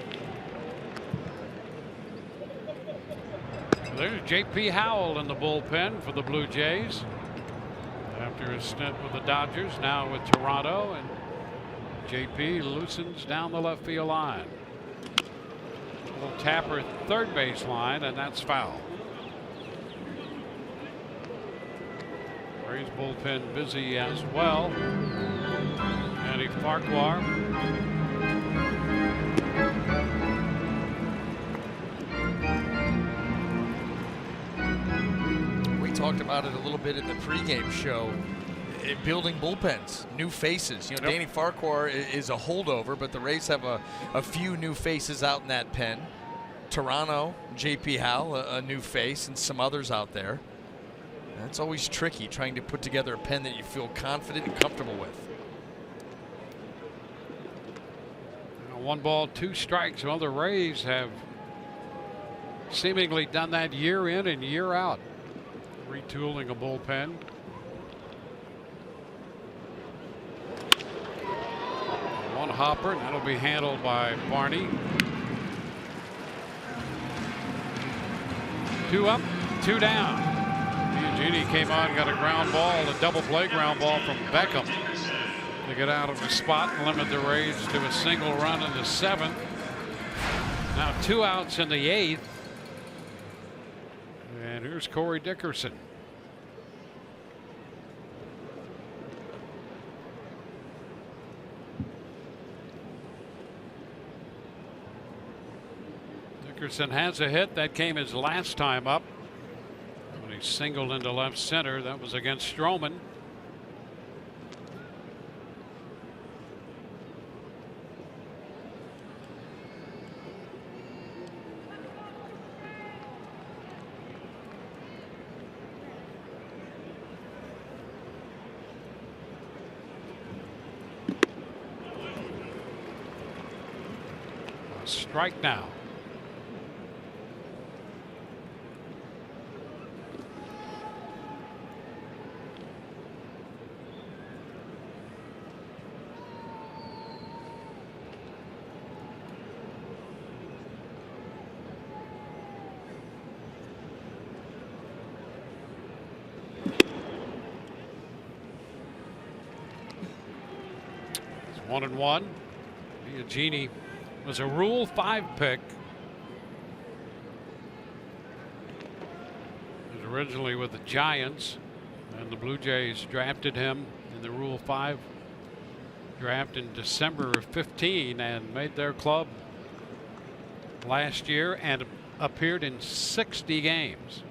There's J.P. Howell in the bullpen for the Blue Jays. After a stint with the Dodgers, now with Toronto, and J.P. loosens down the left field line. Little tapper third base line, and that's foul. Rays bullpen busy as well. Andy Farquhar. We talked about it a little bit in the pregame show. Building bullpens, new faces. You know, Danny Farquhar is a holdover, but the Rays have a few new faces out in that pen. Toronto, J.P. Howell, a new face, and some others out there. That's always tricky, trying to put together a pen that you feel confident and comfortable with. 1 ball, 2 strikes. Well, the Rays have seemingly done that year in and year out, retooling a bullpen. One hopper, and that'll be handled by Barney. 2 up, 2 down. Eugenie came on, got a ground ball, a double play ground ball from Beckham to get out of the spot and limit the Rays to a single run in the 7th. Now 2 outs in the 8th. And here's Corey Dickerson. Dickerson has a hit. That came his last time up when he singled into left center. That was against Stroman. A strike now. It's 1-1. Eugenie was a Rule 5 pick. He was originally with the Giants, and the Blue Jays drafted him in the Rule 5 draft in December of 15 and made their club last year and appeared in 60 games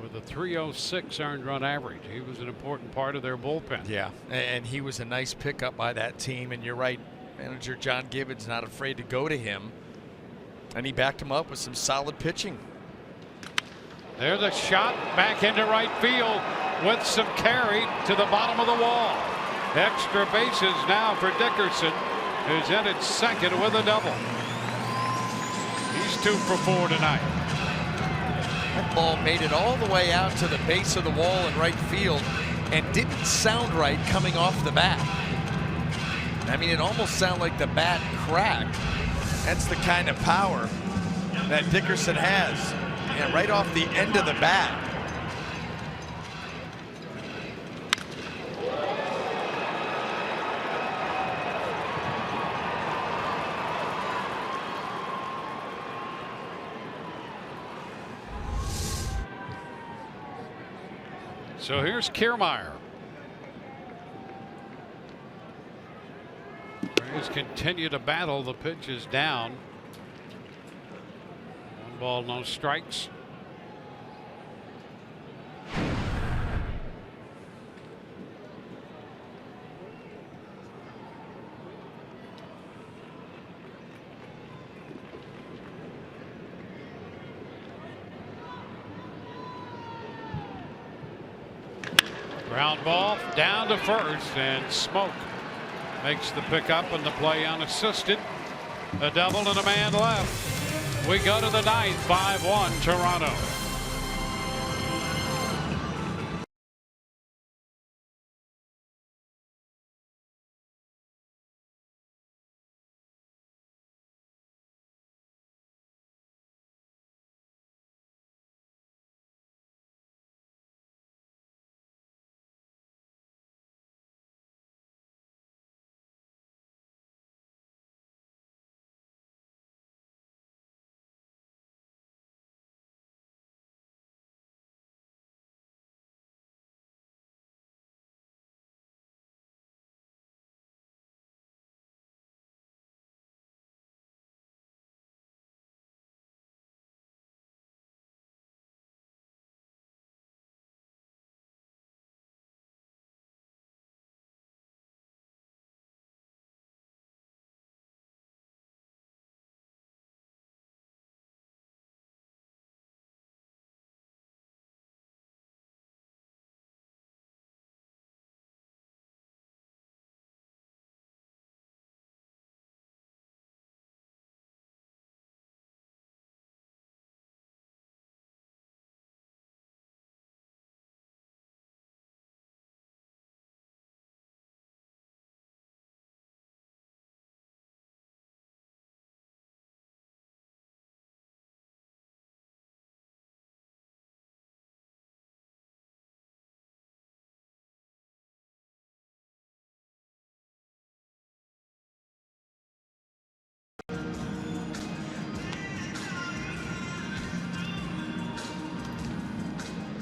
with a .306 earned run average. He was an important part of their bullpen. Yeah, and he was a nice pickup by that team, and you're right. Manager John Gibbons not afraid to go to him, and he backed him up with some solid pitching. There's a shot back into right field with some carry to the bottom of the wall. Extra bases now for Dickerson, who's in at second with a double. He's 2 for 4 tonight. That ball made it all the way out to the base of the wall in right field and didn't sound right coming off the bat. I mean, it almost sounded like the bat cracked. That's the kind of power that Dickerson has. And right off the end of the bat. So here's Kiermaier. Rays continue to battle. The pitch is down. 1 ball, no strikes. Ground ball down to first, and Smoke makes the pickup and the play unassisted. A double and a man left. We go to the 9th, 5-1 Toronto.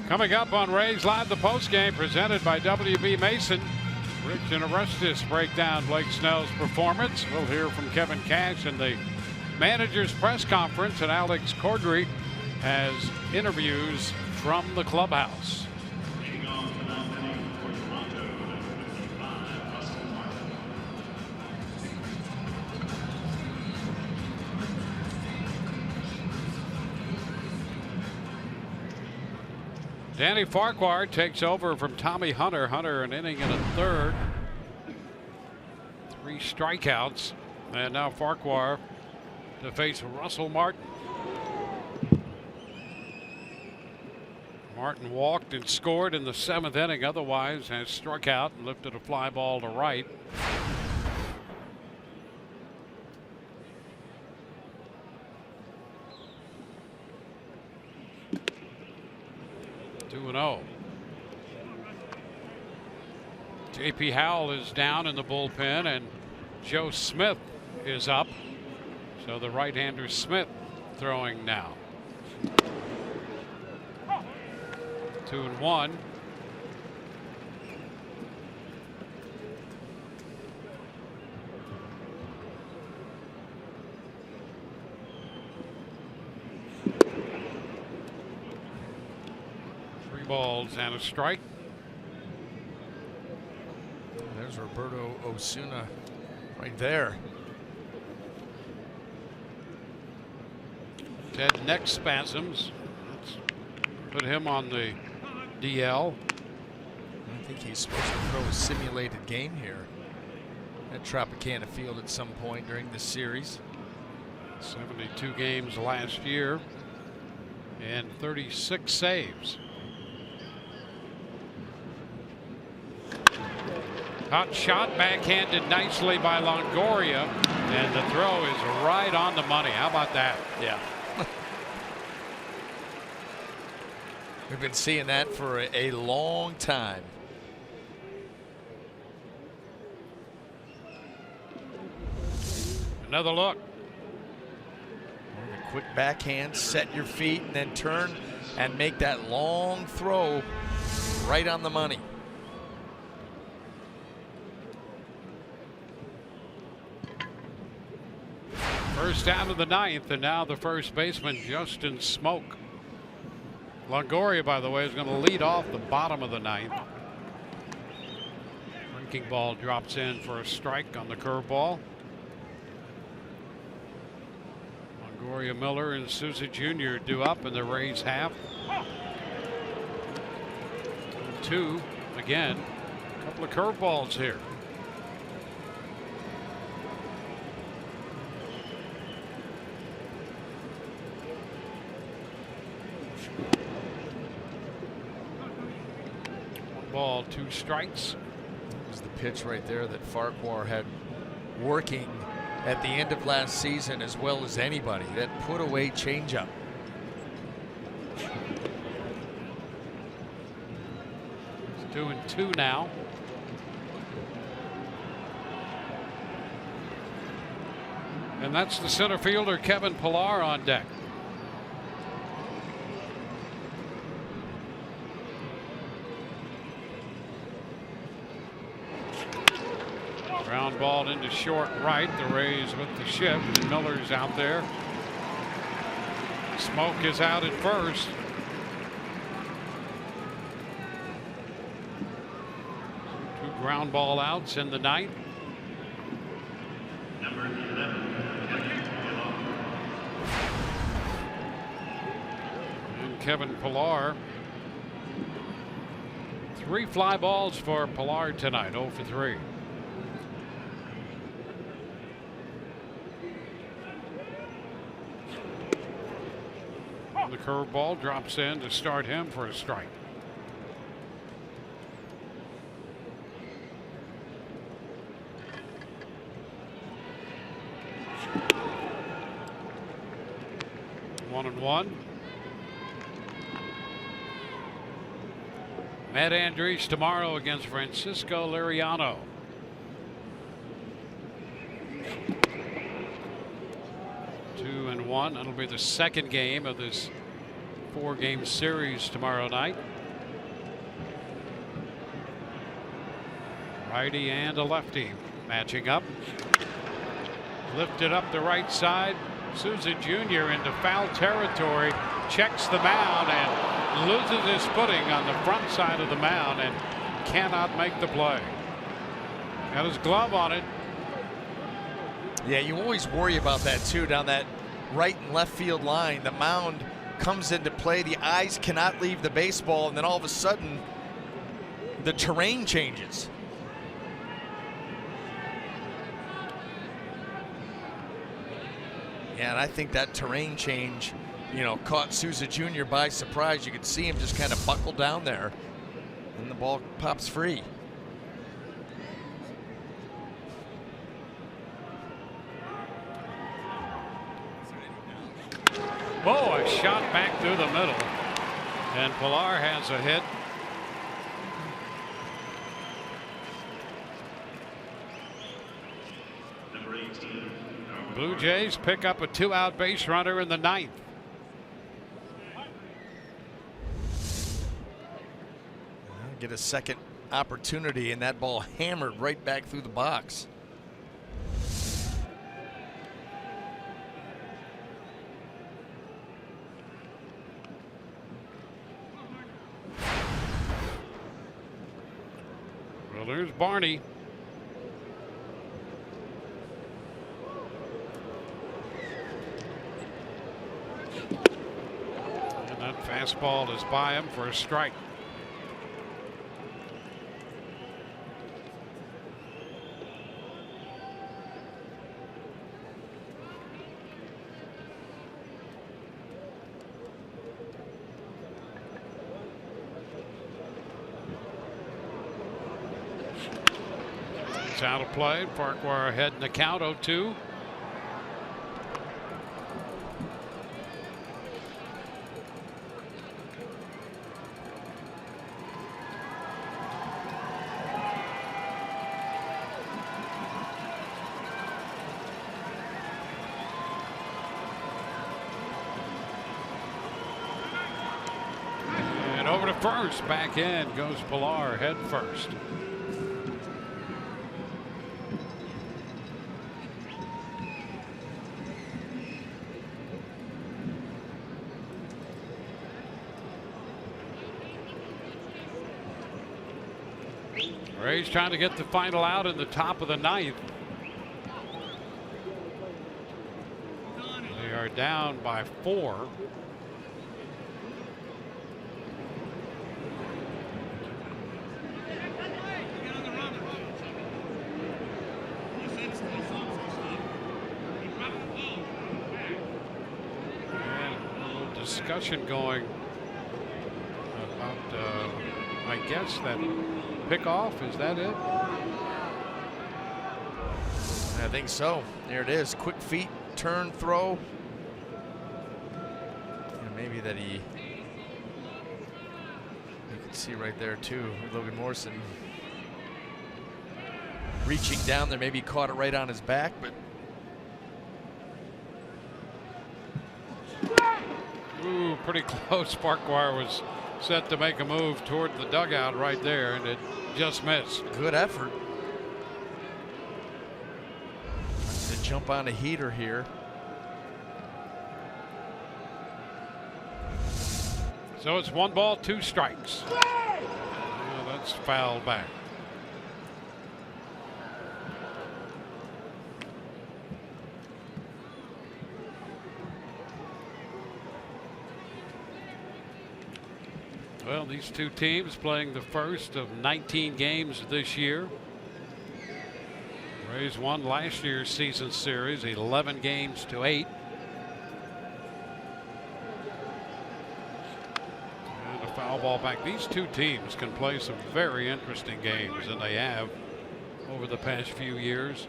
Coming up on Rays Live, the postgame presented by W.B. Mason. Rich and Arestis break down Blake Snell's performance. We'll hear from Kevin Cash in the manager's press conference, and Alex Cordry has interviews from the clubhouse. Danny Farquhar takes over from Tommy Hunter. Hunter an inning and a third. 3 strikeouts. And now Farquhar to face Russell Martin. Martin walked and scored in the 7th inning. Otherwise has struck out and lifted a fly ball to right. J.P. Howell is down in the bullpen, and Joe Smith is up. So the right-hander Smith throwing now. 2-1. Three balls and a strike. There's Roberto Osuna right there. Had neck spasms. Let's put him on the DL. I think he's supposed to throw a simulated game here at Tropicana Field at some point during this series. 72 games last year and 36 saves. Hot shot, backhanded nicely by Longoria, and the throw is right on the money. How about that? Yeah. We've been seeing that for a long time. Another look. A quick backhand, set your feet, and then turn and make that long throw right on the money. First out of the 9th, and now the first baseman, Justin Smoke. Longoria, by the way, is going to lead off the bottom of the 9th. Breaking ball drops in for a strike on the curveball. Longoria, Miller, and Sousa Jr. due up in the Rays half. 2 again. A couple of curveballs here. Ball, 2 strikes. That was the pitch right there that Farquhar had working at the end of last season as well as anybody. That put away changeup. It's 2-2 now. And that's the center fielder Kevin Pillar on deck. Ground ball into short right. The Rays with the shift, and Miller's out there. Smoke is out at first. Two ground ball outs in the 9th. And Kevin Pillar. 3 fly balls for Pillar tonight, 0 for 3. The curveball drops in to start him for a strike. One and one. Matt Andriese tomorrow against Francisco Liriano. That'll be the second game of this 4-game series tomorrow night. Righty and a lefty matching up. Lifted up the right side. Souza Jr. into foul territory. Checks the mound and loses his footing on the front side of the mound and cannot make the play. Got his glove on it. Yeah, you always worry about that too, down that right and left field line. The mound comes into play, the eyes cannot leave the baseball, and then all of a sudden the terrain changes. Yeah, and I think that terrain change, you know, caught Souza Jr. by surprise. You could see him just kind of buckle down there, and the ball pops free. Oh, a shot back through the middle. And Pilar has a hit. Blue Jays pick up a 2-out base runner in the 9th. Get a second opportunity, and that ball hammered right back through the box. Well, there's Barney. And that fastball is by him for a strike. It's out of play. Farquhar ahead in the count, 0-2. And over to first. Back in goes Pilar head first. Rays trying to get the final out in the top of the 9th. They are down by 4. And a little discussion going about, I guess, that pickoff. Is that it? I think so. There it is. Quick feet, turn, throw. And maybe that you can see right there too. Logan Morrison reaching down there. Maybe he caught it right on his back, but. Ooh, pretty close. Farquhar was set to make a move toward the dugout right there, and it just missed. Good effort. To jump on a heater here. So it's 1 ball, 2 strikes. Oh, that's fouled back. Well, these two teams playing the first of 19 games this year. Rays won last year's season series 11 games to 8. And a foul ball back. These two teams can play some very interesting games, and they have over the past few years.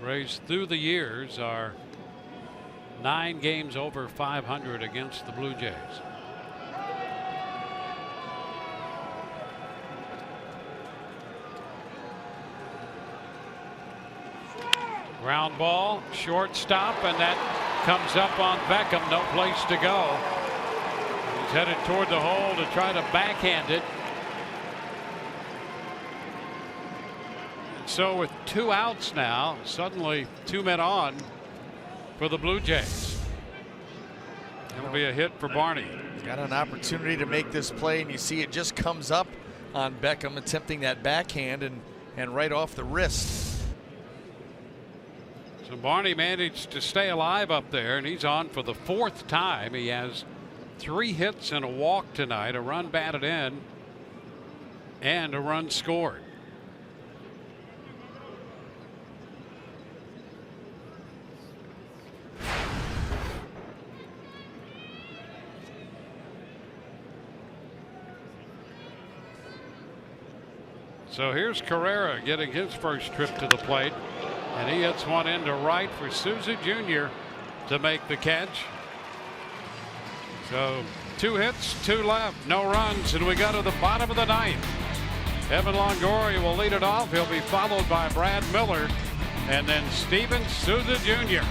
Rays through the years are 9 games over 500 against the Blue Jays. Ground ball, shortstop, and that comes up on Beckham. No place to go. headed toward the hole to try to backhand it. And so with 2 outs now, suddenly 2 men on for the Blue Jays. It'll be a hit for Barney. He's got an opportunity to make this play, and you see it just comes up on Beckham, attempting that backhand and right off the wrist. So Barney managed to stay alive up there, and he's on for the 4th time. He has 3 hits and a walk tonight, a run batted in, and a run scored. So here's Carrera getting his first trip to the plate, and he hits one into right for Souza Jr. to make the catch. So 2 hits, 2 left, no runs, and we go to the bottom of the 9th. Evan Longoria will lead it off. He'll be followed by Brad Miller and then Steven Souza Jr.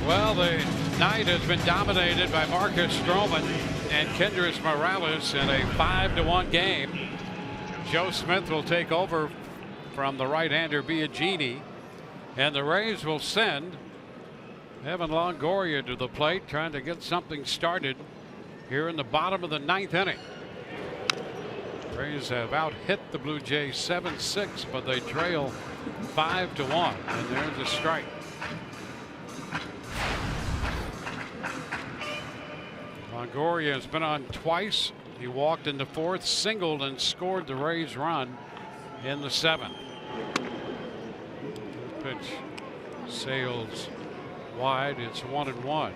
Well, the night has been dominated by Marcus Stroman and KENDRYS Morales in a 5-1 game. Joe Smith will take over from the right-hander Biagini, and the Rays will send Evan Longoria to the plate, trying to get something started here in the bottom of the 9th inning. Rays have out-hit the Blue Jays 7-6, but they trail 5-1, and there's a strike. Longoria has been on twice. He walked in the 4th, singled, and scored the Rays run in the 7th. Pitch sails wide. It's 1-1.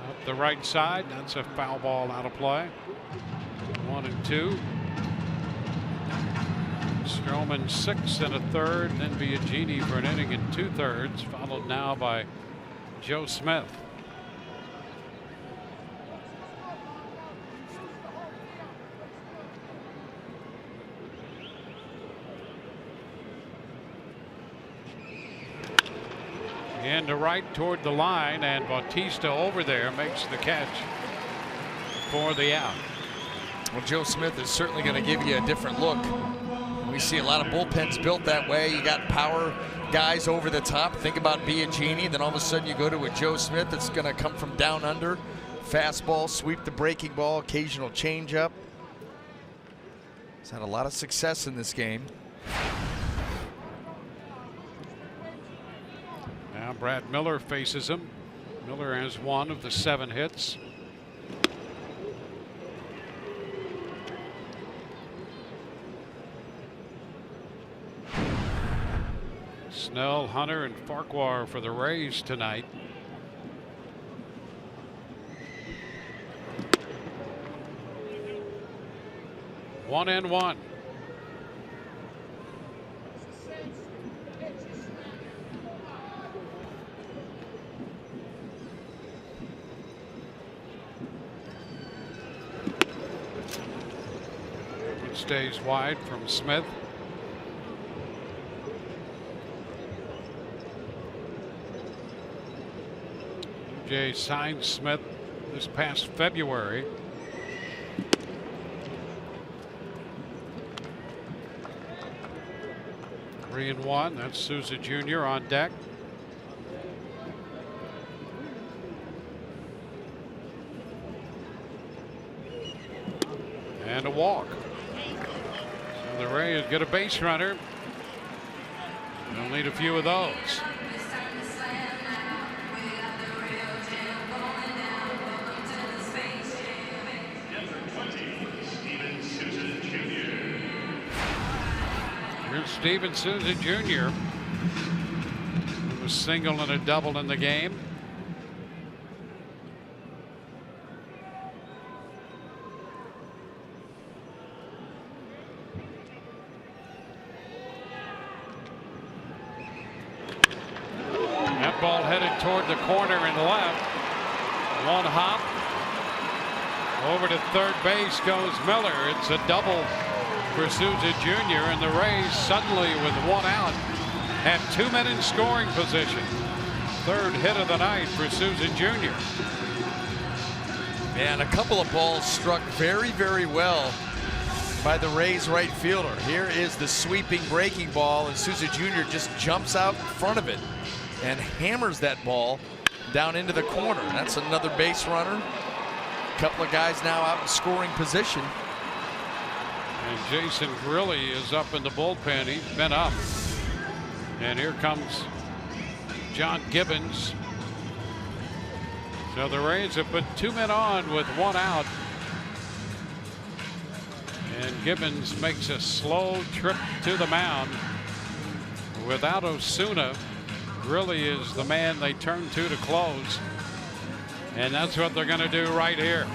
Up the right side. That's a foul ball out of play. 1-2. Stroman 6 1/3, then Biagini for an inning and 2/3, followed now by Joe Smith. And to right toward the line, and Bautista over there makes the catch for the out. Well, Joe Smith is certainly going to give you a different look. We see a lot of bullpens built that way. You got power guys over the top. Think about Biagini. Then all of a sudden you go to a Joe Smith that's going to come from down under, fastball, sweep the breaking ball, occasional changeup. He's had a lot of success in this game. Now Brad Miller faces him. Miller has 1 of the 7 hits. Snell, Hunter, and Farquhar for the Rays tonight. One and one. It stays wide from Smith. Jay signed Smith this past February. Three and one. That's Souza Jr. on deck. And a walk. So the Rays get a base runner. They'll need a few of those. Here's Steven Souza Jr. It was single and a double in the game. That ball headed toward the corner and left. One hop. Over to third base goes Miller. It's a double for Souza Jr. and the Rays suddenly with one out have 2 men in scoring position. Third hit of the night for Souza Jr. And a couple of balls struck very, very well by the Rays right fielder. Here is the sweeping breaking ball, and Souza Jr. just jumps out in front of it and hammers that ball down into the corner. That's another base runner. A couple of guys now out in scoring position. And Jason Grilli is up in the bullpen. He's been up. And here comes John Gibbons. So the Rays have put 2 men on with 1 out. And Gibbons makes a slow trip to the mound. Without Osuna, Grilli is the man they turn to close. And that's what they're going to do right here.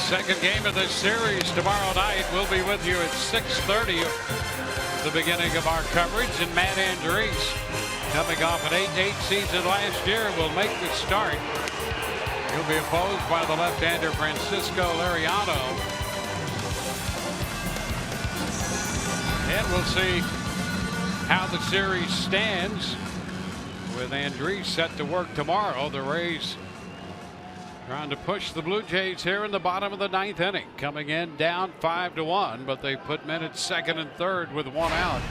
Second game of this series tomorrow night. We'll be with you at 6:30 at the beginning of our coverage. And Matt Andrees, coming off an 8-8 season last year, will make the start. He'll be opposed by the left-hander Francisco Liriano. And we'll see how the series stands with KENDRYS set to work tomorrow. The Rays trying to push the Blue Jays here in the bottom of the 9th inning, coming in down 5-1, but they put men at second and third with 1 out.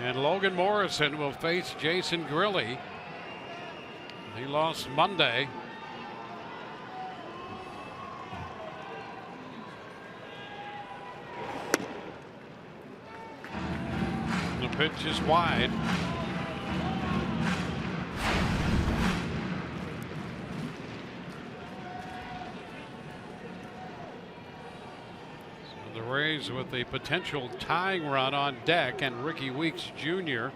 And Logan Morrison will face Jason Grilli. He lost Monday. The pitch is wide. So the Rays with a potential tying run on deck, and Ricky Weeks Jr.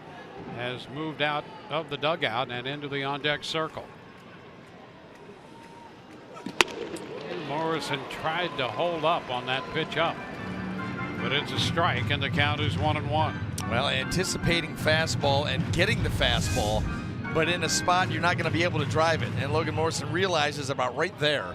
has moved out of the dugout and into the on-deck circle. Morrison tried to hold up on that pitch up, but it's a strike, and the count is 1-1. Well, anticipating fastball and getting the fastball, but in a spot you're not going to be able to drive it. And Logan Morrison realizes about right there.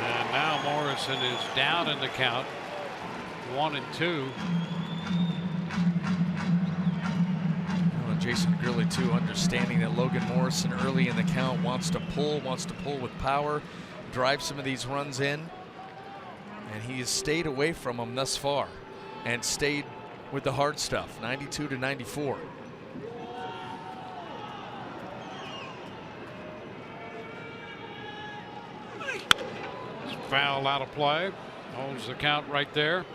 And now Morrison is down in the count, 1-2. Jason Grilli too, understanding that Logan Morrison early in the count wants to pull with power, drive some of these runs in, and he has stayed away from them thus far and stayed with the hard stuff, 92-94. Foul out of play, holds the count right there.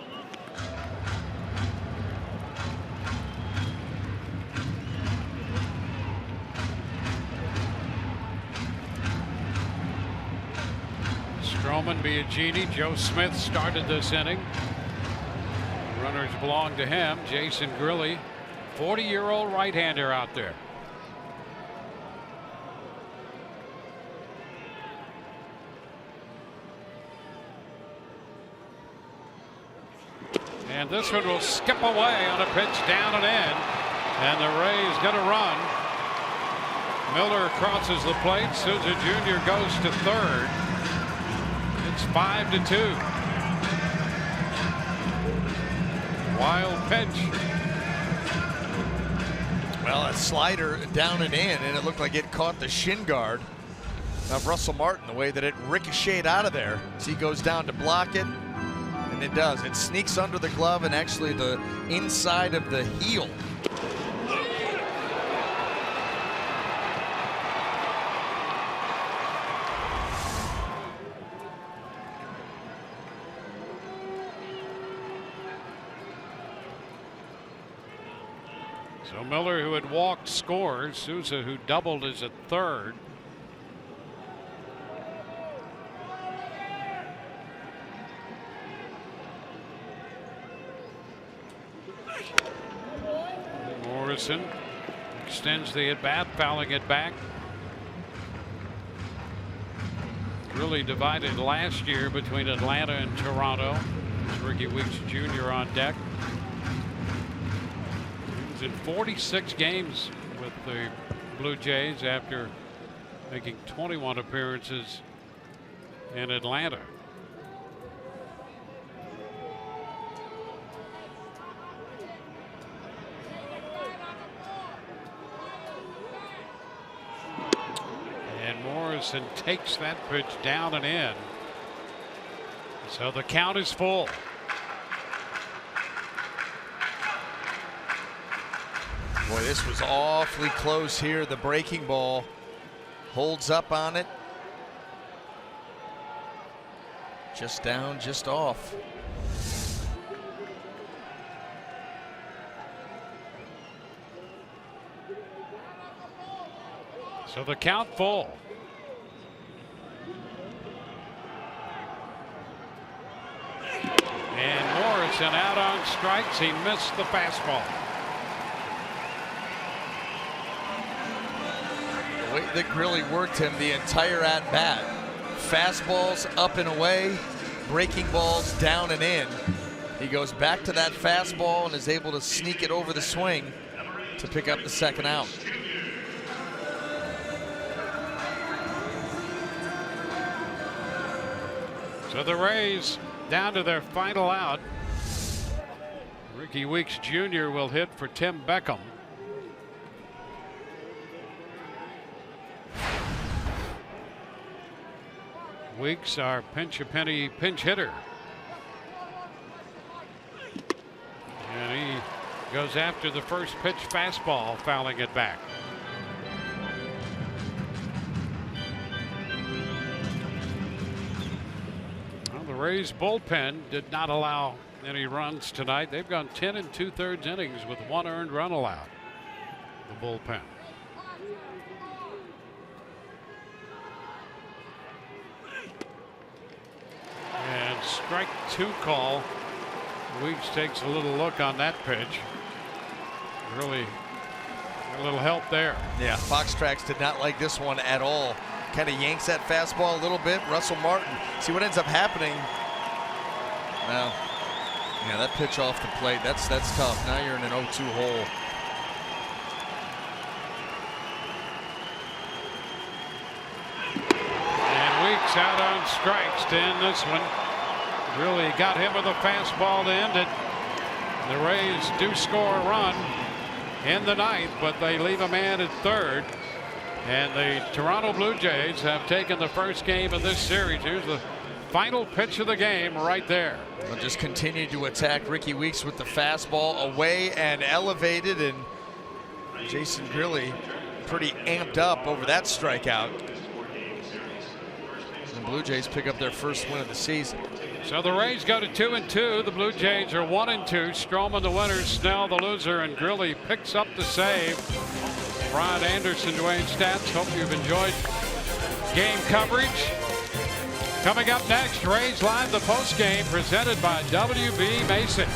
Stroman, Biagini, Joe Smith started this inning. Runners belong to him. Jason Grilli, 40-year-old right-hander out there. And this one will skip away on a pitch down and in. And the Rays get a run. Miller crosses the plate. Souza Jr. goes to third. It's 5-2. Wild pitch. Well, a slider down and in, and it looked like it caught the shin guard of Russell Martin, the way that it ricocheted out of there. As he goes down to block it, and it does. It sneaks under the glove and actually the inside of the heel. So Miller, who had walked, scores. Souza, who doubled, is at third. Morrison extends the at-bat, fouling it back. Really divided last year between Atlanta and Toronto. Ricky Weeks Jr. on deck. He was in 46 games with the Blue Jays after making 21 appearances in Atlanta. Morrison takes that pitch down and in. So the count is full. Boy, this was awfully close here. The breaking ball holds up on it. Just down, just off. So the count full. And Morrison out on strikes. He missed the fastball. The way that Grilli worked him the entire at-bat. Fastballs up and away, breaking balls down and in. He goes back to that fastball and is able to sneak it over the swing to pick up the second out. So the Rays down to their final out. Ricky Weeks Jr. will hit for Tim Beckham. Weeks, our pinch a penny pinch hitter. And he goes after the first pitch fastball, fouling it back. Well, the Rays bullpen did not allow any runs tonight. They've gone 10 2/3 innings with 1 earned run allowed. The bullpen. And strike 2 call. Weeks takes a little look on that pitch. Really a little help there. Yeah, Fox Tracks did not like this one at all. Kind of yanks that fastball a little bit. Russell Martin, see what ends up happening. Well, yeah, that pitch off the plate, that's tough. Now you're in an 0-2 hole. And Weeks out on strikes to end this one. Really got him with a fastball to end it. The Rays do score a run in the ninth, but they leave a man at third. And the Toronto Blue Jays have taken the first game of this series. Here's the final pitch of the game right there. They'll just continue to attack Ricky Weeks with the fastball away and elevated, and Jason Grilli pretty amped up over that strikeout. The Blue Jays pick up their first win of the season. So the Rays go to 2-2. The Blue Jays are 1-2. Stroman the winner, Snell the loser, and Grilli picks up the save. Brian Anderson, Dwayne Stats. Hope you've enjoyed game coverage. Coming up next, Rays Live, the post game presented by WB Mason.